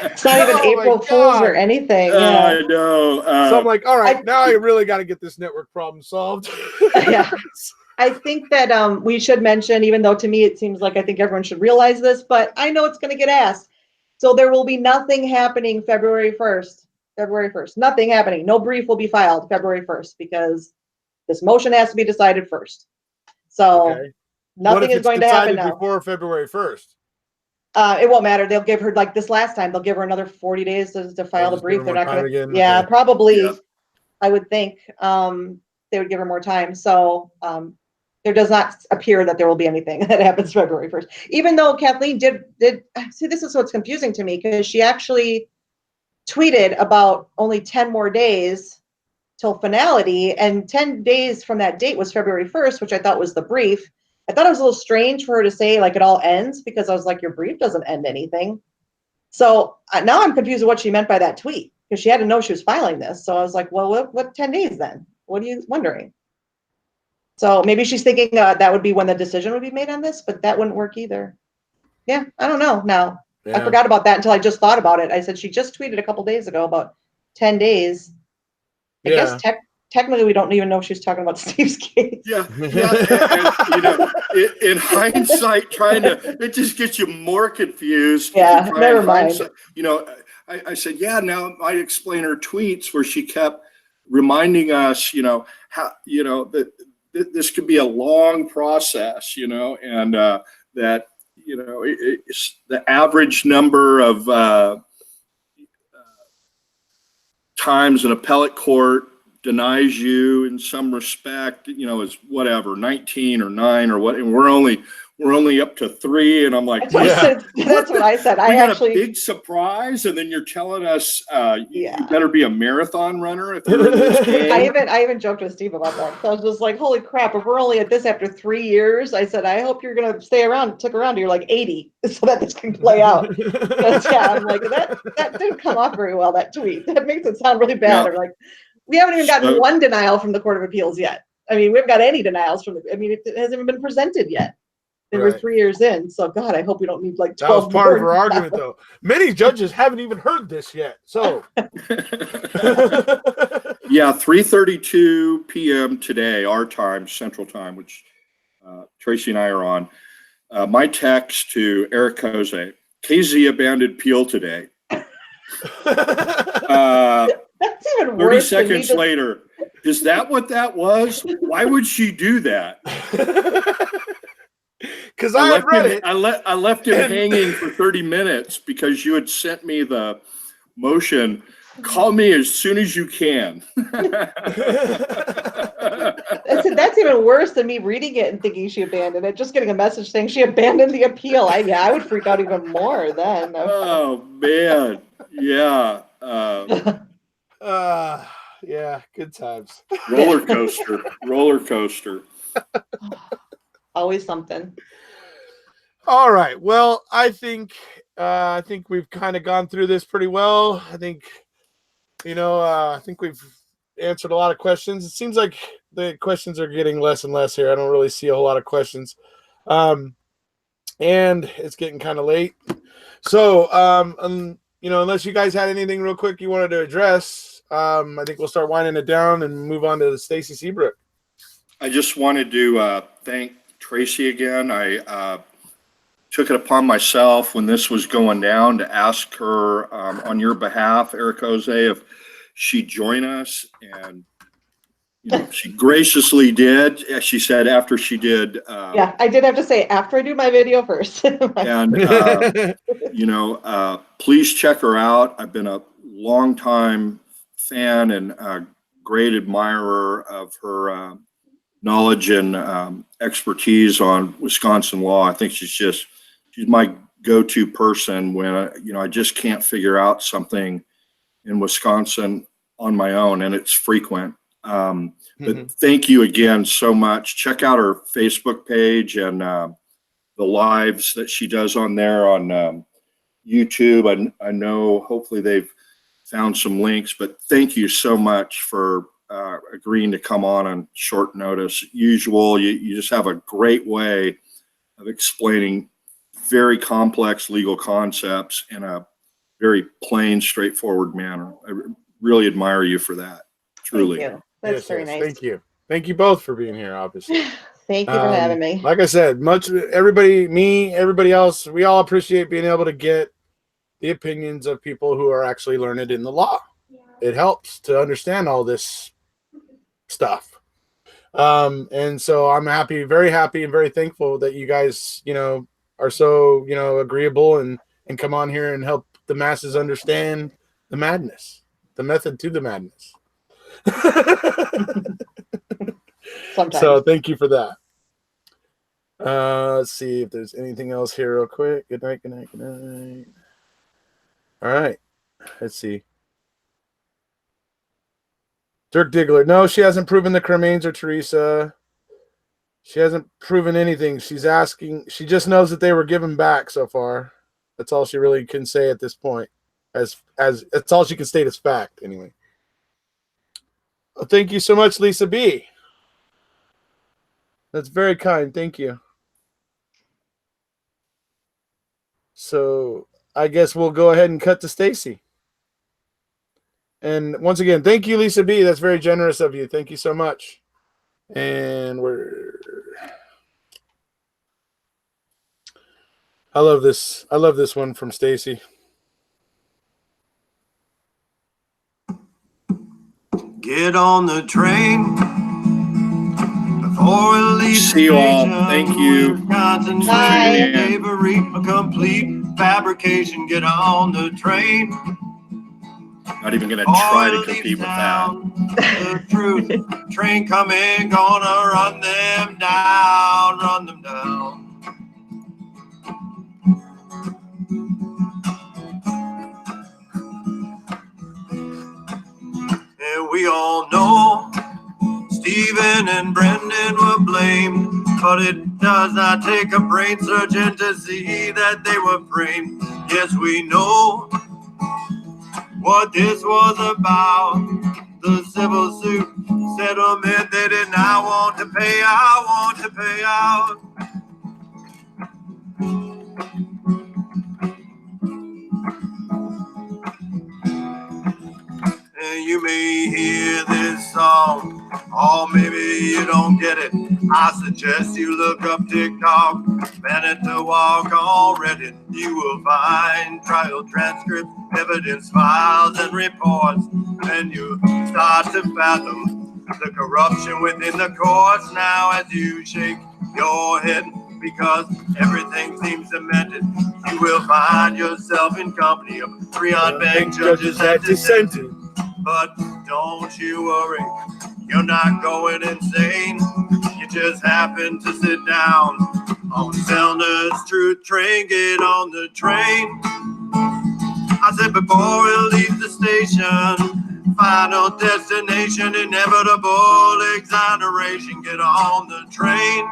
It's not even April Fools or anything. I know. So I'm like, all right, now I really got to get this network problem solved. Yeah. I think that we should mention, even though to me it seems like I think everyone should realize this, but I know it's going to get asked. So there will be nothing happening February 1st. Nothing happening. No brief will be filed February 1st because this motion has to be decided first. So nothing is going to happen now. Before February 1st? It won't matter. They'll give her, like this last time, they'll give her another 40 days to file the brief. They're not going to. Yeah, probably. Yeah. I would think they would give her more time. So there does not appear that there will be anything that happens February 1st. Even though Kathleen did see, this is what's confusing to me because she actually tweeted about only 10 more days till finality, and 10 days from that date was February 1st, which I thought was the brief. I thought it was a little strange for her to say like it all ends because I was like, your brief doesn't end anything. So now I'm confused with what she meant by that tweet because she had to know she was filing this. So I was like, well, what 10 days then? What are you wondering? So maybe she's thinking that would be when the decision would be made on this, but that wouldn't work either. Yeah, I don't know now. Yeah. I forgot about that until I just thought about it. I said she just tweeted a couple days ago about 10 days. I guess technically we don't even know if she's talking about Steve's case. Yeah. And, in hindsight, it just gets you more confused. Yeah, never mind. I said, yeah, now I explain her tweets where she kept reminding us, how, that this could be a long process, and that, it's the average number of times an appellate court denies you in some respect, is whatever, 19 or 9 or what, and we're only up to 3, and I'm like, that's what I said. I actually a big surprise, and then you're telling us you better be a marathon runner if you're in this game. I even joked with Steve about that. So I was just like, holy crap, if we're only at this after 3 years, I said, I hope you're gonna stick around till you're like 80 so that this can play out. I'm like, that didn't come off very well, that tweet. That makes it sound really bad. Or like, we haven't even gotten one denial from the Court of Appeals yet. I mean, we haven't got any denials it hasn't even been presented yet. And we're 3 years in, so God, I hope we don't need like 12. That was part of her argument, though. Many judges haven't even heard this yet. So, 3:32 p.m. today, our time, Central Time, which Tracie and I are on. My text to Erekose: KZ abandoned appeal today. That's even worse. 30 seconds later, is that what that was? Why would she do that? Because I read it. I left him hanging for 30 minutes because you had sent me the motion. Call me as soon as you can. That's even worse than me reading it and thinking she abandoned it. Just getting a message saying she abandoned the appeal. I would freak out even more then. Oh man, yeah. Yeah, good times. Roller coaster, roller coaster. Always something. All right. Well, I think we've kind of gone through this pretty well. I think I think we've answered a lot of questions. It seems like the questions are getting less and less here. I don't really see a whole lot of questions. And it's getting kind of late. So, unless you guys had anything real quick you wanted to address, I think we'll start winding it down and move on to Stacie Seabrook. I just wanted to thank Tracie again. I took it upon myself when this was going down to ask her on your behalf, Erekose, if she'd join us, and she graciously did. She said after she did. Yeah, I did have to say after I do my video first. And please check her out. I've been a longtime fan and great admirer of her knowledge and expertise on Wisconsin law. I think she's my go-to person when I just can't figure out something in Wisconsin on my own, and it's frequent. But thank you again so much. Check out her Facebook page and the lives that she does on there on YouTube. I know hopefully they've found some links, but thank you so much for agreeing to come on short notice. Usual, you just have a great way of explaining very complex legal concepts in a very plain, straightforward manner. I really admire you for that. Truly. Thank you. That's very nice. Thank you. Thank you both for being here, obviously. Thank you for having me. Like I said, everybody else, we all appreciate being able to get the opinions of people who are actually learned in the law. It helps to understand all this stuff. And so I'm very happy and very thankful that you guys, are so, agreeable and come on here and help the masses understand the madness, the method to the madness. Sometimes. So thank you for that. Let's see if there's anything else here real quick. Good night. All right. Let's see. Dirk Diggler. No, she hasn't proven the cremains or Teresa. She hasn't proven anything. She's asking. She just knows that they were given back so far. That's all she really can say at this point. As that's all she can state as fact anyway. Well, thank you so much, Lisa B. That's very kind. Thank you. So I guess we'll go ahead and cut to Stacie. And once again, thank you, Lisa B. That's very generous of you. Thank you so much. And I love this. I love this one from Stacie. Get on the train before it leaves. See you all. Thank you. Bye. Slavery, a complete fabrication. Get on the train. Not even going to try to compete with that. The truth. Train coming, gonna run them down, run them down. And we all know Stephen and Brendan were blamed, but it does not take a brain surgeon to see that they were framed. Yes, we know what this was about. The civil suit settlement they did not want to pay out. And you may hear this song, or maybe you don't get it. I suggest you look up TikTok, Minute to Walk on Reddit. You will find trial transcripts, evidence files, and reports. And you start to fathom the corruption within the courts now as you shake your head, because everything seems cemented. You will find yourself in company of 3 unbanked judges that dissented. But don't you worry, you're not going insane. You just happen to sit down on Zellner's Truth Train. Get on the train. I said before it leaves the station, final destination, inevitable exoneration. Get on the train,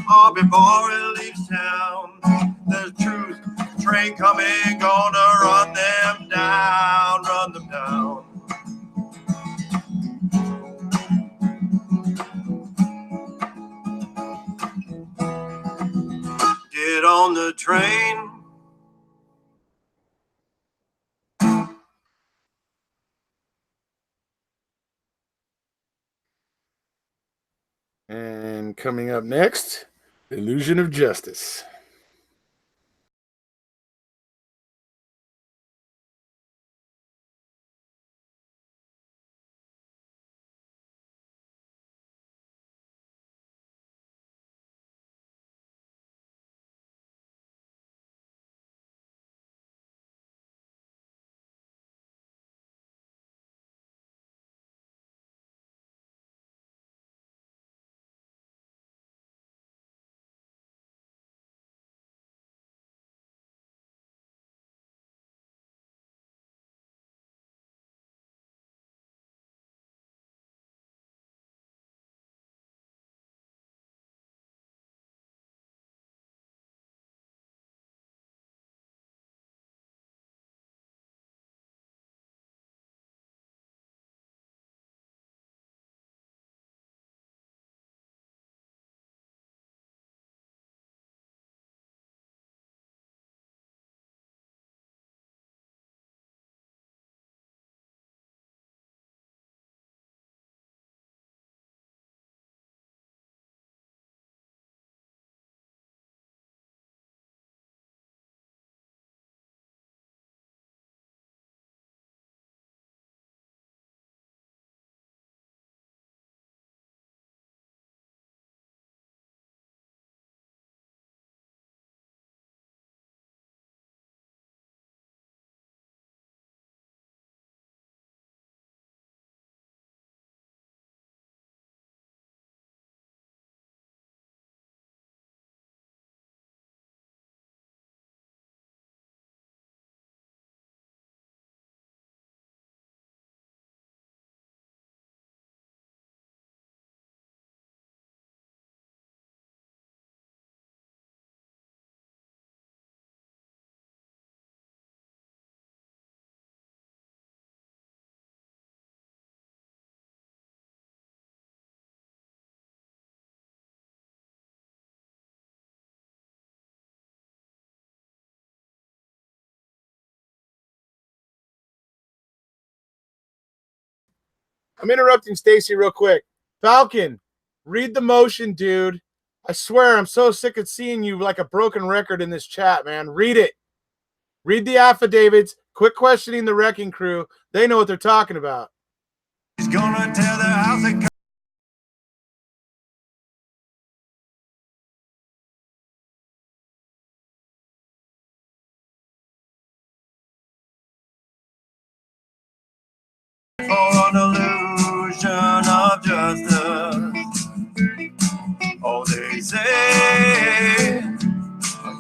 or before it leaves town. There's truth, train coming, gonna run them down, run them down. Get on the train. And coming up next, Illusion of Justice. I'm interrupting Stacy real quick. Falcon, read the motion, dude. I swear I'm so sick of seeing you like a broken record in this chat, man. Read it. Read the affidavits. Quit questioning the wrecking crew. They know what they're talking about. He's gonna tear their house and for an illusion of justice. Oh, they say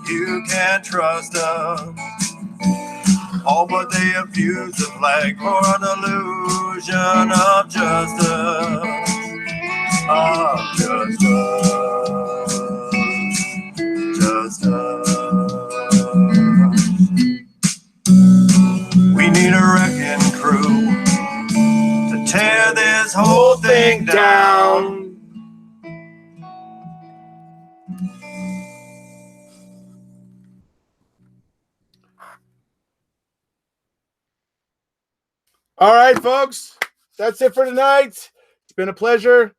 you can't trust us. Oh, but they abuse the flag for an illusion of justice. Of justice. We need a wrecking crew to tear this whole thing down. All right, folks. That's it for tonight. It's been a pleasure.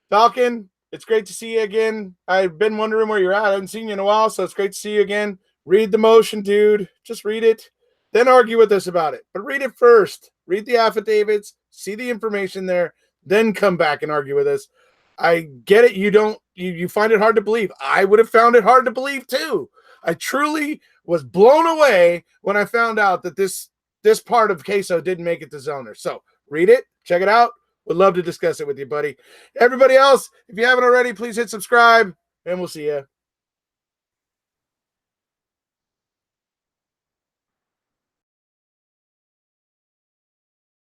Falcon, it's great to see you again. I've been wondering where you're at. I haven't seen you in a while, so it's great to see you again. Read the motion, dude. Just read it. Then argue with us about it. But read it first. Read the affidavits. See the information there. Then come back and argue with us. I get it. You find it hard to believe. I would have found it hard to believe too. I truly was blown away when I found out that this part of queso didn't make it to Zoner. So read it. Check it out. Would love to discuss it with you, buddy. Everybody else, if you haven't already, please hit subscribe, and we'll see you